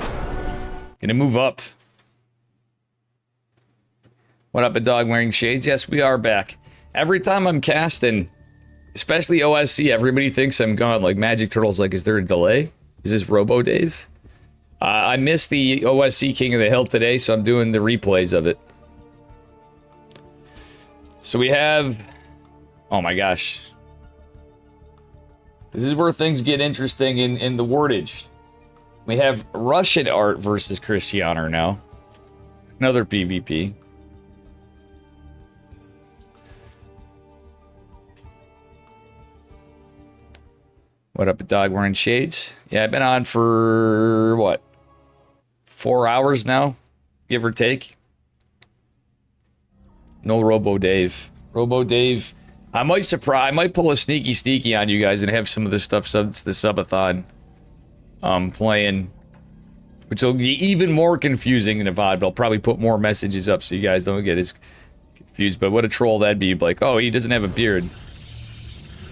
gonna move up. What up, a dog wearing shades? Yes, we are back. Every time I'm casting, especially OSC, everybody thinks I'm gone. Like Magic Turtle's like, is there a delay? Is this Robo Dave? I missed the OSC King of the Hill today, so I'm doing the replays of it. So we have... Oh my gosh. This is where things get interesting in the wordage. We have Russian Art versus Cristiano now. Another PvP. What up, a dog wearing shades? Yeah, I've been on for, what, 4 hours now, give or take. No Robo Dave. Robo Dave, I might pull a sneaky on you guys and have some of this stuff since the subathon playing, which will be even more confusing in a VOD, but I'll probably put more messages up so you guys don't get as confused. But what a troll that'd be, like, oh, he doesn't have a beard.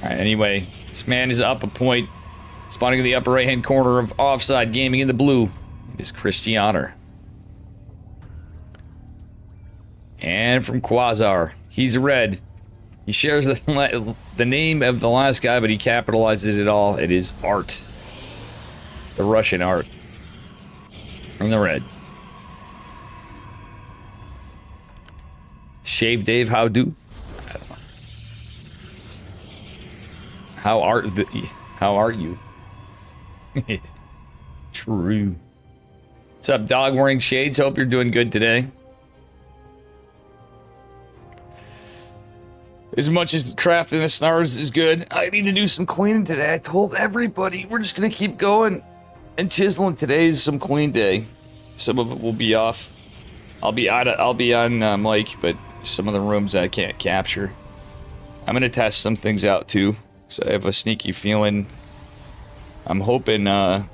Alright, anyway, this man is up a point, spawning in the upper right-hand corner of Offside Gaming in the blue. It is Cristiano. And from Quasar. He's red. He shares the name of the last guy, but he capitalizes it all. It is Art. The Russian Art. From the red. Shave Dave, how do? I don't know. How are you? True. What's up, dog wearing shades? Hope you're doing good today. As much as crafting the snars is good, I need to do some cleaning today. I told everybody we're just gonna keep going and chiseling. Today's some clean day. Some of it will be off. I'll be on mic, but some of the rooms I can't capture. I'm gonna test some things out too, so I have a sneaky feeling. I'm hoping I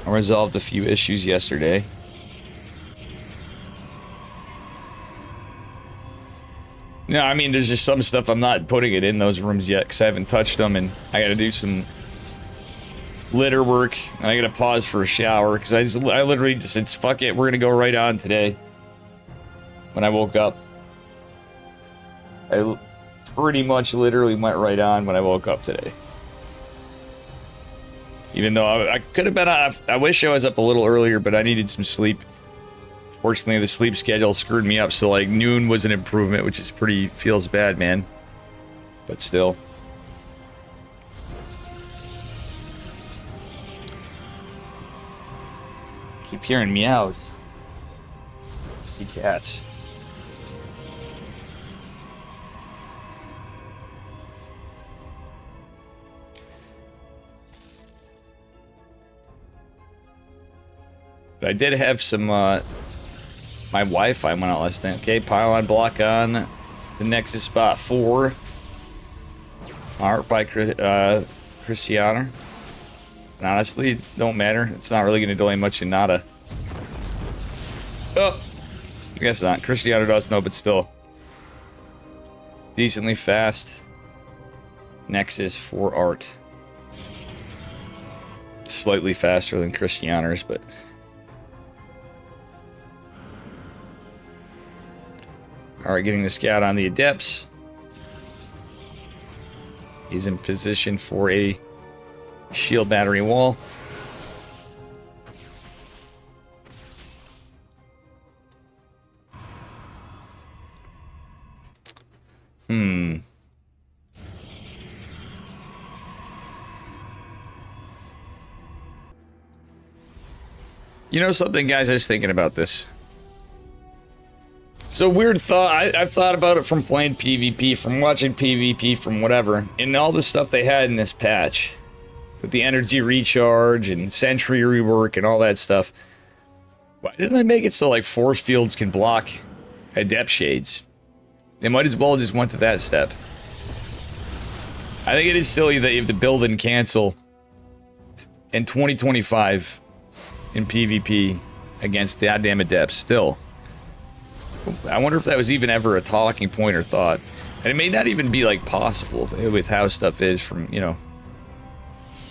resolved a few issues yesterday. No, I mean, there's just some stuff I'm not putting it in those rooms yet because I haven't touched them, and I got to do some litter work, and I got to pause for a shower because I literally just said, fuck it, we're going to go right on today. When I woke up, I pretty much literally went right on when I woke up today. Even though I could have been I wish I was up a little earlier, but I needed some sleep. Fortunately, the sleep schedule screwed me up, so like noon was an improvement, which is feels bad, man. But still. Keep hearing meows. See cats. But I did have some, my Wi-Fi went out last night. Okay, pylon block on the Nexus spot 4. Art by Cristiano. And honestly, don't matter. It's not really going to delay much in nada. Oh! I guess not. Cristiano does know, but still. Decently fast. Nexus for Art. Slightly faster than Cristiano's, but... Alright, getting the scout on the Adepts. He's in position for a shield battery wall. You know something, guys? I was thinking about this. So weird thought. I've thought about it from playing PvP, from watching PvP, from whatever, and all the stuff they had in this patch, with the energy recharge and sentry rework and all that stuff. Why didn't they make it so like force fields can block adept shades? They might as well just went to that step. I think it is silly that you have to build and cancel in 2025 in PvP against goddamn adepts still. I wonder if that was even ever a talking point or thought. And it may not even be, like, possible with how stuff is from, you know...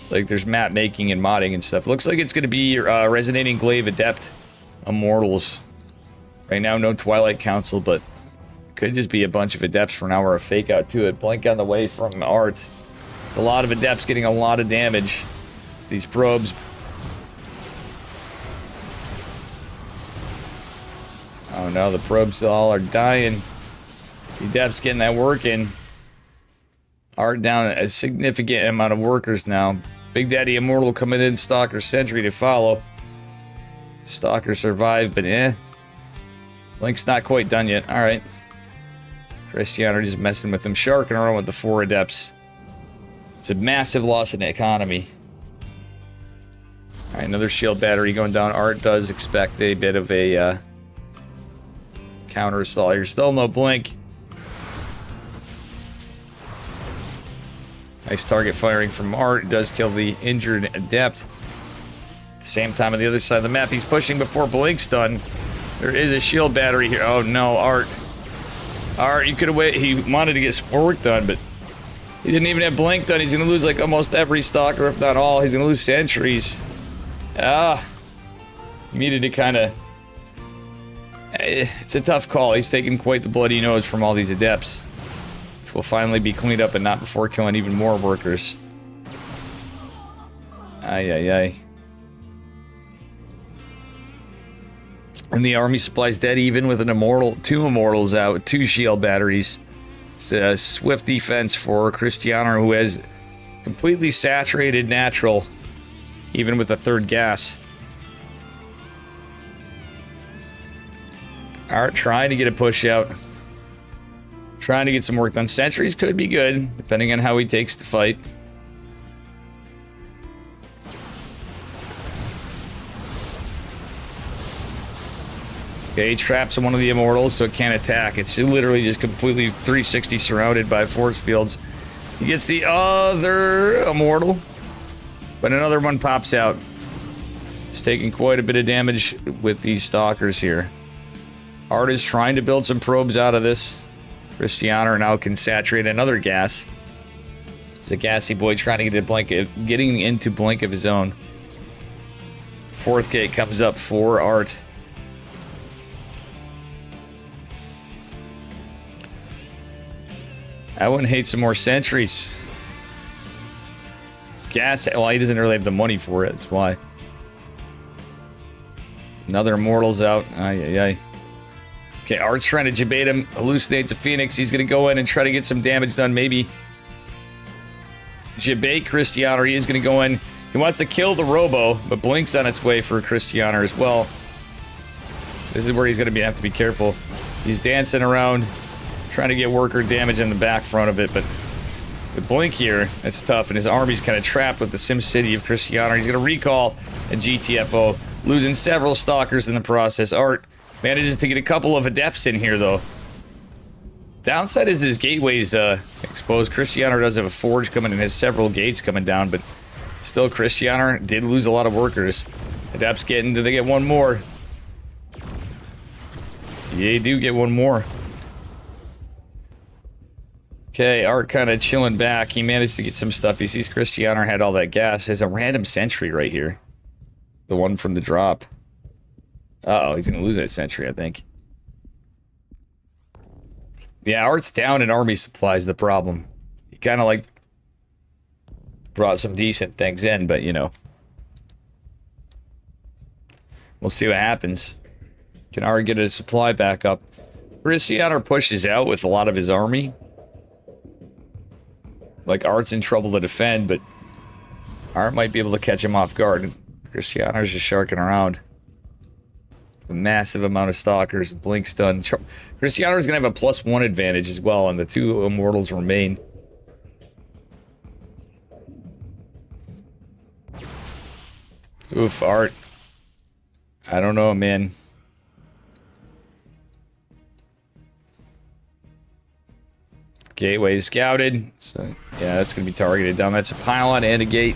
Like, there's map making and modding and stuff. Looks like it's gonna be Resonating Glaive Adept Immortals. Right now, no Twilight Council, but... Could just be a bunch of Adepts for an hour of fake out to it. Blink on the way from Art. It's a lot of Adepts getting a lot of damage. These probes... Oh no, the probes all are dying. The Adepts getting that work in. Art down a significant amount of workers now. Big Daddy Immortal coming in, Stalker Sentry to follow. Stalker survived, but Blink's not quite done yet. Alright. Cristiano just messing with him, sharking around with the 4 Adepts. It's a massive loss in the economy. Alright, another shield battery going down. Art does expect a bit of a counter assault. You're still no blink. Nice target firing from Art. It does kill the injured Adept. At the same time, on the other side of the map, he's pushing before Blink's done. There is a shield battery here. Oh no, Art. Art, you could have waited. He wanted to get some work done, but he didn't even have Blink done. He's going to lose like almost every Stalker, if not all. He's going to lose sentries. He needed to kind of... It's a tough call. He's taking quite the bloody nose from all these adepts. Which will finally be cleaned up and not before killing even more workers. Ay, ay, ay. And the army supply's dead even with an immortal, 2 immortals out, 2 shield batteries. It's a swift defense for Cristiano, who has completely saturated natural, even with a 3rd gas. Art trying to get a push out. Trying to get some work done. Sentries could be good, depending on how he takes the fight. Okay, he traps one of the immortals so it can't attack. It's literally just completely 360 surrounded by force fields. He gets the other immortal, but another one pops out. He's taking quite a bit of damage with these stalkers here. Art is trying to build some probes out of this. Cristiano now can saturate another gas. He's a gassy boy trying to getting into blink of his own. 4th gate comes up for Art. I wouldn't hate some more sentries. It's gas. Well, he doesn't really have the money for it. That's why. Another immortal's out. Ay, ay, ay. Okay, Art's trying to jabate him. Hallucinates a phoenix. He's going to go in and try to get some damage done. Maybe jabate Cristiano. He is going to go in. He wants to kill the Robo, but Blink's on its way for Cristiano as well. This is where he's going to have to be careful. He's dancing around, trying to get worker damage in the back front of it, but with Blink here, it's tough, and his army's kind of trapped with the Sim City of Cristiano. He's going to recall a GTFO, losing several stalkers in the process. Art manages to get a couple of adepts in here, though. Downside is his gateway's exposed. Cristiano does have a forge coming and has several gates coming down, but still Cristiano did lose a lot of workers. Adepts getting, do they get one more? Yeah, you do get one more. Okay, Art kind of chilling back. He managed to get some stuff. He sees Cristiano had all that gas. Has a random sentry right here. The one from the drop. Uh-oh, he's going to lose that sentry, I think. Yeah, Art's down in army supplies, the problem. He kind of, like, brought some decent things in, but, you know. We'll see what happens. Can Art get a supply back up? Cristiano pushes out with a lot of his army. Like, Art's in trouble to defend, but Art might be able to catch him off guard. Cristiano's just sharking around. A massive amount of stalkers. Blink's done. Cristiano's gonna have a +1 advantage as well, and the 2 immortals remain. Oof, Art. I don't know, man. Gateway scouted. So, yeah, that's gonna be targeted down. That's a pylon and a gate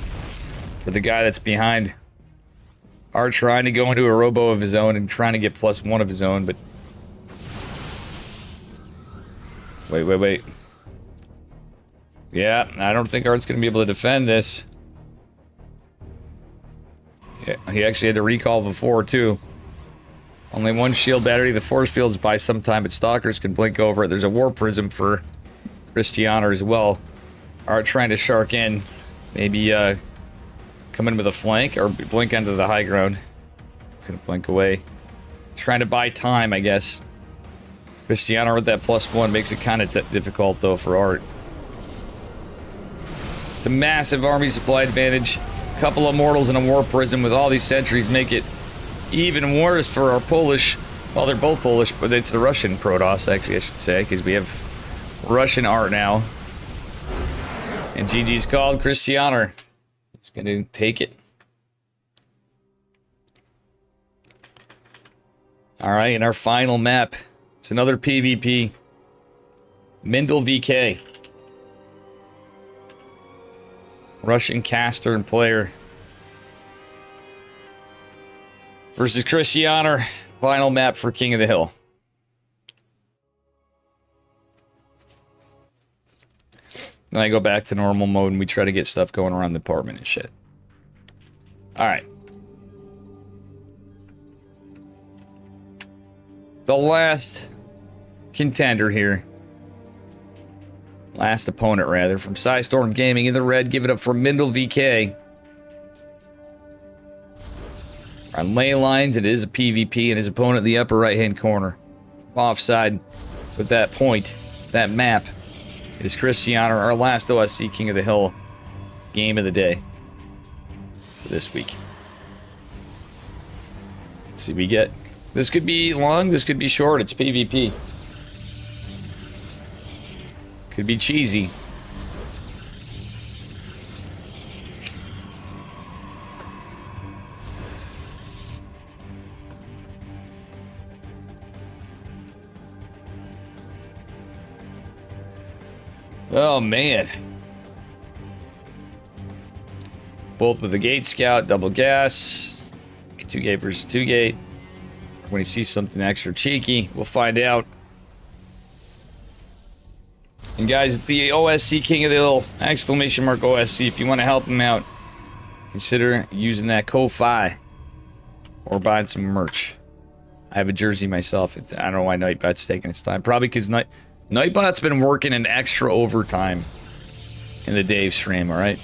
for the guy that's behind. Art trying to go into a robo of his own and trying to get +1 of his own, but... Wait. Yeah, I don't think Art's going to be able to defend this. Yeah, he actually had to recall before, too. Only 1 shield battery. The force fields buy some time, but stalkers can blink over it. There's a war prism for Cristiano as well. Art trying to shark in. Maybe, come in with a flank or blink onto the high ground. He's gonna blink away. Trying to buy time, I guess. Cristiano with that +1 makes it kind of difficult, though, for Art. It's a massive army supply advantage. A couple of mortals and a war prism with all these sentries make it even worse for our Polish. Well, they're both Polish, but it's the Russian Protoss, actually, I should say, because we have Russian Art now. And GG's called. Cristiano. It's going to take it. Alright, and our final map. It's another PvP. Mindel VK. Russian caster and player. Versus Cristiano. Final map for King of the Hill. Then I go back to normal mode and we try to get stuff going around the apartment and shit. Alright. The last contender here. Last opponent, rather, from Psystorm Gaming in the red. Give it up for Mindel VK. On lane lines, it is a PvP, and his opponent in the upper right-hand corner. Offside with that point, that map. It is Cristiano, our last OSC King of the Hill game of the day for this week. Let's see what we get. This could be long, this could be short. It's PvP. Could be cheesy. Oh, man. Both with the gate scout, double gas. 2 gate versus 2 gate. When he sees something extra cheeky, we'll find out. And guys, the OSC King of the Hill, exclamation mark OSC, if you want to help him out, consider using that Ko-Fi or buying some merch. I have a jersey myself. I don't know why Nightbot's taking its time. Probably because Nightbot's been working an extra overtime in the Dave stream, alright?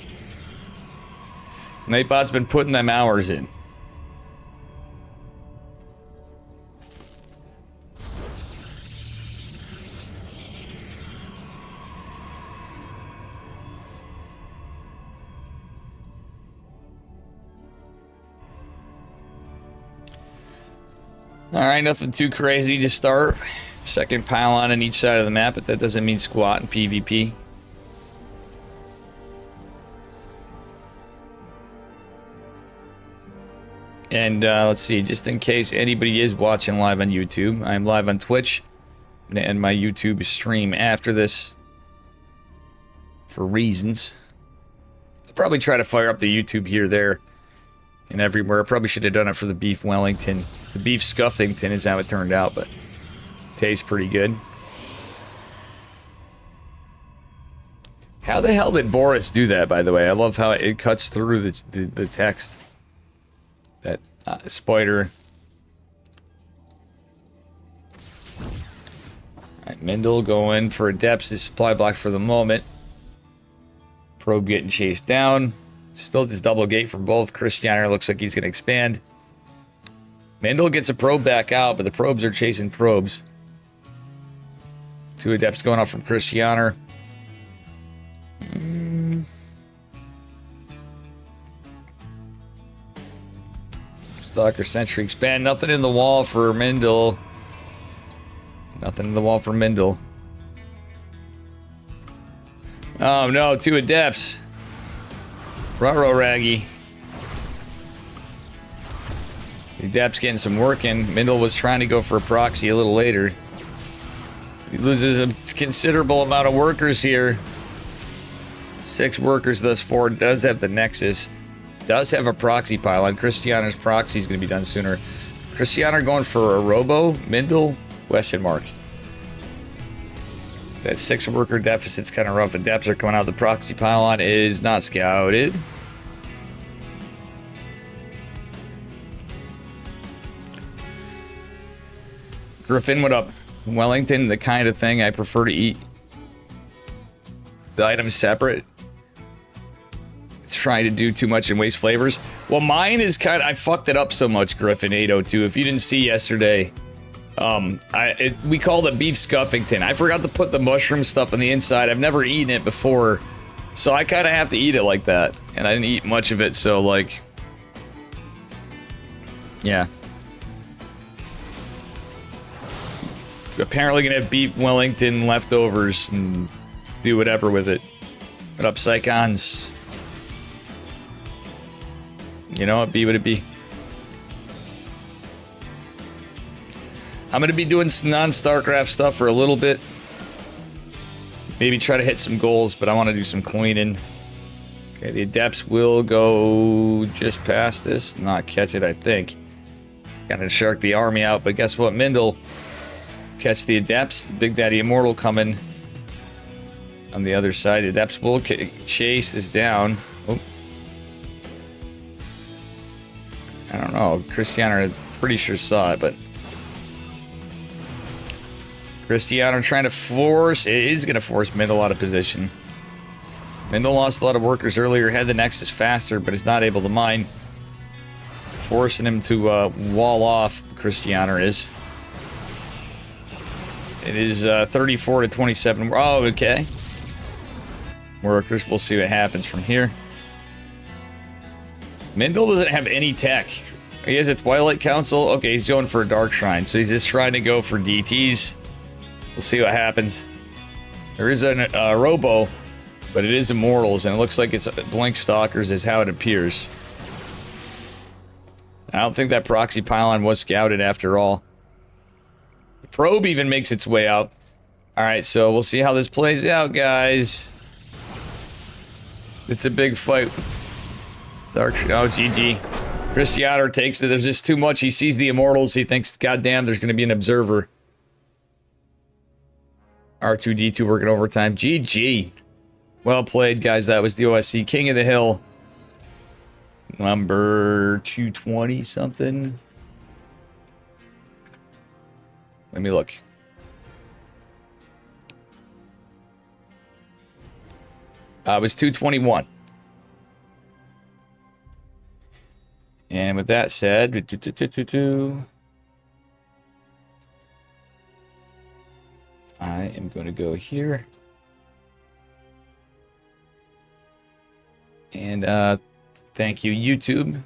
Nightbot's been putting them hours in. Alright, nothing too crazy to start. Second pylon on each side of the map, but that doesn't mean squat in PvP. And let's see, just in case anybody is watching live on YouTube, I'm live on Twitch. I'm going to end my YouTube stream after this for reasons. I'll probably try to fire up the YouTube here, there, and everywhere. I probably should have done it for the Beef Wellington. The Beef Scuffington is how it turned out, but tastes pretty good. How the hell did Boris do that, by the way? I love how it cuts through the text. That spider. Alright, Mindel going for a depths. His supply block for the moment. Probe getting chased down. Still this double gate for both. Cristiano looks like he's going to expand. Mindel gets a probe back out, but the probes are chasing probes. 2 adepts going off from Cristiano. Stalker Sentry expand. Nothing in the wall for Mindel. Nothing in the wall for Mindel. Oh no, 2 adepts. Ruh-roh Raggy. The adept's getting some work in. Mindel was trying to go for a proxy a little later. He loses a considerable amount of workers here. 6 workers thus far. Does have the Nexus. Does have a proxy pylon. Cristiano's proxy is going to be done sooner. Cristiano going for a robo. Mindel? Question mark. That 6 worker deficit's kind of rough. Adepts are coming out. The proxy pylon is not scouted. Griffin, what up? Wellington, the kind of thing I prefer to eat. The items separate. It's trying to do too much and waste flavors. Well, mine is kind of... I fucked it up so much, Griffin 802. If you didn't see yesterday, we call it beef scuffington. I forgot to put the mushroom stuff on the inside. I've never eaten it before, so I kind of have to eat it like that. And I didn't eat much of it, so like... yeah. Apparently gonna have beef Wellington leftovers and do whatever with it. What up, Psychons? You know what? Be what it be. I'm gonna be doing some non-StarCraft stuff for a little bit. Maybe try to hit some goals, but I want to do some cleaning. Okay, the adepts will go just past this, not catch it, I think. Gotta shark the army out, but guess what? Mindel catch the adepts. Big Daddy Immortal coming on the other side. Adepts will chase this down. Oh. I don't know. Cristiano, I'm pretty sure saw it, but Cristiano trying to force. It is going to force Mindel out of position. Mindel lost a lot of workers earlier. Had the Nexus faster, but is not able to mine. Forcing him to wall off. Cristiano is. It is 34 to 27. Oh, okay. Workers. We'll see what happens from here. Mindel doesn't have any tech. He has a Twilight Council. Okay, he's going for a Dark Shrine. So he's just trying to go for DTs. We'll see what happens. There is a Robo, but it is Immortals, and it looks like it's Blink Stalkers is how it appears. I don't think that proxy pylon was scouted after all. The probe even makes its way out. Alright, so we'll see how this plays out, guys. It's a big fight. Dark... Oh, GG. Cristiano takes it. There's just too much. He sees the Immortals. He thinks, goddamn, there's going to be an Observer. R2-D2 working overtime. GG. Well played, guys. That was the OSC King of the Hill. Number 220 something. Let me look. It was 221. And with that said, I am going to go here. And thank you, YouTube.